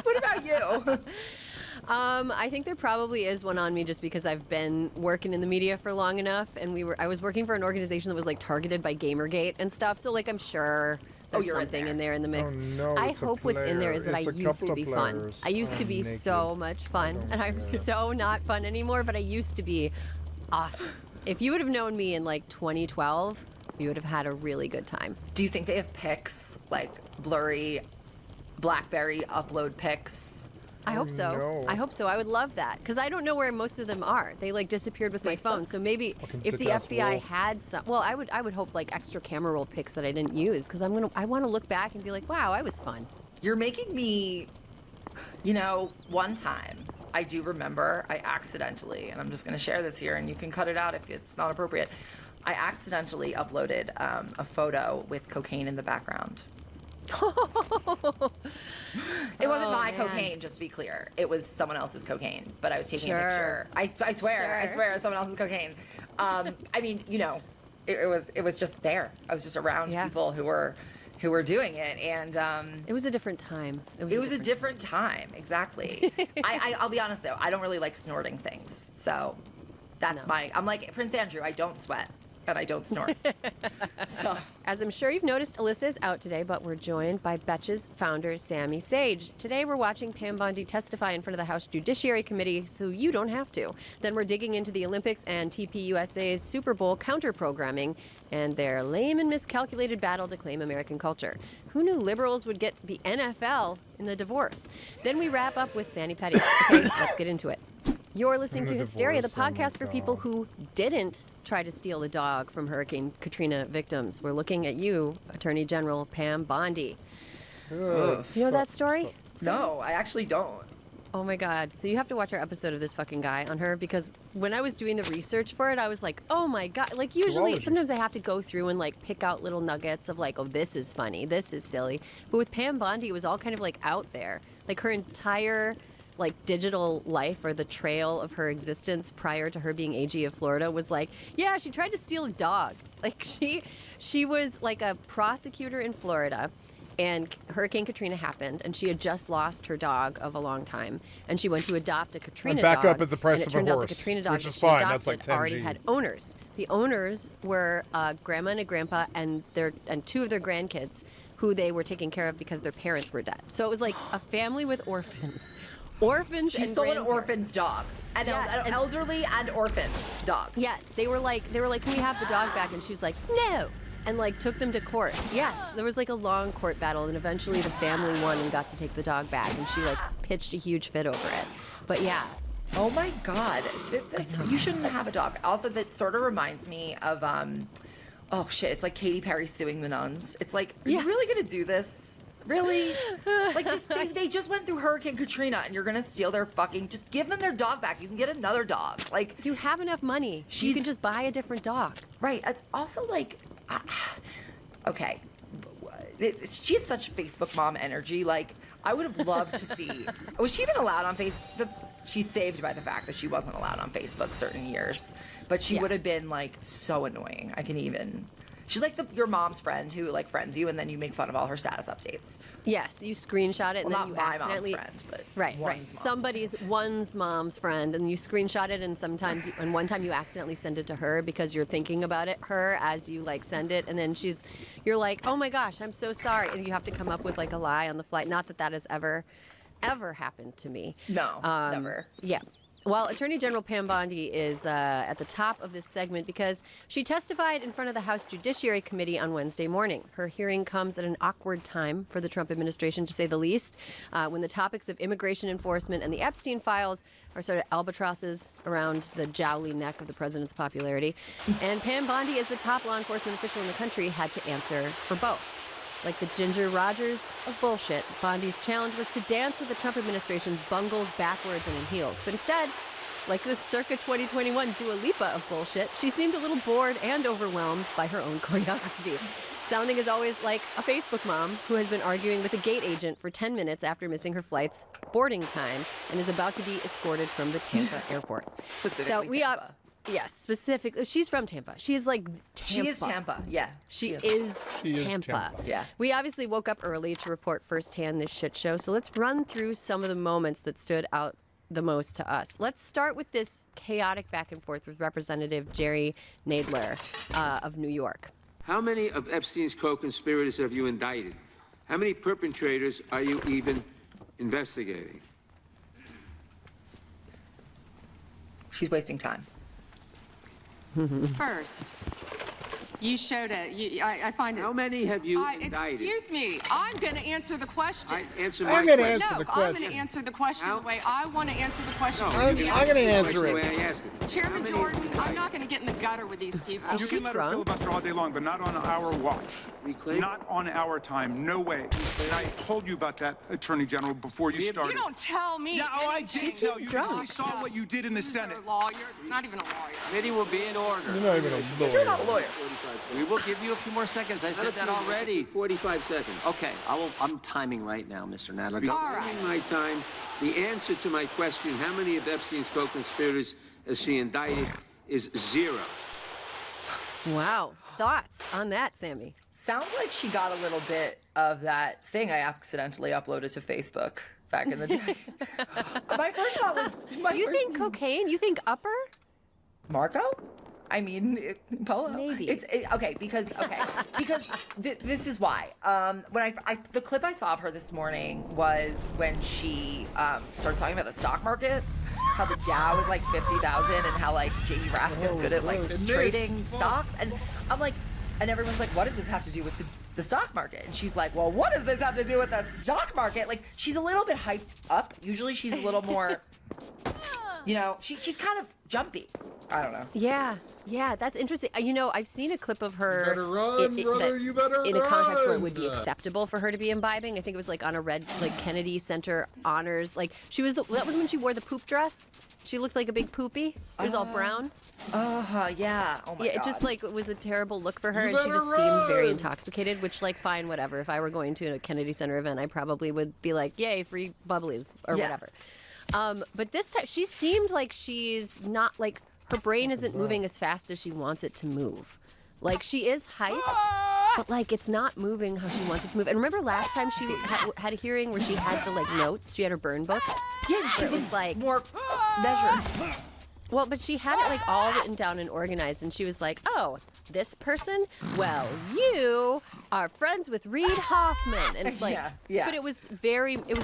What about you? I think there probably is one on me just because I've been working in the media for long enough, and I was working for an organization that was like targeted by Gamergate and stuff. So like I'm sure there's something in there in the mix. Oh, no, I it's a hope what's in there player. is that It's I a used couple to of be fun. players. I used to be Naked. so much fun, and I'm so not fun anymore. But I used to be awesome. If you would have known me in like 2012, you would have had a really good time. Do you think they have pics, like blurry BlackBerry upload pics? I hope so. no. I hope so. I would love that because I don't know where most of them are. They like disappeared with my phone. So maybe if the FBI had some, well, I would hope like extra camera roll pics that I didn't use because I want to look back and be like, wow, I was fun. You're making me, you know, one time I do remember I accidentally, and I'm just going to share this here, and you can cut it out if it's not appropriate. I accidentally uploaded a photo with cocaine in the background. It wasn't my cocaine, just to be clear. It was someone else's cocaine, but I was taking a picture. I swear it was someone else's cocaine. I mean, you know, it was just there. I was just around people who were doing it, and it was a different time. It was a different time, exactly. I'll be honest though, I don't really like snorting things, so that's I'm like Prince Andrew. I don't sweat. And I don't snort. So, as I'm sure you've noticed, Alyssa is out today, but we're joined by Betches founder Sammy Sage. Today we're watching Pam Bondi testify in front of the House Judiciary Committee, so you don't have to. Then we're digging into the Olympics and TPUSA's Super Bowl counter-programming and their lame and miscalculated battle to claim American culture. Who knew liberals would get the NFL in the divorce? Then we wrap up with Sandy Petty. Okay, let's get into it. You're listening to Hysteria, the podcast for people who didn't try to steal the dog from Hurricane Katrina victims. We're looking at you, Attorney General Pam Bondi. You know that story? No, I actually don't. Oh my God. So you have to watch our episode of this fucking guy on her, because when I was doing the research for it, I was like, oh my God. Like usually, sometimes I have to go through and like pick out little nuggets of like, oh, this is funny, this is silly. But with Pam Bondi, it was all kind of like out there. Like her entire like digital life, or the trail of her existence prior to her being AG of Florida, was like, yeah, she tried to steal a dog. Like she was like a prosecutor in Florida, and Hurricane Katrina happened, and she had just lost her dog of a long time, and she went to adopt a Katrina dog. And back up at the price of a horse, and it turned out the Katrina dog which that is she fine. adopted That's like 10 already G. had owners. The owners were a grandma and a grandpa and two of their grandkids, who they were taking care of because their parents were dead. So it was like a family with orphans. She stole an orphan's dog, an elderly and orphan's dog. Yes, they were like, can we have the dog back? And she was like, no, and like took them to court. Yes, there was like a long court battle, and eventually the family won and got to take the dog back, and she like pitched a huge fit over it. But yeah. Oh my God, you shouldn't have a dog. Also, that sort of reminds me of oh shit, it's like Katy Perry suing the nuns. It's like, are you really gonna do this? Really? Like they just went through Hurricane Katrina, and you're gonna steal their fucking? Just give them their dog back. You can get another dog. Like, you have enough money. You can just buy a different dog. Right. It's also like, okay, she's such Facebook mom energy. Like, I would have loved to see. Was she even allowed on Facebook? She's saved by the fact that she wasn't allowed on Facebook certain years, but she would have been like so annoying. She's like your mom's friend who like friends you, and then you make fun of all her status updates. Yes, you screenshot it, and then you accidentally. Not my mom's friend, but right. One's mom's friend, and you screenshot it, and one time you accidentally send it to her because you're thinking about her as you like send it, and then you're like, oh my gosh, I'm so sorry, and you have to come up with like a lie on the fly. Not that has ever happened to me. No, never. Yeah. Well, Attorney General Pam Bondi is at the top of this segment because she testified in front of the House Judiciary Committee on Wednesday morning. Her hearing comes at an awkward time for the Trump administration, to say the least, when the topics of immigration enforcement and the Epstein files are sort of albatrosses around the jowly neck of the president's popularity. And Pam Bondi, as the top law enforcement official in the country, had to answer for both. Like the Ginger Rogers of bullshit, Bondi's challenge was to dance with the Trump administration's bungles backwards and in heels. But instead, like the circa 2021 Dua Lipa of bullshit, she seemed a little bored and overwhelmed by her own choreography. Sounding as always like a Facebook mom who has been arguing with a gate agent for 10 minutes after missing her flight's boarding time and is about to be escorted from the Tampa airport. Specifically Tampa. Yes, specifically. She's from Tampa. She's like Tampa. She is Tampa, yeah. She is Tampa. Yeah. We obviously woke up early to report firsthand this shit show, so let's run through some of the moments that stood out the most to us. Let's start with this chaotic back and forth with Representative Jerry Nadler of New York. How many of Epstein's co-conspirators have you indicted? How many perpetrators are you even investigating? She's wasting time. First, you showed it. I find it. How many have you indicted? Excuse me. I'm going to answer the question. Answer my I'm going to question. answer the I'm question. going to answer the question the way I want to answer the question. I'm going to answer The way it. I asked it. Chairman Jordan, I'm not going to get in the gutter with these people. Is You she can let her drunk? filibuster all day long, but not on our watch. Reclaim? Not on our time. No way. And I told you about that, Attorney General, before you started. You don't tell me. Yeah, oh, I anything. did tell you. drunk. I saw what you did in the Senate. You're a lawyer, not even a lawyer. Committee will be in order. You're not even a lawyer. You're not a lawyer. We will give you a few more seconds. I said that already. 45 seconds. Okay, I'm timing right now, Mr. Nadler. Reclaiming my time. The answer to my question, how many of Epstein's co-conspirators has she indicted, is 0. Wow. Thoughts on that, Sammy? Sounds like she got a little bit of that thing I accidentally uploaded to Facebook back in the day. My first thought was... You think cocaine? You think upper? Marco? I mean, Polo. Maybe. Because this is why. When the clip I saw of her this morning was when she started talking about the stock market, how the Dow is like 50,000, and how like Jamie Raskin's good at like trading stocks, and I'm like, and everyone's like, what does this have to do with the stock market? And she's like, well, what does this have to do with the stock market? Like, she's a little bit hyped up. Usually she's a little more, she's kind of jumpy. I don't know. Yeah, that's interesting. I've seen a clip of her. You better run, brother, you better in a context where it run. would be acceptable for her to be imbibing. I think it was like on a red, like Kennedy Center honors. Like she was that was when she wore the poop dress. She looked like a big poopy. It was all brown. Yeah. Oh my God. It just like it was a terrible look for her, You and she better just seemed very run. intoxicated. Which, like, fine, whatever. If I were going to a Kennedy Center event, I probably would be like, "Yay, free bubblies" or whatever. But this time, she seemed like she's not like her brain isn't moving as fast as she wants it to move. Like she is hyped, but like it's not moving how she wants it to move. And remember last time she had a hearing where she had the like notes, she had her burn book. Yeah, she was like more measured. Well, but she had it like all written down and organized, and she was like, "Oh, this person? Well, you are friends with Reid Hoffman," and like, yeah. But it was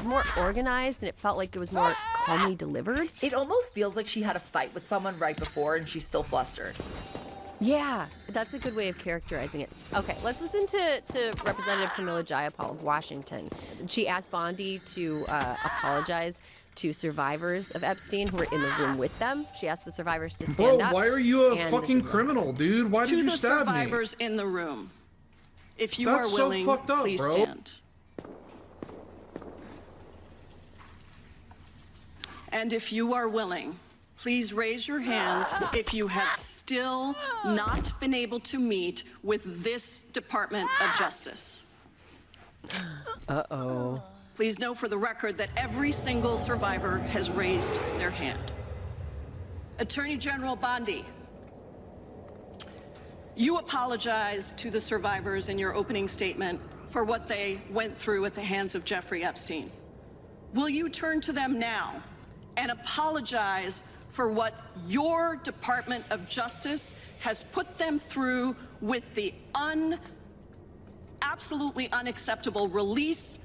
more organized, and it felt like it was more calmly delivered. It almost feels like she had a fight with someone right before, and she's still flustered. Yeah, that's a good way of characterizing it. Okay, let's listen to Representative Camila Jayapal of Washington. She asked Bondi to apologize to survivors of Epstein who were in the room with them. She asked the survivors to stand up. Why are you a and fucking criminal, dude? Why did you stab me? To the survivors in the room, if you That's are willing, so fucked up, please bro. stand. And if you are willing, please raise your hands if you have still not been able to meet with this Department of Justice. Uh-oh. Please know for the record that every single survivor has raised their hand. Attorney General Bondi, you apologized to the survivors in your opening statement for what they went through at the hands of Jeffrey Epstein. Will you turn to them now and apologize for what your Department of Justice has put them through with the absolutely unacceptable release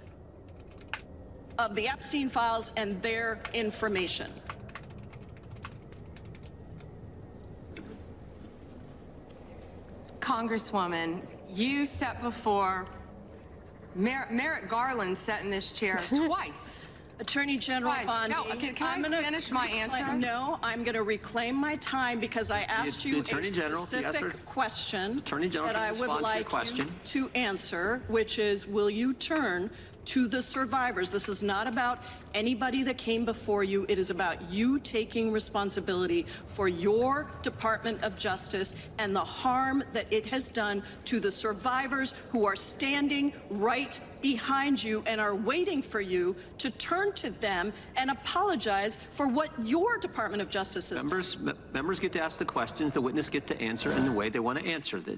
of the Epstein files and their information? Congresswoman, you sat before Merrick Garland sat in this chair twice Attorney General Guys, Bondi. no, can I finish my answer? No, I'm going to reclaim my time because I asked you a specific question that I would like you to answer, which is, will you turn to the survivors? This is not about anybody that came before you. It is about you taking responsibility for your Department of Justice and the harm that it has done to the survivors who are standing right behind you and are waiting for you to turn to them and apologize for what your Department of Justice has done. Members get to ask the questions, the witness gets to answer in the way they want to answer. The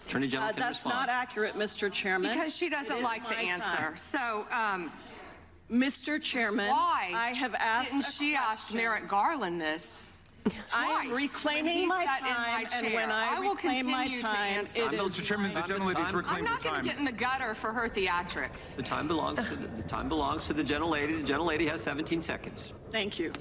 Attorney General can That's respond. not accurate, Mr. Chairman. Because she doesn't like the answer. So, Mr. Chairman, why I have asked didn't she ask Merrick Garland this? I am reclaiming my time, and when I will reclaim my continue to time, answer. it is Mr. Chairman, the gentlelady's reclaimed her I'm not going time. to get in the gutter for her theatrics. The time belongs to the gentlelady. The gentlelady has 17 seconds. Thank you.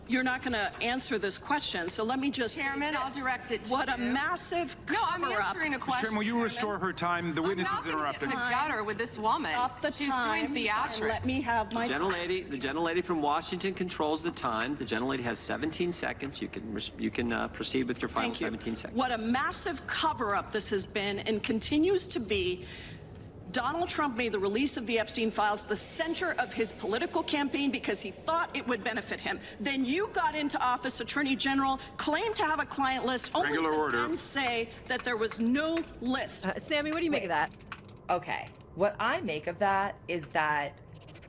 You're not going to answer this question, so let me just Chairman, say I'll this. direct it to What a you. massive No, I'm cover-up. answering a Mr. question. Chairman, will you restore her time? The witness is I'm interrupted. not going to get in the gutter with this woman. Stop the She's time doing theatrics. and let me have my time. The gentlelady from Washington controls the time. The gentlelady has 17 seconds. You can proceed with your final Thank you. 17 seconds. What a massive cover-up this has been and continues to be. Donald Trump made the release of the Epstein files the center of his political campaign because he thought it would benefit him. Then you got into office, Attorney General, claimed to have a client list, only to then say that there was no list. Sammy, what do you make of that? Okay. What I make of that is that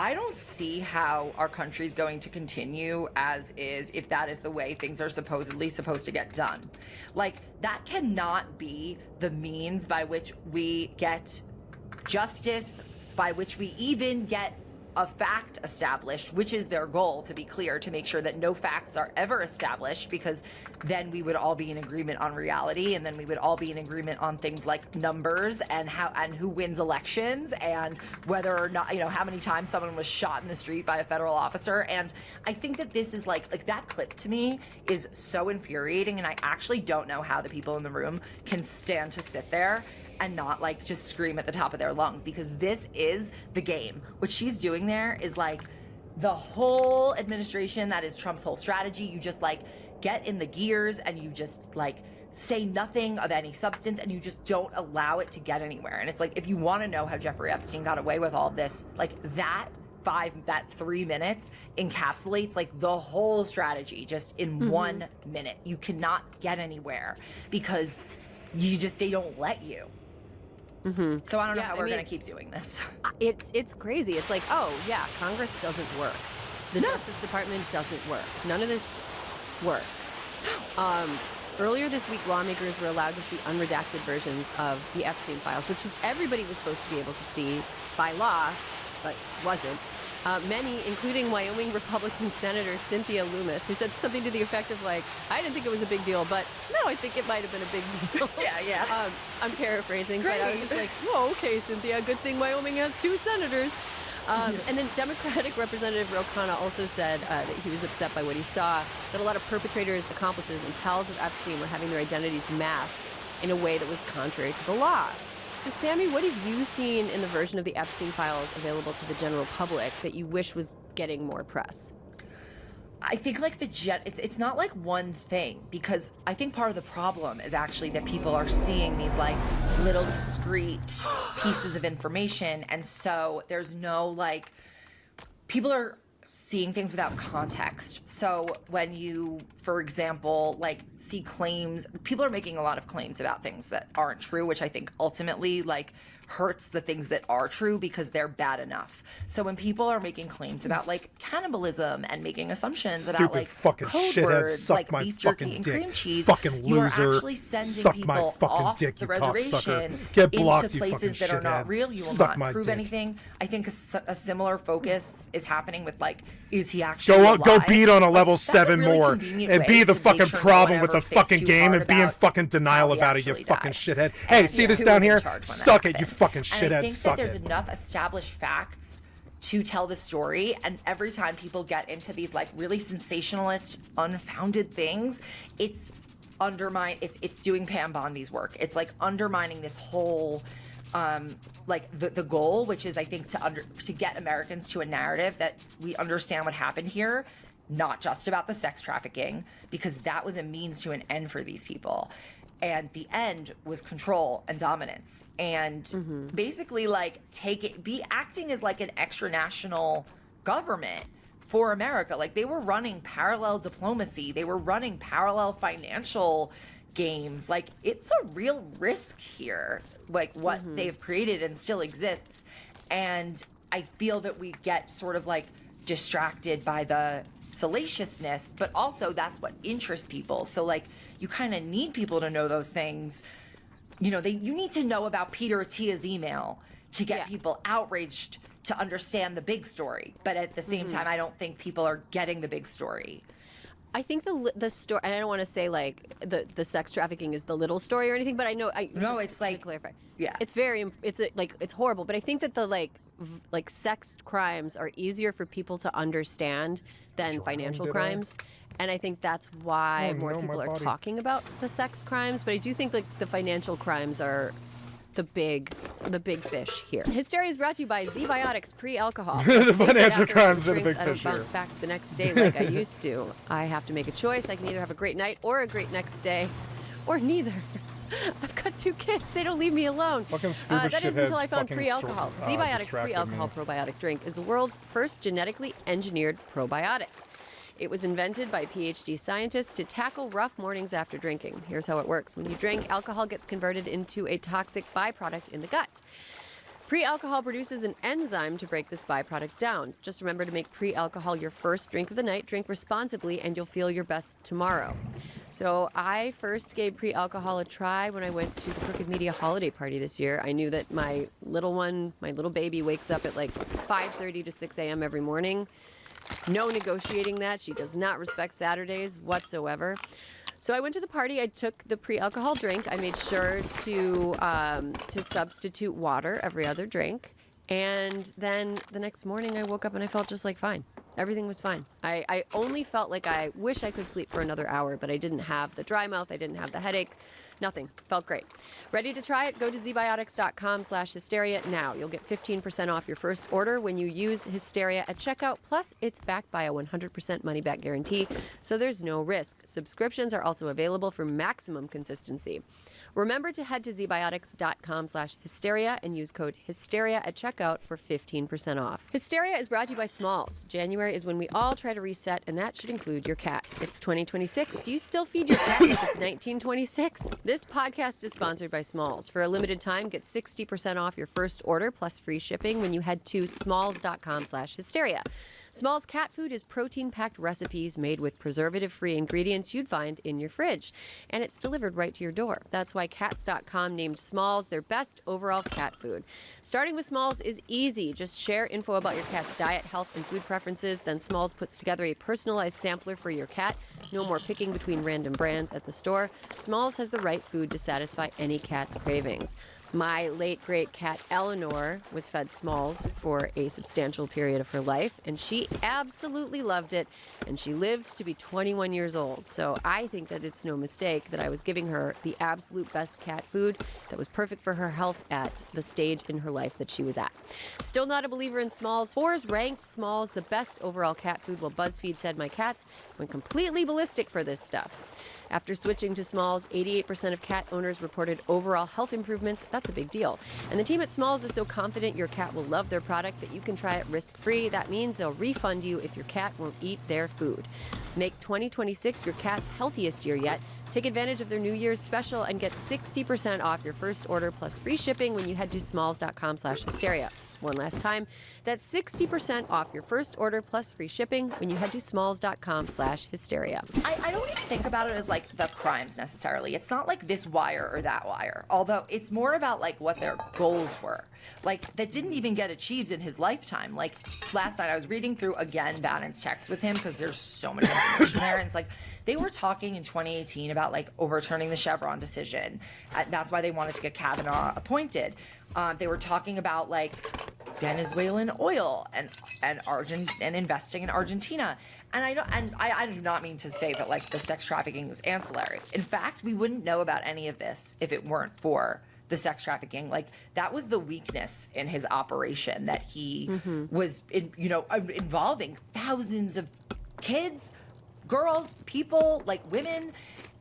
I don't see how our country's going to continue as is if that is the way things are supposedly supposed to get done. Like, that cannot be the means by which we get justice, by which we even get a fact established, which is their goal, to be clear, to make sure that no facts are ever established, because then we would all be in agreement on reality, and then we would all be in agreement on things like numbers and who wins elections and whether or not, how many times someone was shot in the street by a federal officer. And I think that this is like that clip to me is so infuriating, and I actually don't know how the people in the room can stand to sit there and not just scream at the top of their lungs, because this is the game. What she's doing there is the whole administration, that is Trump's whole strategy. You just get in the gears and you just say nothing of any substance, and you just don't allow it to get anywhere. And it's if you want to know how Jeffrey Epstein got away with all this, that 3 minutes encapsulates the whole strategy just in 1 minute. You cannot get anywhere because they don't let you. So I don't know how we're going to keep doing this. It's crazy. It's oh yeah, Congress doesn't work. The Justice Department doesn't work. None of this works. Earlier this week, lawmakers were allowed to see unredacted versions of the Epstein files, which everybody was supposed to be able to see by law, but wasn't. Many, including Wyoming Republican Senator Cynthia Lummis, who said something to the effect of I didn't think it was a big deal, but no, I think it might have been a big deal. Yeah. I'm paraphrasing, Great. but I was just whoa, okay, Cynthia, good thing Wyoming has 2 senators. And then Democratic Representative Ro Khanna also said that he was upset by what he saw, that a lot of perpetrators, accomplices, and pals of Epstein were having their identities masked in a way that was contrary to the law. So, Sammy, what have you seen in the version of the Epstein files available to the general public that you wish was getting more press? I think it's not one thing, because I think part of the problem is actually that people are seeing these little discrete pieces of information, and so there's no people are seeing things without context. So when you, for example, see claims, people are making a lot of claims about things that aren't true, which I think ultimately hurts the things that are true because they're bad enough. So when people are making claims about cannibalism and making assumptions about fucking code shithead, words suck my beef fucking jerky and dick. cream cheese, Fucking you are loser. actually sending Suck people my fucking off dick, the you cocksucker. reservation Get blocked, into you places fucking that are not shithead. real. You will Suck not my prove dick. anything. I think a similar focus is happening with is he actually Go alive? beat on a level That's 7 really more convenient and way be the to make fucking sure no problem one with the ever thinks fucking too game hard and be in about fucking denial how he about it, you actually fucking died. shithead. Hey, And see this who down was in here? charge when that Suck it, you happened. fucking And I shithead. think Suck that there's it. enough established facts to tell the story, and every time people get into these really sensationalist, unfounded things, it's doing Pam Bondi's work. It's undermining this whole like the goal, which is I think to get Americans to a narrative that we understand what happened here, not just about the sex trafficking, because that was a means to an end for these people. And the end was control and dominance. And basically like acting as like an extra national government for America. Like they were running parallel diplomacy. They were running parallel financial games. Like it's a real risk here, like what they've created and still exists. And I feel that we get sort of like distracted by the salaciousness, but also that's what interests people. So like you kind of need people to know those things. You know, you need to know about Peter Attia's email to get people outraged to understand the big story. But at the same time, I don't think people are getting the big story. I think the story, and I don't want to say like the sex trafficking is the little story or anything, but I know it's like, to clarify. Yeah, it's it's horrible. But I think that the like sex crimes are easier for people to understand than financial crimes, and I think that's why more people are talking about the sex crimes. But I do think like the financial crimes are the big fish here. Hysteria is brought to you by Z-Biotics pre-alcohol. The financial crimes are the big I don't fish here. bounce back the next day like I used to. I have to make a choice. I can either have a great night or a great next day, or neither. I've got 2 kids. They don't leave me alone. Fucking stupid that is shitheads until I found fucking pre-alcohol. Z-Biotics pre-alcohol probiotic drink is the world's first genetically engineered probiotic. It was invented by PhD scientists to tackle rough mornings after drinking. Here's how it works. When you drink, alcohol gets converted into a toxic byproduct in the gut. Pre-alcohol produces an enzyme to break this byproduct down. Just remember to make pre-alcohol your first drink of the night. Drink responsibly and you'll feel your best tomorrow. So I first gave pre-alcohol a try when I went to the Crooked Media holiday party this year. I knew that my little baby wakes up at like 5:30 to 6 a.m. every morning. No negotiating that. She does not respect Saturdays whatsoever. So I went to the party. I took the pre-alcohol drink. I made sure to substitute water every other drink. And then the next morning I woke up and I felt just like fine. Everything was fine. I only felt like I wish I could sleep for another hour, but I didn't have the dry mouth. I didn't have the headache. Nothing. Felt great. Ready to try it? Go to zbiotics.com/hysteria now. You'll get 15% off your first order when you use Hysteria at checkout. Plus, it's backed by a 100% money-back guarantee, so there's no risk. Subscriptions are also available for maximum consistency. Remember to head to zbiotics.com/hysteria and use code hysteria at checkout for 15% off. Hysteria is brought to you by Smalls. January is when we all try to reset, and that should include your cat. It's 2026. Do you still feed your cat like it's 1926? This podcast is sponsored by Smalls. For a limited time, get 60% off your first order plus free shipping when you head to smalls.com/hysteria. Smalls cat food is protein-packed recipes made with preservative-free ingredients you'd find in your fridge, and it's delivered right to your door. That's why Cats.com named Smalls their best overall cat food. Starting with Smalls is easy. Just share info about your cat's diet, health, and food preferences. Then Smalls puts together a personalized sampler for your cat. No more picking between random brands at the store. Smalls has the right food to satisfy any cat's cravings. My late great cat Eleanor was fed Smalls for a substantial period of her life, and she absolutely loved it, and she lived to be 21 years old. So I think that it's no mistake that I was giving her the absolute best cat food that was perfect for her health at the stage in her life that she was at. Still not a believer in Smalls. Forbes ranked Smalls the best overall cat food, while BuzzFeed said my cats went completely ballistic for this stuff. After switching to Smalls, 88% of cat owners reported overall health improvements. That's a big deal. And the team at Smalls is so confident your cat will love their product that you can try it risk-free. That means they'll refund you if your cat won't eat their food. Make 2026 your cat's healthiest year yet. Take advantage of their New Year's special and get 60% off your first order plus free shipping when you head to smalls.com/hysteria. One last time, that's 60% off your first order plus free shipping when you head to smalls.com/hysteria. I don't even think about it as like the crimes necessarily. It's not like this wire or that wire, although it's more about like what their goals were. Like that didn't even get achieved in his lifetime. Like last night I was reading through again Bannon's text with him because there's so much information there, and it's like they were talking in 2018 about like overturning the Chevron decision. That's why they wanted to get Kavanaugh appointed. They were talking about like Venezuelan oil and investing in Argentina. And I do not mean to say that like the sex trafficking was ancillary. In fact, we wouldn't know about any of this if it weren't for the sex trafficking. Like, that was the weakness in his operation, that he was, involving thousands of kids, girls, people, like women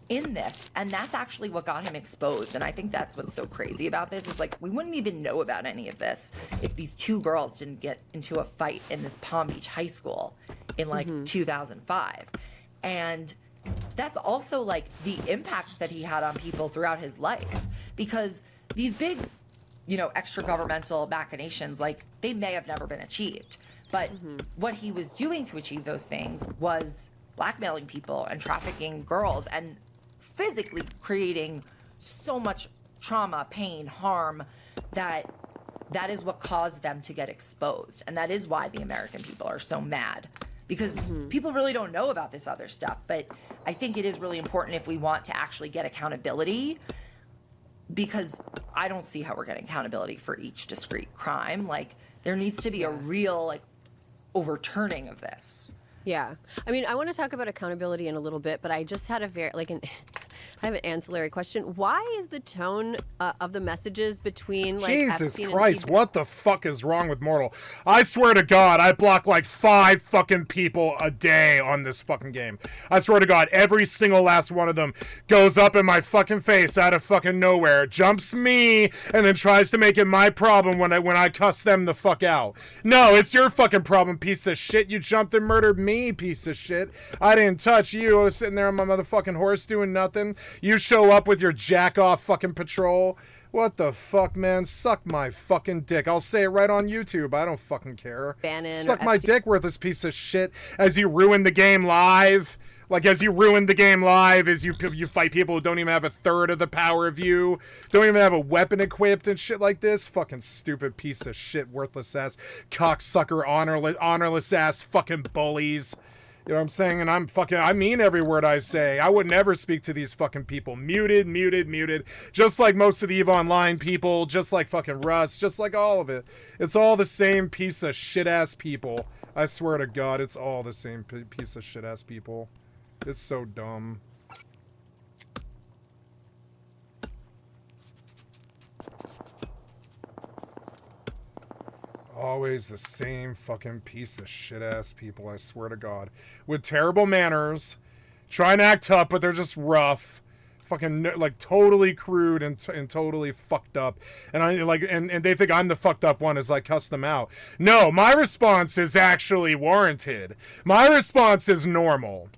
in this. And that's actually what got him exposed. And I think that's what's so crazy about this is, like, we wouldn't even know about any of this if these two girls didn't get into a fight in this Palm Beach high school in like 2005. And that's also like the impact that he had on people throughout his life, because these big, extra governmental machinations, like, they may have never been achieved. But what he was doing to achieve those things was blackmailing people and trafficking girls and physically creating so much trauma, pain, harm, that is what caused them to get exposed. And that is why the American people are so mad, because people really don't know about this other stuff. But I think it is really important if we want to actually get accountability, because I don't see how we're getting accountability for each discrete crime. Like, there needs to be a real, like, overturning of this. Yeah. I mean, I want to talk about accountability in a little bit, but I just had I have an ancillary question. Why is the tone of the messages between, like, Jesus Epstein Christ, and what the fuck is wrong with Mortal? I swear to God, I block like 5 fucking people a day on this fucking game. I swear to God, every single last one of them goes up in my fucking face out of fucking nowhere, jumps me, and then tries to make it my problem when I cuss them the fuck out. No, it's your fucking problem, piece of shit. You jumped and murdered me, piece of shit. I didn't touch you. I was sitting there on my motherfucking horse doing nothing. You show up with your jack-off fucking patrol. What the fuck, man? Suck my fucking dick. I'll say it right on YouTube. I don't fucking care. Bannon Suck my dick, worthless piece of shit, as you ruin the game live. Like, as you ruin the game live, as you fight people who don't even have a third of the power of you, don't even have a weapon equipped and shit like this. Fucking stupid piece of shit, worthless ass, cocksucker, honorless ass fucking bullies. You know what I'm saying? And I mean every word I say. I would never speak to these fucking people. Muted. Just like most of the EVE Online people, just like fucking Russ, just like all of it. It's all the same piece of shit-ass people. I swear to God, it's all the same piece of shit-ass people. It's so dumb. Always the same fucking piece of shit-ass people, I swear to God. With terrible manners, trying to act tough, but they're just rough. Fucking, like, totally crude and totally fucked up. And and they think I'm the fucked up one as I cuss them out. No, my response is actually warranted. My response is normal.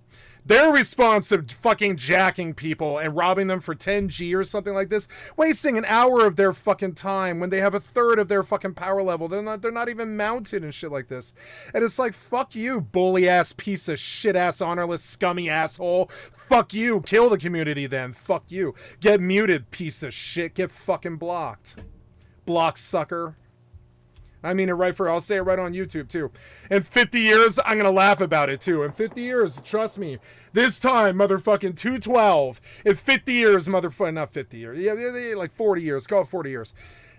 Their response to fucking jacking people and robbing them for 10G or something like this, wasting an hour of their fucking time when they have a third of their fucking power level. They're not even mounted and shit like this. And it's like, fuck you, bully ass piece of shit ass, honorless, scummy asshole. Fuck you. Kill the community then. Fuck you. Get muted, piece of shit. Get fucking blocked. Block sucker. I mean it I'll say it right on YouTube too. In 50 years, I'm gonna laugh about it too. In 50 years, trust me. This time, motherfucking 212. In 50 years, motherfucking, not 50 years. Yeah, like 40 years. Call it 40 years.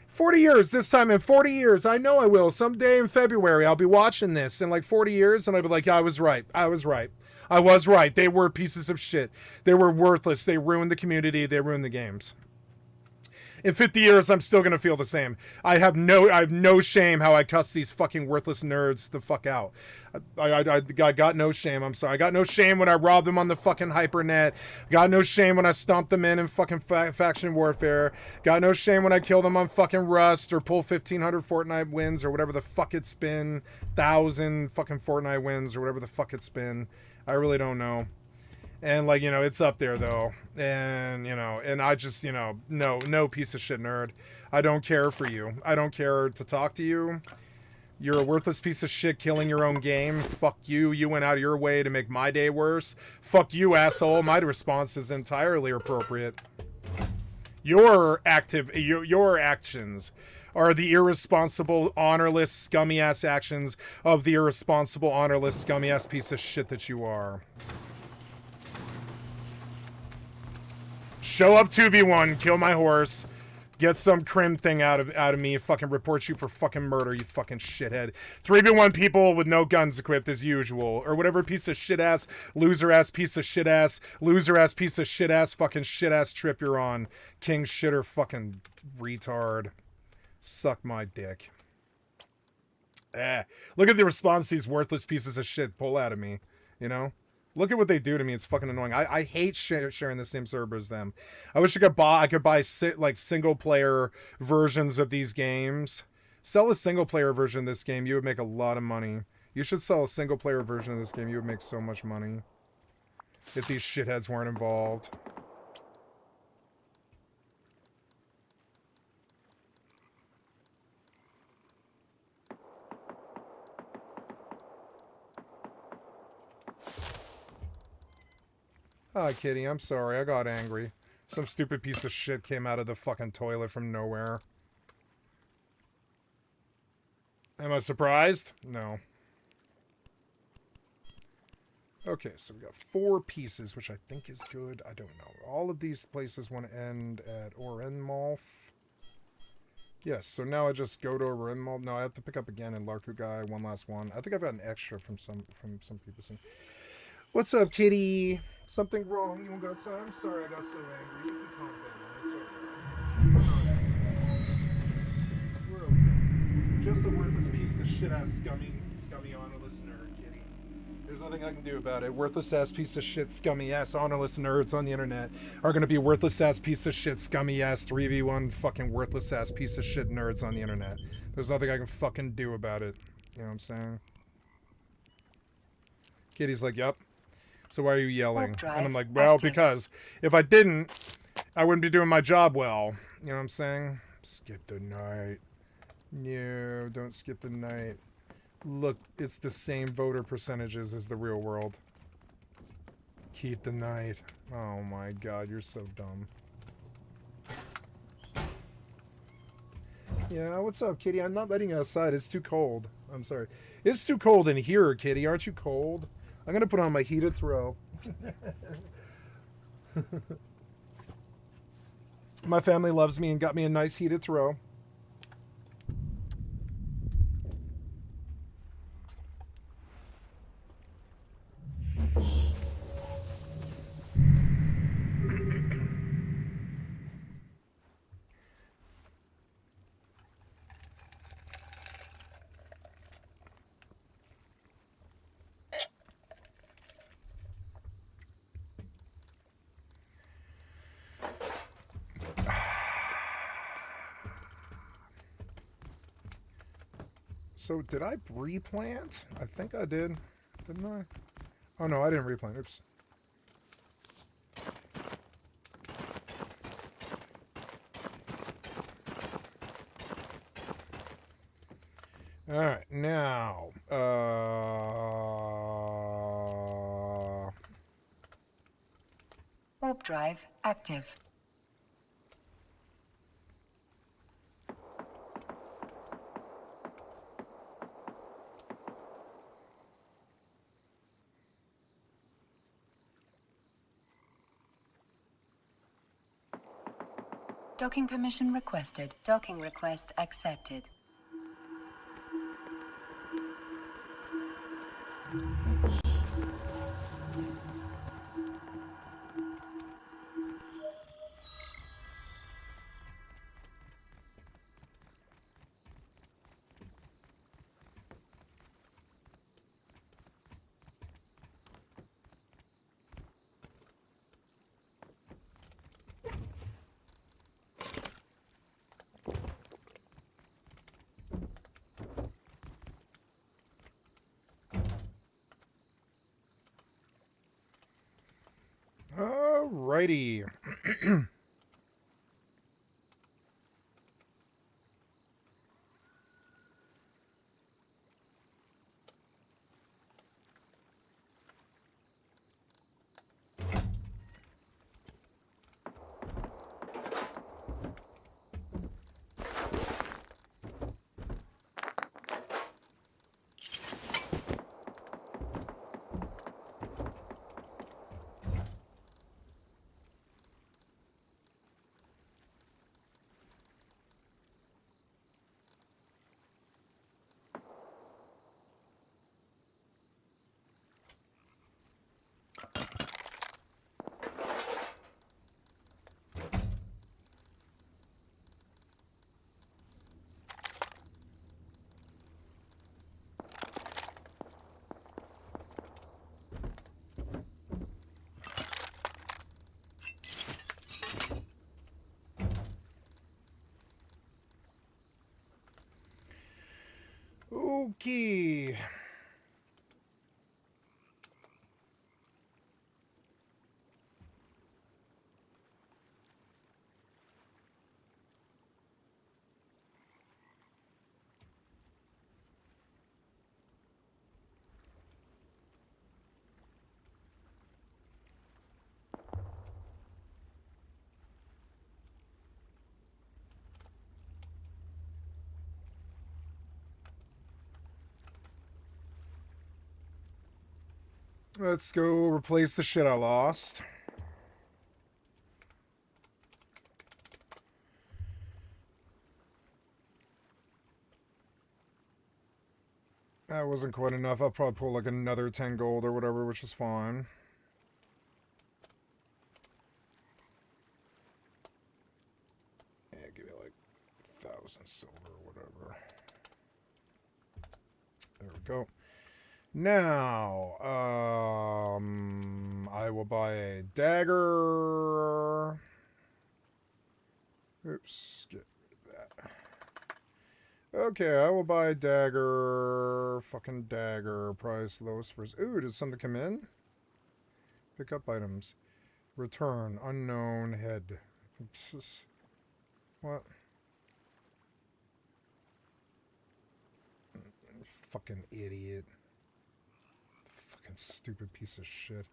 40 years this time. In 40 years, I know I will. Someday in February, I'll be watching this in like 40 years, and I'll be like, I was right. I was right. They were pieces of shit. They were worthless. They ruined the community. They ruined the games. In 50 years, I'm still going to feel the same. I have no shame how I cuss these fucking worthless nerds the fuck out. I got no shame. I'm sorry. I got no shame when I robbed them on the fucking hypernet. Got no shame when I stomped them in fucking faction warfare. Got no shame when I killed them on fucking Rust or pull 1,500 Fortnite wins or whatever the fuck it's been. 1,000 fucking Fortnite wins or whatever the fuck it's been. I really don't know. And, like, you know, it's up there, though. And, you know, and I just, you know, no piece of shit nerd. I don't care for you. I don't care to talk to you. You're a worthless piece of shit killing your own game. Fuck you. You went out of your way to make my day worse. Fuck you, asshole. My response is entirely appropriate. Your actions are the irresponsible, honorless, scummy-ass actions of the irresponsible, honorless, scummy-ass piece of shit that you are. Show up 2v1, kill my horse, Get some crim thing out of me. Fucking report you for fucking murder, you fucking shithead. 3v1 people with no guns equipped as usual. Or whatever piece of shit ass, loser ass piece of shit ass, loser ass piece of shit ass, fucking shit ass trip you're on. King shitter fucking retard. Suck my dick. Look at the response these worthless pieces of shit pull out of me. You know? Look at what they do to me. It's fucking annoying. I hate sharing the same server as them. I wish I could buy like single player versions of these games. Sell a single player version of this game. You would make a lot of money. You should sell a single player version of this game. You would make so much money if these shitheads weren't involved. Hi, kitty. I'm sorry. I got angry. Some stupid piece of shit came out of the fucking toilet from nowhere. Am I surprised? No. Okay, so we got 4 pieces, which I think is good. I don't know. All of these places want to end at Orenmalf. Yes, so now I just go to Orenmalf. No, I have to pick up again in Larkugai, one last one. I think I've got an extra from some people saying, "What's up, kitty? Something wrong? You got some? I'm sorry I got so angry. You can calm down. It's alright. Where are we? Just a worthless piece of shit ass scummy honorless nerd, kitty. There's nothing I can do about it. Worthless ass piece of shit, scummy ass honorless nerds on the internet are gonna be worthless ass piece of shit, scummy ass 3v1 fucking worthless ass piece of shit nerds on the internet. There's nothing I can fucking do about it. You know what I'm saying? Kitty's like, "Yup. So why are you yelling?" And I'm like, "Well, because if I didn't, I wouldn't be doing my job well." You know what I'm saying? Skip the night. No, don't skip the night. Look, it's the same voter percentages as the real world. Keep the night. Oh my god, you're so dumb. Yeah, what's up, kitty? I'm not letting you outside. It's too cold. I'm sorry. It's too cold in here, kitty. Aren't you cold? I'm gonna put on my heated throw. My family loves me and got me a nice heated throw. So, did I replant? I think I did. Didn't I? Oh, no, I didn't replant. Oops. Alright, now... Warp drive active. Docking permission requested. Docking request accepted. Alrighty. dokie. Let's go replace the shit I lost. That wasn't quite enough. I'll probably pull like another 10 gold or whatever, which is fine. Yeah, give me like 1,000 silver or whatever. There we go. Now, I will buy a dagger. Oops, get rid of that. Okay, I will buy a dagger. Fucking dagger. Price lowest first. Ooh, did something come in? Pick up items. Return. Unknown head. Oops. What? Fucking idiot. Fucking stupid piece of shit.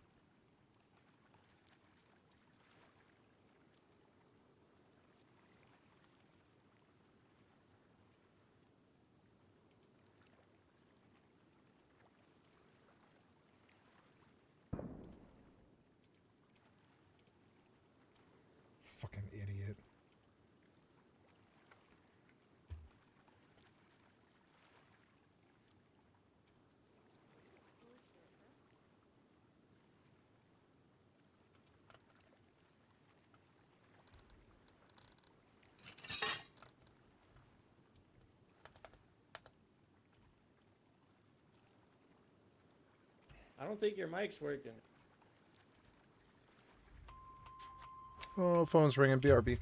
Fucking idiot. I don't think your mic's working. Oh, phone's ringing. BRB.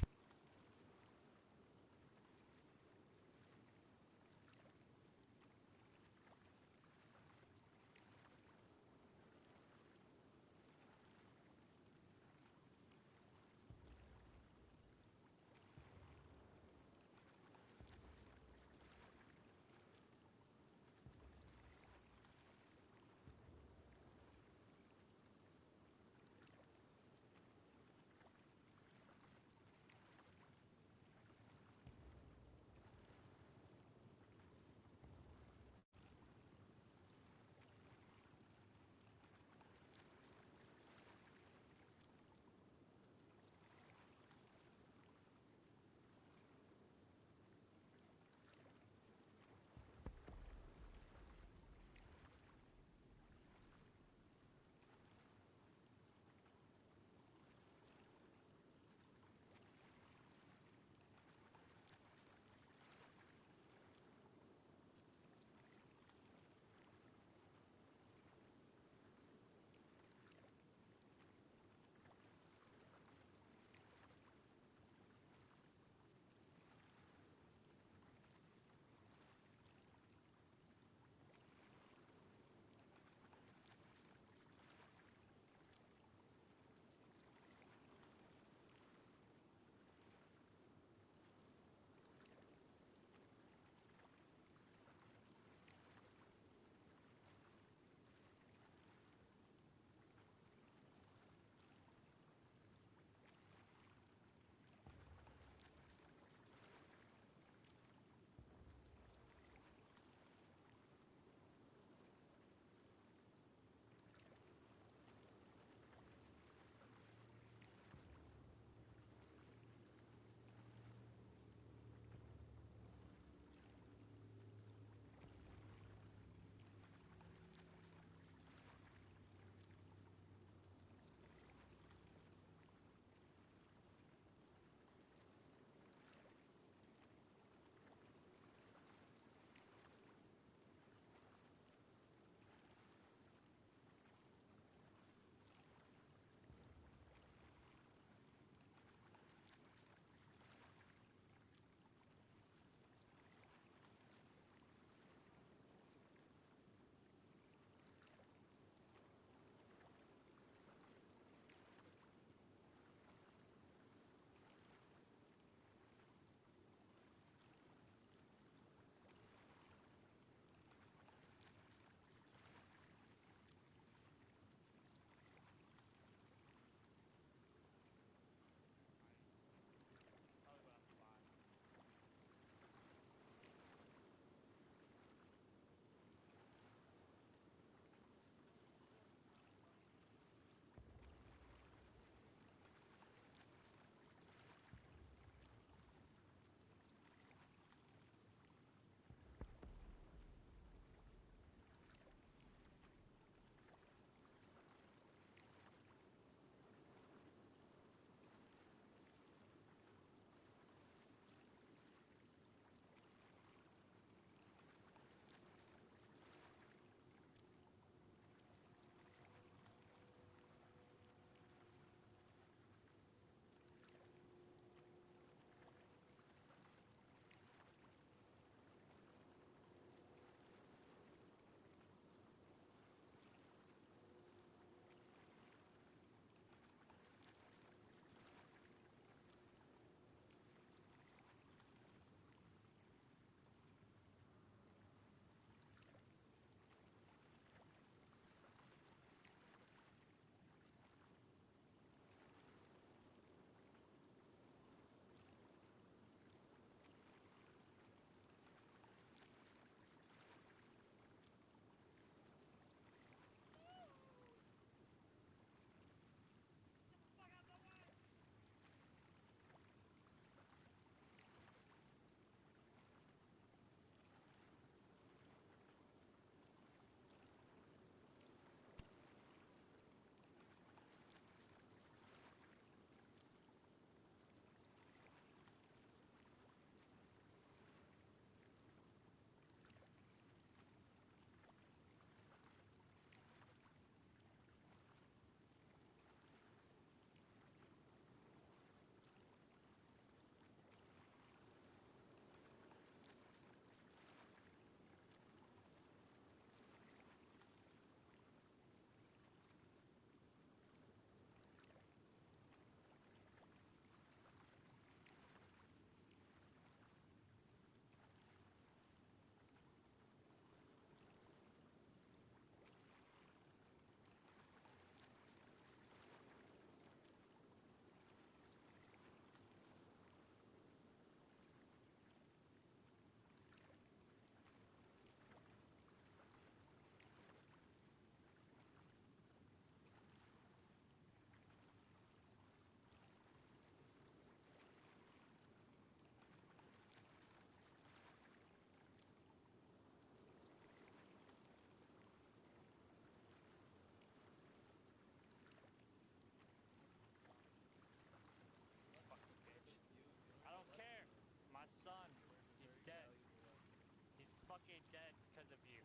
dead because of you.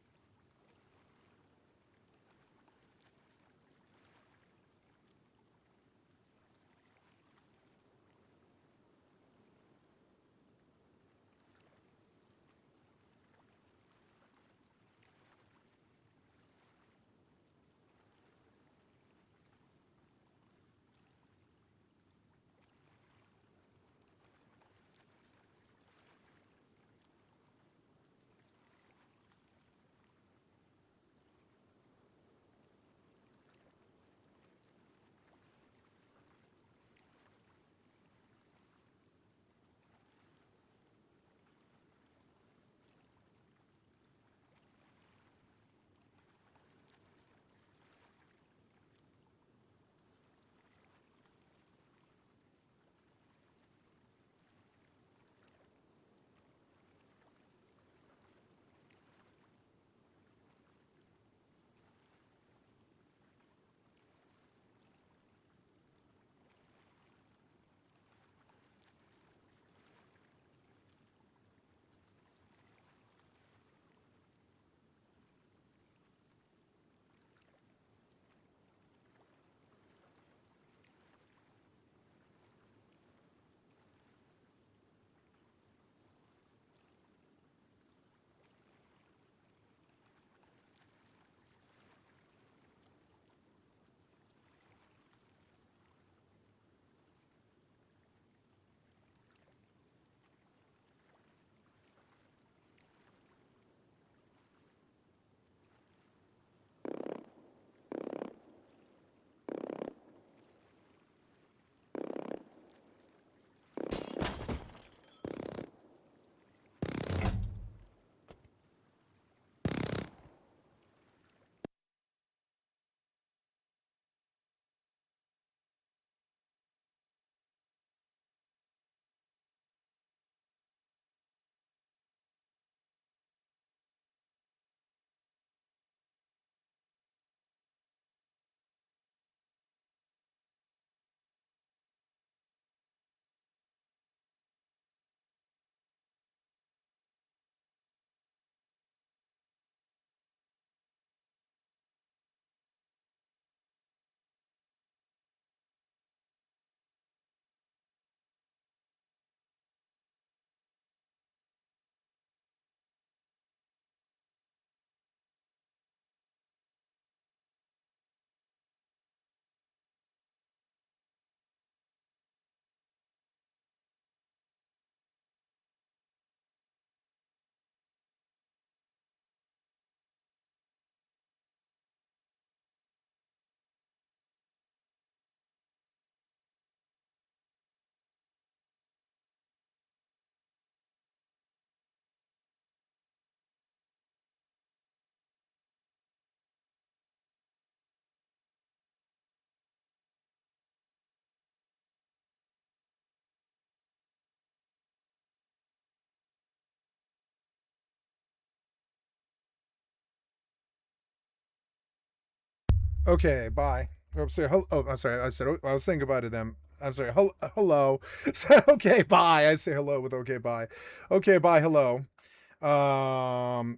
Okay, bye. Oh, sorry. Oh, I'm sorry. I was saying goodbye to them. I'm sorry. Hello. So, okay, bye. I say hello with okay, bye. Okay, bye. Hello.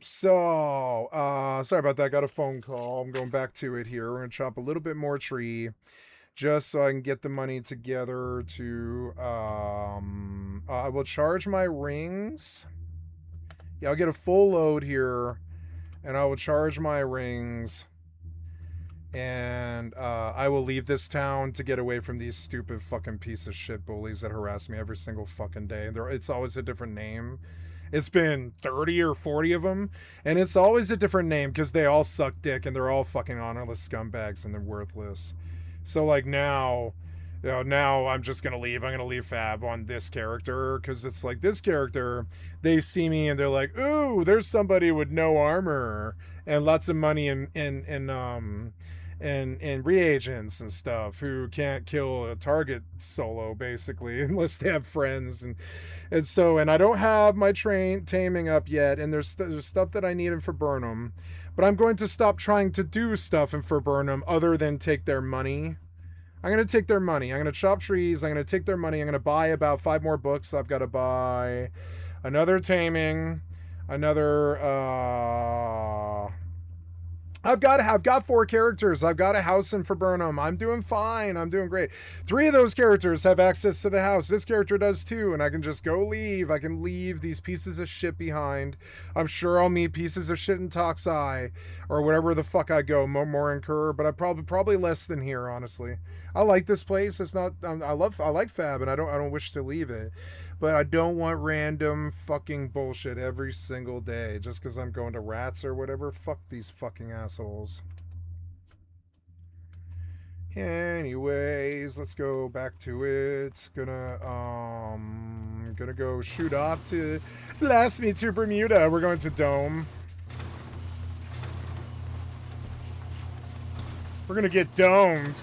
Sorry about that. Got a phone call. I'm going back to it here. We're gonna chop a little bit more tree, just so I can get the money together to. I will charge my rings. Yeah, I'll get a full load here, and I will charge my rings. And I will leave this town to get away from these stupid fucking piece of shit bullies that harass me every single fucking day. It's always a different name. It's been 30 or 40 of them, and it's always a different name because they all suck dick and they're all fucking honorless scumbags and they're worthless. So like now, now I'm just gonna leave. I'm gonna leave Fab on this character because it's like this character, they see me and they're like, ooh, there's somebody with no armor and lots of money and reagents and stuff who can't kill a target solo basically unless they have friends and I don't have my taming up yet, and there's stuff that I need in Burnham, but I'm going to stop trying to do stuff in Burnham other than take their money. I'm going to take their money. I'm going to chop trees. I'm going to take their money. I'm going to buy about 5 more books. I've got to buy another taming. I'm Another, I've got 4 characters. I've got a house in Faburnum. I'm doing fine. I'm doing great. 3 of those characters have access to the house. This character does too, and I can just go leave. I can leave these pieces of shit behind. I'm sure I'll meet pieces of shit in Toxai or whatever the fuck I go, more incur, but I probably less than here, honestly. I like this place. It's not I like Fab, and I don't wish to leave it. But I don't want random fucking bullshit every single day just because I'm going to Rats or whatever. Fuck these fucking assholes. Anyways, let's go back to it. Gonna go shoot off to blast me to Bermuda. We're going to Dome. We're gonna get domed.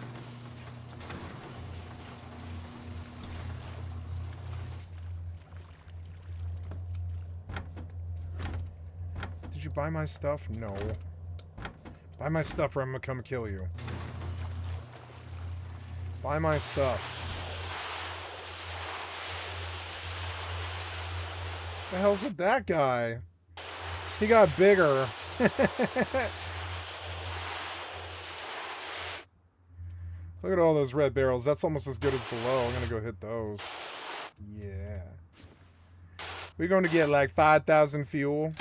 Did you buy my stuff? No. Buy my stuff or I'm gonna come kill you. Buy my stuff. The hell's with that guy? He got bigger. Look at all those red barrels. That's almost as good as below. I'm gonna go hit those. Yeah. We're going to get like 5,000 fuel.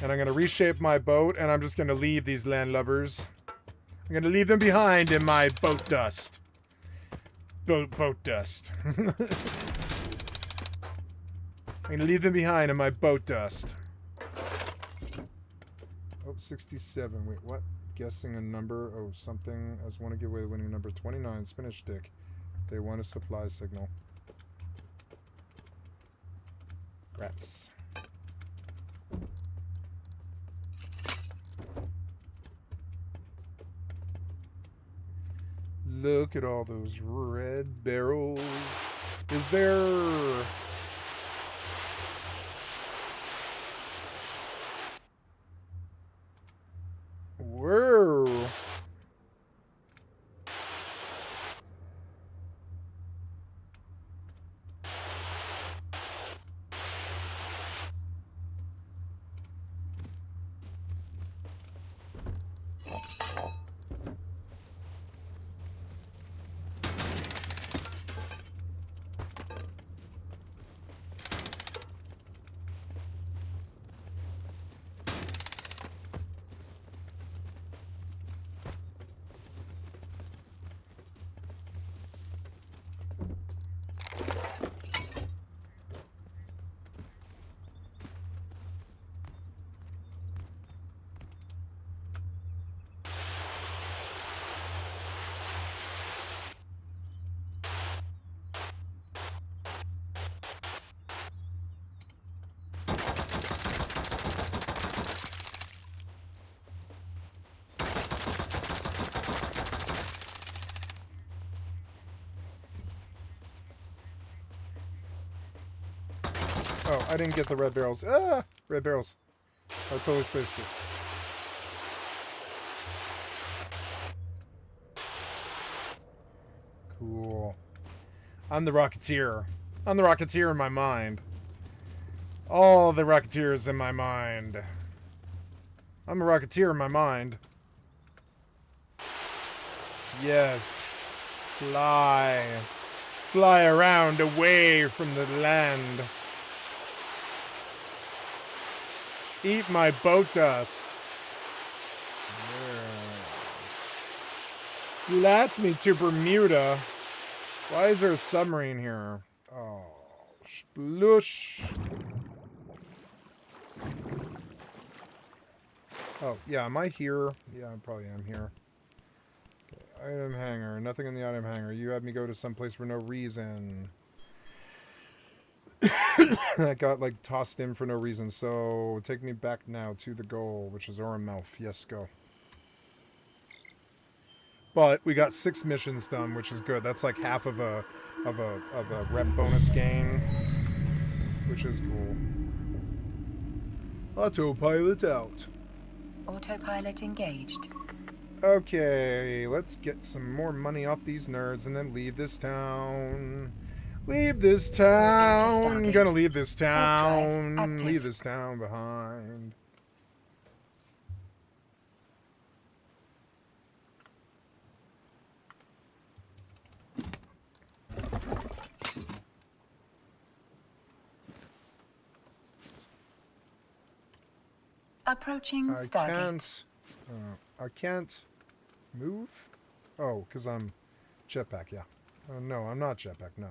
And I'm going to reshape my boat, and I'm just going to leave these landlubbers. I'm going to leave them behind in my boat dust. Boat dust. I'm going to leave them behind in my boat dust. Oh, 67. Wait, what? Guessing a number. Oh, something. I just want to give away the winning number. 29. Spinach stick. They want a supply signal. Grats. Look at all those red barrels. Is there... Whoa. Oh, I didn't get the red barrels. Ah! Red barrels. I was totally supposed to. Cool. I'm the Rocketeer. I'm the Rocketeer in my mind. All the Rocketeers in my mind. I'm a Rocketeer in my mind. Yes. Fly. Fly around away from the land. Eat my boat dust. Yeah. Blast me to Bermuda. Why is there a submarine here? Oh, splush. Oh, yeah, am I here? Yeah, I probably am here. Okay, item hanger. Nothing in the item hanger. You had me go to some place for no reason. That got like tossed in for no reason, so take me back now to the goal, which is Ormouth. Yes, go. But we got 6 missions done, which is good. That's like half of a rep bonus gain, which is cool. Autopilot out. Autopilot engaged. Okay, let's get some more money off these nerds and then leave this town. Leave this town. Gonna leave this Drive town. active. Leave this town behind. Approaching Stargate. I can't move? Oh, because I'm jetpack, yeah. No, I'm not jetpack, no.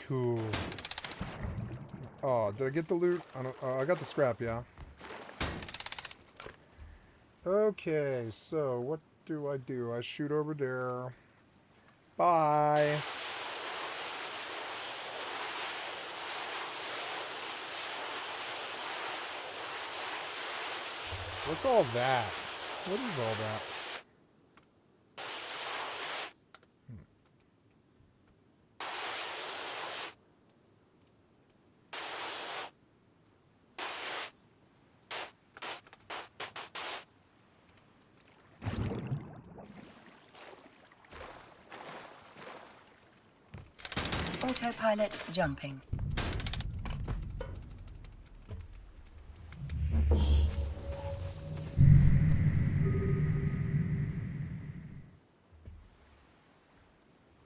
Cool. Oh, did I get the loot? I got the scrap, yeah. Okay, so what do? I shoot over there. Bye. What's all that? What is all that? Autopilot jumping.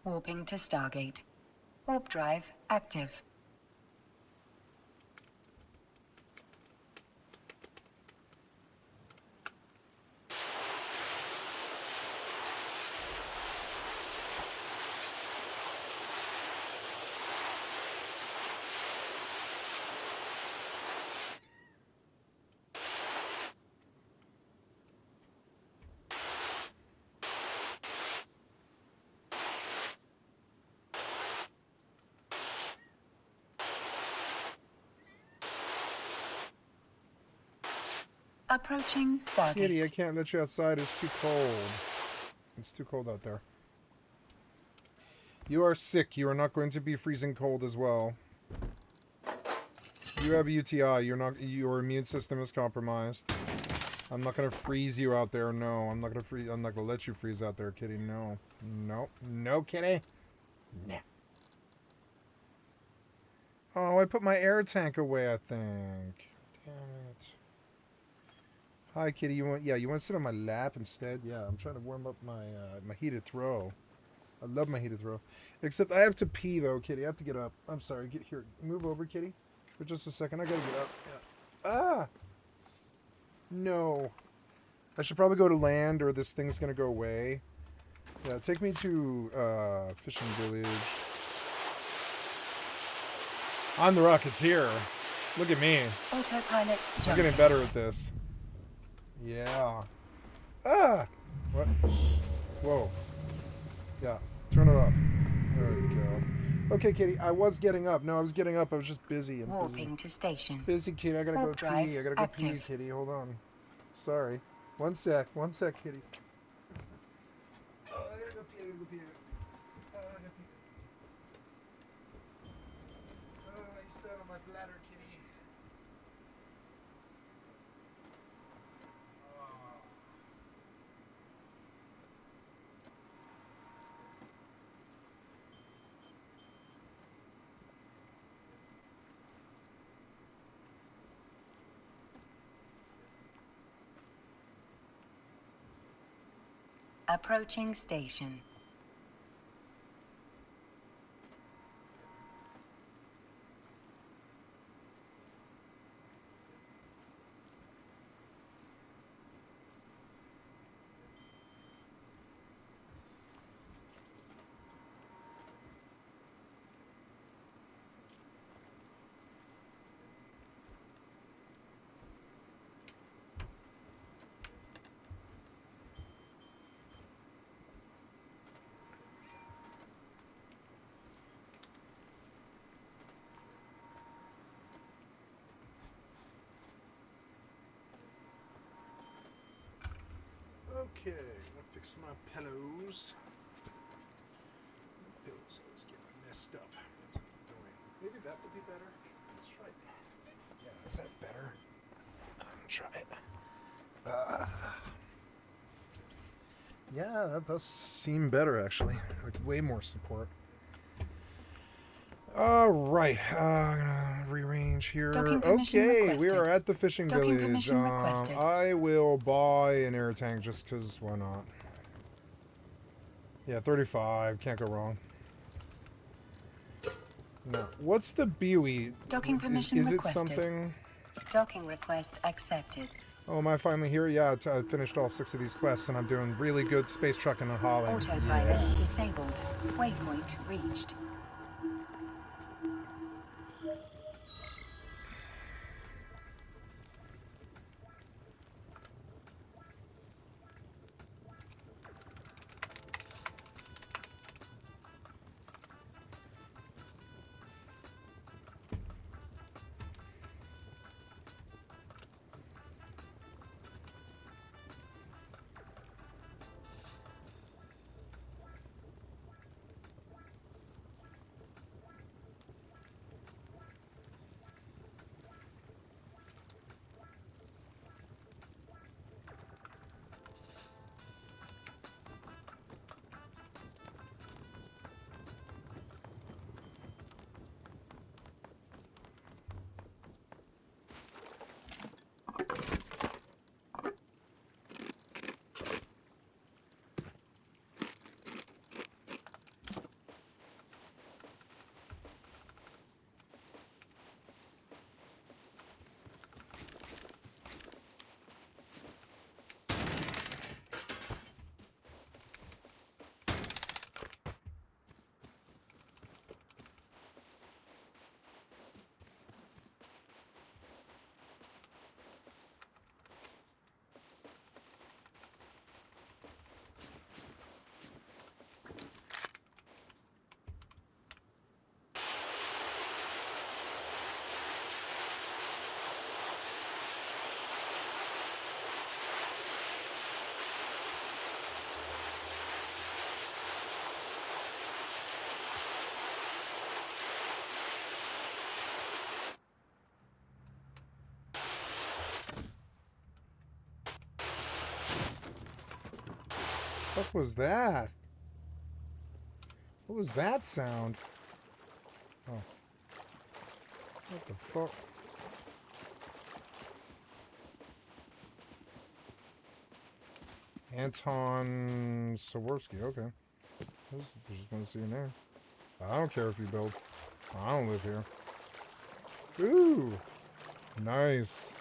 Warping to Stargate. Warp drive active. Approaching Stargate. Kitty, I can't let you outside. It's too cold. It's too cold out there. You are sick. You are not going to be freezing cold as well. You have UTI. Your immune system is compromised. I'm not gonna freeze you out there. No, I'm not gonna let you freeze out there, Kitty. No. No. No, Kitty. No. Oh, I put my air tank away, I think. Damn it. Hi, Kitty. You want to sit on my lap instead? Yeah, I'm trying to warm up my my heated throw. I love my heated throw. Except I have to pee though, Kitty. I have to get up. I'm sorry. Get here. Move over, Kitty. For just a second. I gotta get up. Yeah. Ah! No. I should probably go to land or this thing's gonna go away. Yeah, take me to fishing village. On the rock, it's here. Look at me. Autopilot I'm jumping. getting better at this. Yeah. Ah! What? Whoa. Yeah. Turn it off. There we go. Okay, Kitty. I was getting up. No, I was getting up. I was just busy. Warping to station. Busy, Kitty. I gotta Warp go drive pee. I gotta go pee, active. Kitty. Hold on. Sorry. One sec. One sec, Kitty. Oh, I gotta go pee. I gotta go pee. Oh, I gotta pee. Oh, you sat on my bladder, Kitty. Approaching station. Okay, I'll fix my pillows. My pillows always get messed up. What's it doing? Maybe that would be better. Let's try that. Yeah, is that better? Try it. Yeah, that does seem better, actually. Like, way more support. Alright, I'm gonna rearrange here. Okay, we are at the fishing village. I will buy an air tank just because why not? Yeah, 35. Can't go wrong. No. What's the BWE? Docking permission is it requested. something? Docking request accepted. Oh, am I finally here? Yeah, I finished all 6 of these quests, and I'm doing really good space trucking and hauling. Autopilot disabled. Waypoint reached. What was that? What was that sound? Oh. What the fuck? Anton Saworski, okay. I just want to see your name. I don't care if you build. I don't live here. Ooh! Nice.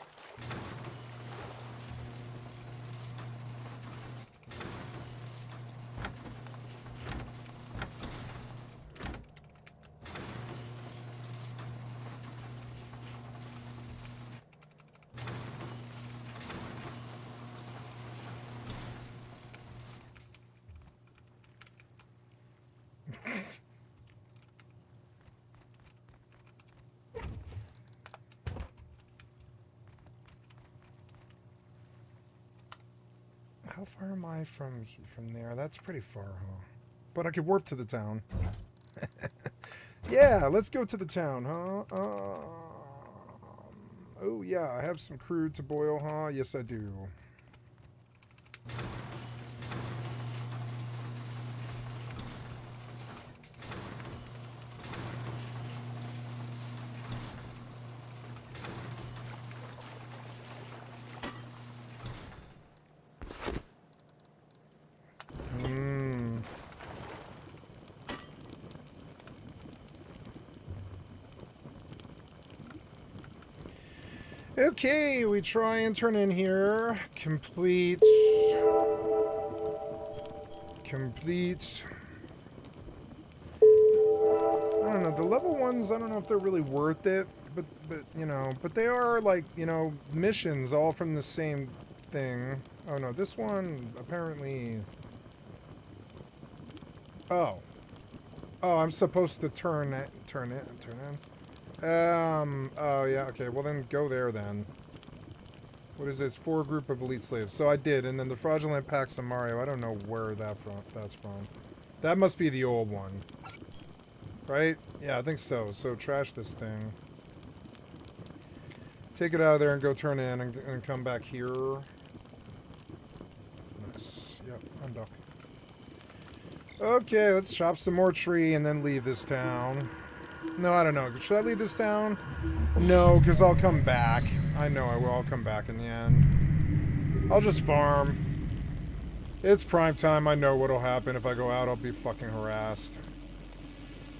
How far am I from there? That's pretty far, huh? But I could warp to the town. Yeah, let's go to the town, huh? Oh yeah, I have some crude to boil, huh? Yes, I do. Okay, we try and turn in here. Complete. I don't know, the level ones, I don't know if they're really worth it, but you know, but they are like, you know, missions all from the same thing. Oh no, this one apparently. Oh, I'm supposed to turn in. Oh yeah, okay, well then go there then. What is this? 4 group of elite slaves. So I did, and then the fraudulent Pax of Mario, I don't know where that's from. That must be the old one. Right? Yeah, I think so. So trash this thing. Take it out of there and go turn in and come back here. Nice. Yep, undock. Okay, let's chop some more tree and then leave this town. No, I don't know. Should I leave this town? No, because I'll come back. I know I will. I'll come back in the end. I'll just farm. It's prime time. I know what'll happen. If I go out, I'll be fucking harassed.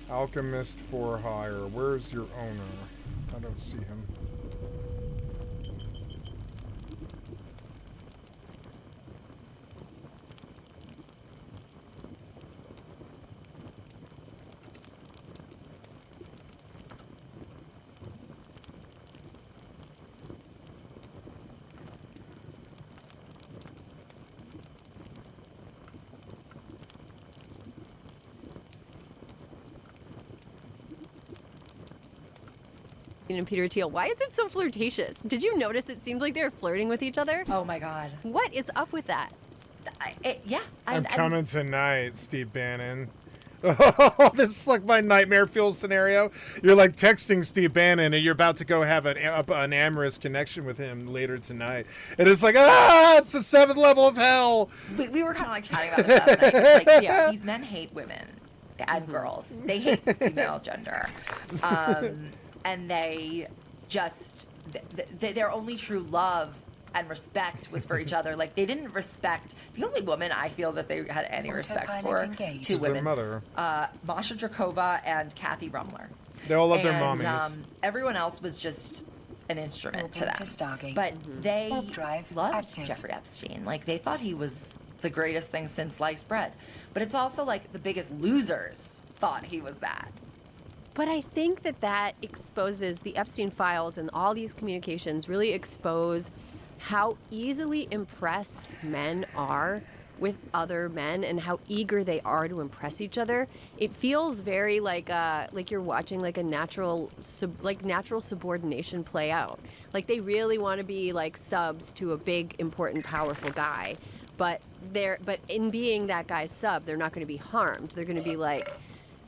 Alchemist for hire. Where's your owner? I don't see him. And Peter Thiel. Why is it so flirtatious? Did you notice it seemed like they were flirting with each other? Oh my god. What is up with that? I'm coming tonight, Steve Bannon. Oh, this is like my nightmare fuel scenario. You're like texting Steve Bannon and you're about to go have an amorous connection with him later tonight. And it's like, it's the 7th level of hell. We were kind of like chatting about this last night. It's like, yeah, these men hate women and girls. They hate female gender. And they just, their only true love and respect was for each other. Like, they didn't respect, the only woman I feel that they had any respect for, two women. Their mother. Masha Drakova and Kathy Rumler. They all love their mommies. Everyone else was just an instrument to them. But they loved Jeffrey Epstein. Like, they thought he was the greatest thing since sliced bread. But it's also like the biggest losers thought he was that. But I think that exposes the Epstein files, and all these communications really expose how easily impressed men are with other men and how eager they are to impress each other. It feels very like you're watching like a natural subordination play out. Like they really want to be like subs to a big, important, powerful guy, but in being that guy's sub, they're not going to be harmed. They're going to be like,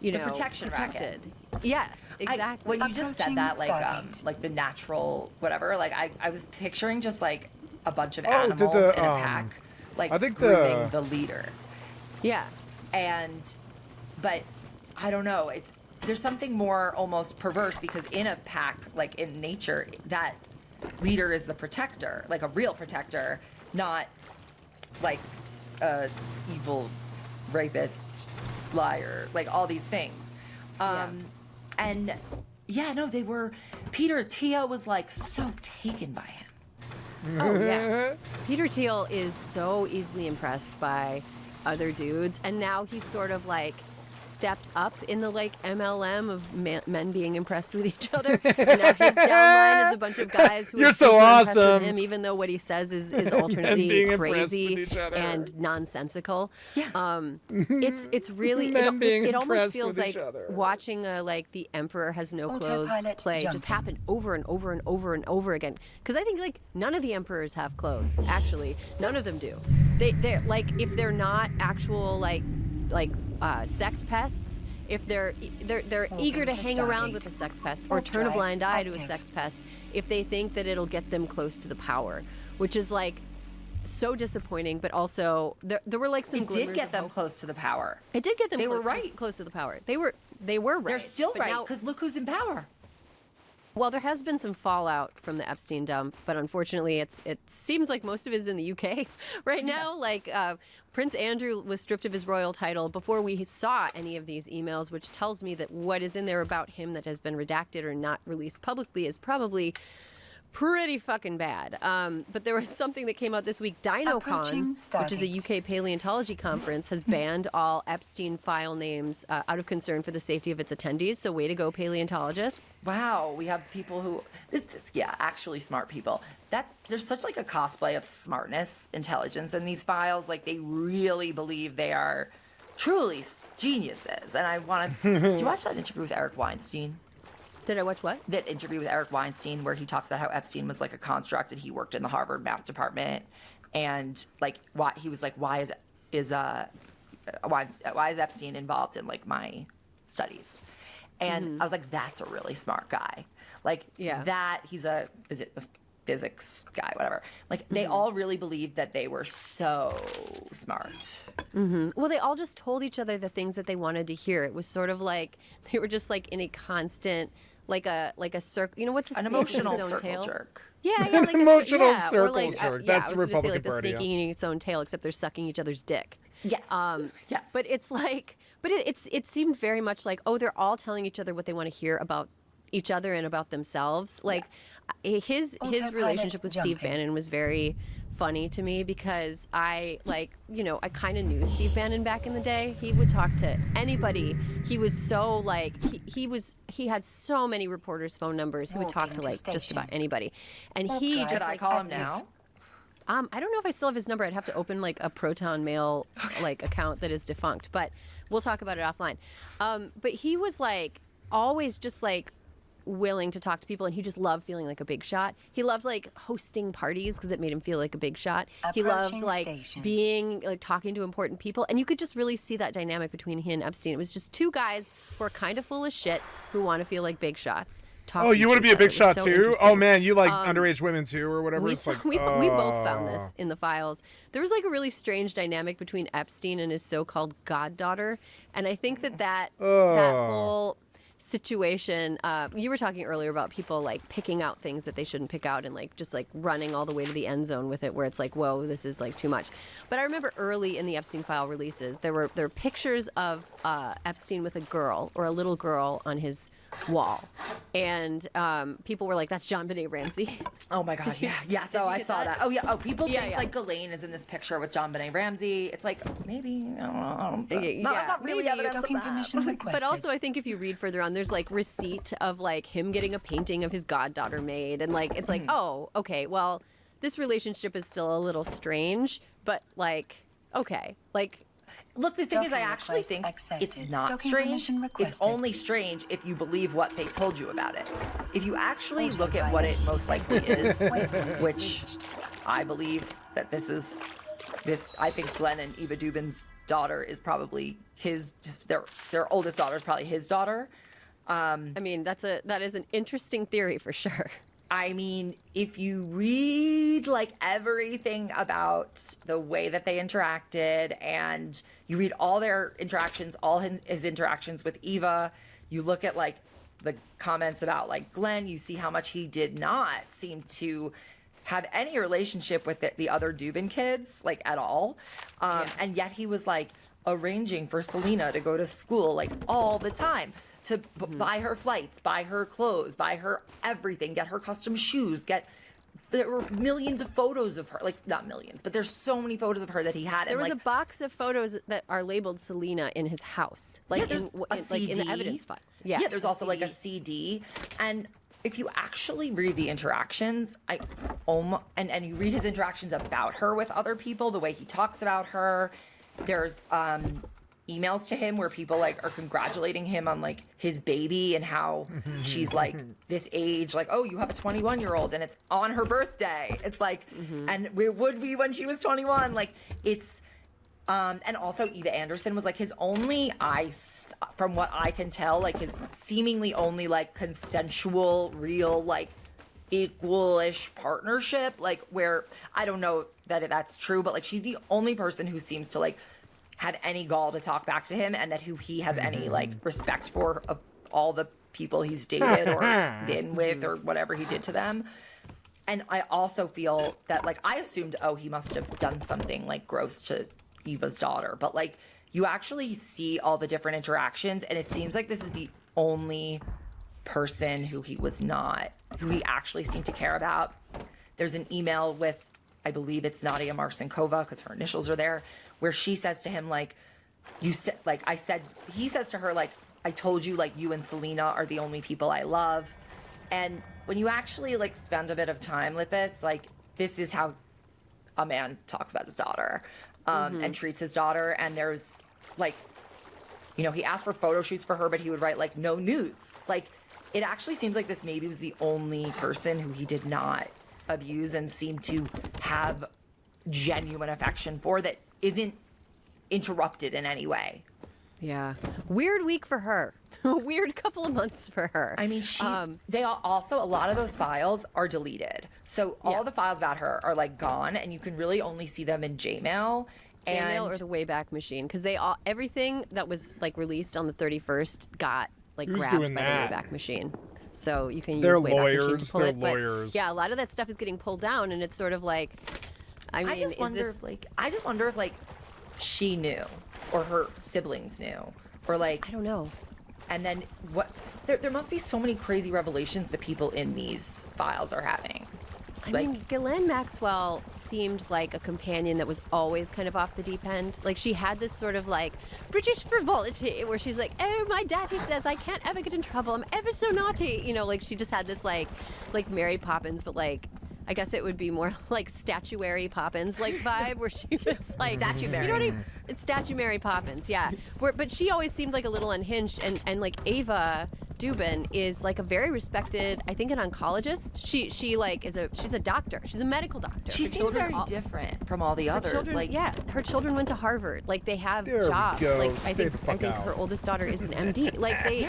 you know, protection protected. racket. Yes, exactly. When you just said that, like the natural whatever, like I was picturing just like a bunch of animals in a pack, like I think grooming the leader. Yeah. But I don't know. There's something more almost perverse because in a pack, like in nature, that leader is the protector, like a real protector, not like a evil rapist, liar, like all these things. And yeah, no, Peter Thiel was like so taken by him. Oh yeah. Peter Thiel is so easily impressed by other dudes, and now he's sort of like stepped up in the like MLM of men being impressed with each other. And now his downline is a bunch of guys who You're are so super impressed with awesome. him, even though what he says is alternately crazy and nonsensical. Yeah. It's really it almost feels like watching like the Emperor Has No Clothes play just happen over and over and over and over again. Because I think like none of the emperors have clothes. Actually, none of them do. They're like, if they're not actual like sex pests, if they're eager to hang around with a sex pest or turn a blind eye to a sex pest if they think that it'll get them close to the power, which is like so disappointing. But also there were like some glimmers. It did get them close to the power. It did get them. They were right. Close to the power. They were right. They're still right because look who's in power. Well, there has been some fallout from the Epstein dump, but unfortunately, it seems like most of it is in the UK right now. Like Prince Andrew was stripped of his royal title before we saw any of these emails, which tells me that what is in there about him that has been redacted or not released publicly is probably pretty fucking bad. But there was something that came out this week. DinoCon, which is a UK paleontology conference, has banned all Epstein file names out of concern for the safety of its attendees. So way to go, paleontologists. Wow, we have people who, actually smart people. There's such like a cosplay of smartness, intelligence in these files. Like they really believe they are truly geniuses. And I want to, did you watch that interview with Eric Weinstein? Did I watch what? That interview with Eric Weinstein where he talks about how Epstein was like a construct and he worked in the Harvard math department, and like why is Epstein involved in like my studies? And I was like, that's a really smart guy. Like that he's a physics guy, whatever. Like, they all really believed that they were so smart. Well, they all just told each other the things that they wanted to hear. It was sort of like they were just like in a constant, like a circle. You know what's an emotional circle jerk? Yeah, yeah, like emotional circle circle jerk. That's the Republican like Party. the snaking in its own tail, except they're sucking each other's dick. Yes. Yes. But it's like, it seemed very much like, oh, they're all telling each other what they want to hear about each other and about themselves. Like his relationship with Steve Bannon was very funny to me because I kind of knew Steve Bannon back in the day. He would talk to anybody. He was so like he had so many reporters' phone numbers. He would talk to like just about anybody. And he just Could I call him now? I don't know if I still have his number. I'd have to open like a Proton Mail like account that is defunct, but we'll talk about it offline. But he was like always just like willing to talk to people, and he just loved feeling like a big shot. He loved like hosting parties because it made him feel like a big shot. He loved like being like talking to important people, and you could just really see that dynamic between he and Epstein. It was just two guys who are kind of full of shit who want to feel like big shots. Oh, you want to be a big shot too? Oh man, you like underage women too, or whatever. We both found this in the files. There was like a really strange dynamic between Epstein and his so-called goddaughter, and I think that whole situation, you were talking earlier about people like picking out things that they shouldn't pick out and like just like running all the way to the end zone with it, where it's like, whoa, this is like too much. But I remember early in the Epstein file releases, there were pictures of Epstein with a girl or a little girl on his wall, and people were like, that's JonBenet Ramsey. Oh my god, yeah. So I saw that. Oh yeah. Oh, people think like Ghislaine is in this picture with JonBenet Ramsey. It's like, maybe I don't know. No, it's not really evidence of that. But also, I think if you read further on, there's like receipt of like him getting a painting of his goddaughter made, and like it's like, oh, okay, well, this relationship is still a little strange, but like, okay, like. Look, the thing is, I actually think it's not strange. It's only strange if you believe what they told you about it. If you actually look at what it most likely is, which I believe that this, I think Glenn and Eva Dubin's daughter is probably their oldest daughter is probably his daughter. I mean, that is an interesting theory for sure. I mean, if you read like everything about the way that they interacted, and you read all their interactions, all his interactions with Eva, you look at like the comments about like Glenn, you see how much he did not seem to have any relationship with the other Dubin kids, like at all. And yet he was like arranging for Selena to go to school like all the time. To buy her flights, buy her clothes, buy her everything, get her custom shoes, there were millions of photos of her, like not millions, but there's so many photos of her that he had. There was a box of photos that are labeled Selena in his house, like in the evidence file. Yeah, there's also like a CD, and if you actually read the interactions, and you read his interactions about her with other people, the way he talks about her, there's emails to him where people like are congratulating him on like his baby and how she's like this age, like, oh, you have a 21-year-old and it's on her birthday. It's like, and it would be when she was 21. Like it's, and also Eva Anderson was like his only, from what I can tell, like his seemingly only like consensual, real, like equal-ish partnership, like where I don't know that that's true, but like she's the only person who seems to like have any gall to talk back to him, and that who he has any like respect for of all the people he's dated or been with or whatever he did to them. And I also feel that like I assumed, oh, he must have done something like gross to Eva's daughter, but like you actually see all the different interactions, and it seems like this is the only person who he actually seemed to care about. There's an email with, I believe it's Nadia Marcinkova, because her initials are there, where she says to him, like, he says to her, like, I told you, like, you and Selena are the only people I love. And when you actually, like, spend a bit of time with this, like, this is how a man talks about his daughter and treats his daughter. And there's, like, you know, he asked for photo shoots for her, but he would write, like, no nudes. Like, it actually seems like this maybe was the only person who he did not abuse and seem to have genuine affection for that isn't interrupted in any way. Yeah. Weird week for her. weird couple of months for her. I mean, they also, a lot of those files are deleted. So all the files about her are like gone, and you can really only see them in Gmail. Gmail or the Wayback Machine, because everything that was like released on the 31st got like Who's grabbed doing by that? the Wayback Machine. So you can use They're Wayback Machine to lawyers. pull They're it. But lawyers. yeah, a lot of that stuff is getting pulled down, and it's sort of like, I mean, I just wonder if like she knew, or her siblings knew, or like I don't know. And then what? There must be so many crazy revelations that people in these files are having. I mean, Ghislaine Maxwell seemed like a companion that was always kind of off the deep end. Like, she had this sort of like British frivolity where she's like, oh, my daddy says I can't ever get in trouble. I'm ever so naughty. You know, like she just had this like Mary Poppins, but like, I guess it would be more like statuary Poppins like vibe where she was like Statue Mary. You know what I mean? It's Statue Mary Poppins, yeah. But she always seemed like a little unhinged, and like Ava Dubin is like a very respected, I think, an oncologist. She like she's a doctor. She's a medical doctor. She seems very different from all the others. Children, her children went to Harvard. Like they have jobs. We go. Like Stay I think the fuck out. her oldest daughter is an MD. Like they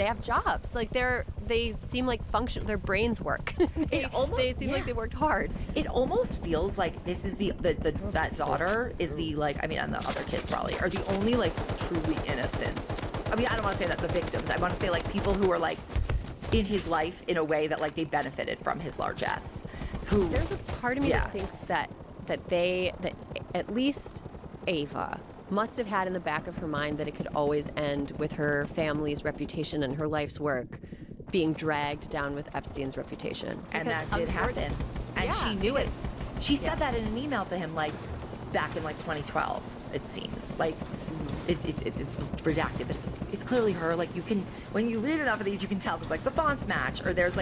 have jobs. Like they seem like function. Their brains work. they seem like they worked hard. It almost feels like this is that daughter is the like, I mean, and the other kids probably are the only like truly innocents. I mean, I don't want to say that the victims. I want to say like people who are like in his life in a way that like they benefited from his largesse. There's a part of me that thinks that at least Ava must have had in the back of her mind that it could always end with her family's reputation and her life's work being dragged down with Epstein's reputation. And that did happen. And she knew it. She said that in an email to him, like, back in, like, 2012, it seems. Like, it's redacted, but it's clearly her. Like, you can, when you read enough of these, you can tell, because, like, the fonts match, or there's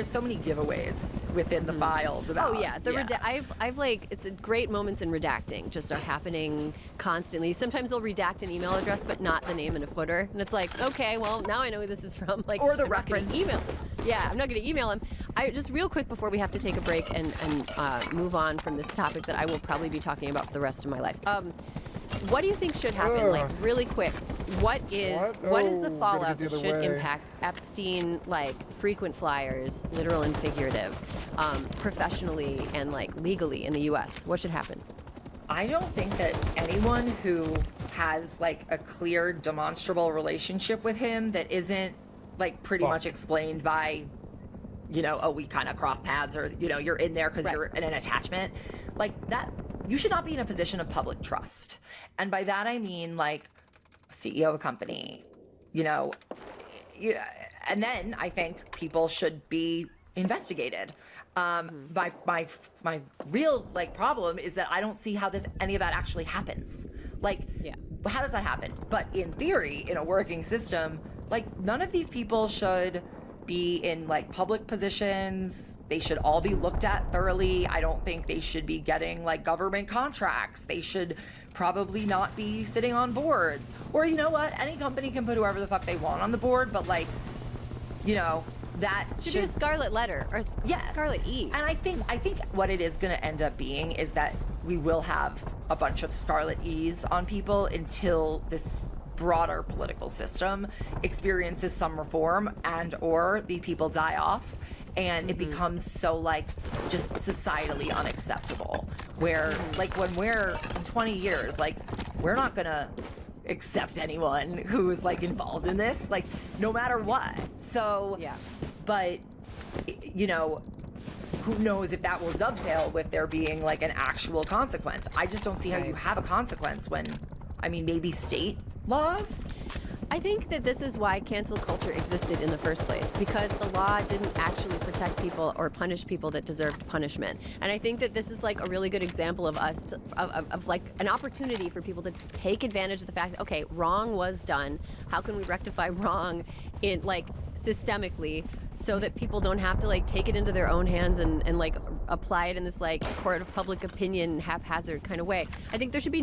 so many giveaways within the files about... Oh, yeah. I've like, it's great moments in redacting just are happening constantly. Sometimes they'll redact an email address, but not the name in a footer. And it's like, okay, well, now I know who this is from. Like, or the I'm reference. Not gonna email. Yeah, I'm not going to email him. Just real quick before we have to take a break and move on from this topic that I will probably be talking about for the rest of my life. What do you think should happen? Like, really quick, what is the fallout that should impact Epstein, like, frequent flyers, literal and figurative, professionally and, like, legally in the U.S.? What should happen? I don't think that anyone who has, like, a clear, demonstrable relationship with him that isn't, like, pretty much explained by, you know, oh, we kind of cross paths, or, you know, you're in there because you're in an attachment, like, that, you should not be in a position of public trust. And by that I mean, like, CEO of a company, you know, and then I think people should be investigated. My real, like, problem is that I don't see how any of that actually happens. Like, how does that happen? But in theory, in a working system, like, none of these people should be in, like, public positions. They should all be looked at thoroughly. I don't think they should be getting, like, government contracts. They should probably not be sitting on boards. Or, you know what? Any company can put whoever the fuck they want on the board, but, like, you know, that should be a scarlet letter or scarlet E. And I think what it is going to end up being is that we will have a bunch of scarlet E's on people until this broader political system experiences some reform, and or the people die off and it becomes so, like, just societally unacceptable, where like when we're in 20 years, like, we're not gonna accept anyone who is, like, involved in this, like, no matter what. So but, you know, who knows if that will dovetail with there being, like, an actual consequence. I just don't see how you have a consequence when, I mean, maybe state laws? I think that this is why cancel culture existed in the first place, because the law didn't actually protect people or punish people that deserved punishment. And I think that this is, like, a really good example of us, of like, an opportunity for people to take advantage of the fact that, okay, wrong was done. How can we rectify wrong in, like, systemically, so that people don't have to, like, take it into their own hands and like, apply it in this, like, court of public opinion haphazard kind of way. I think there should be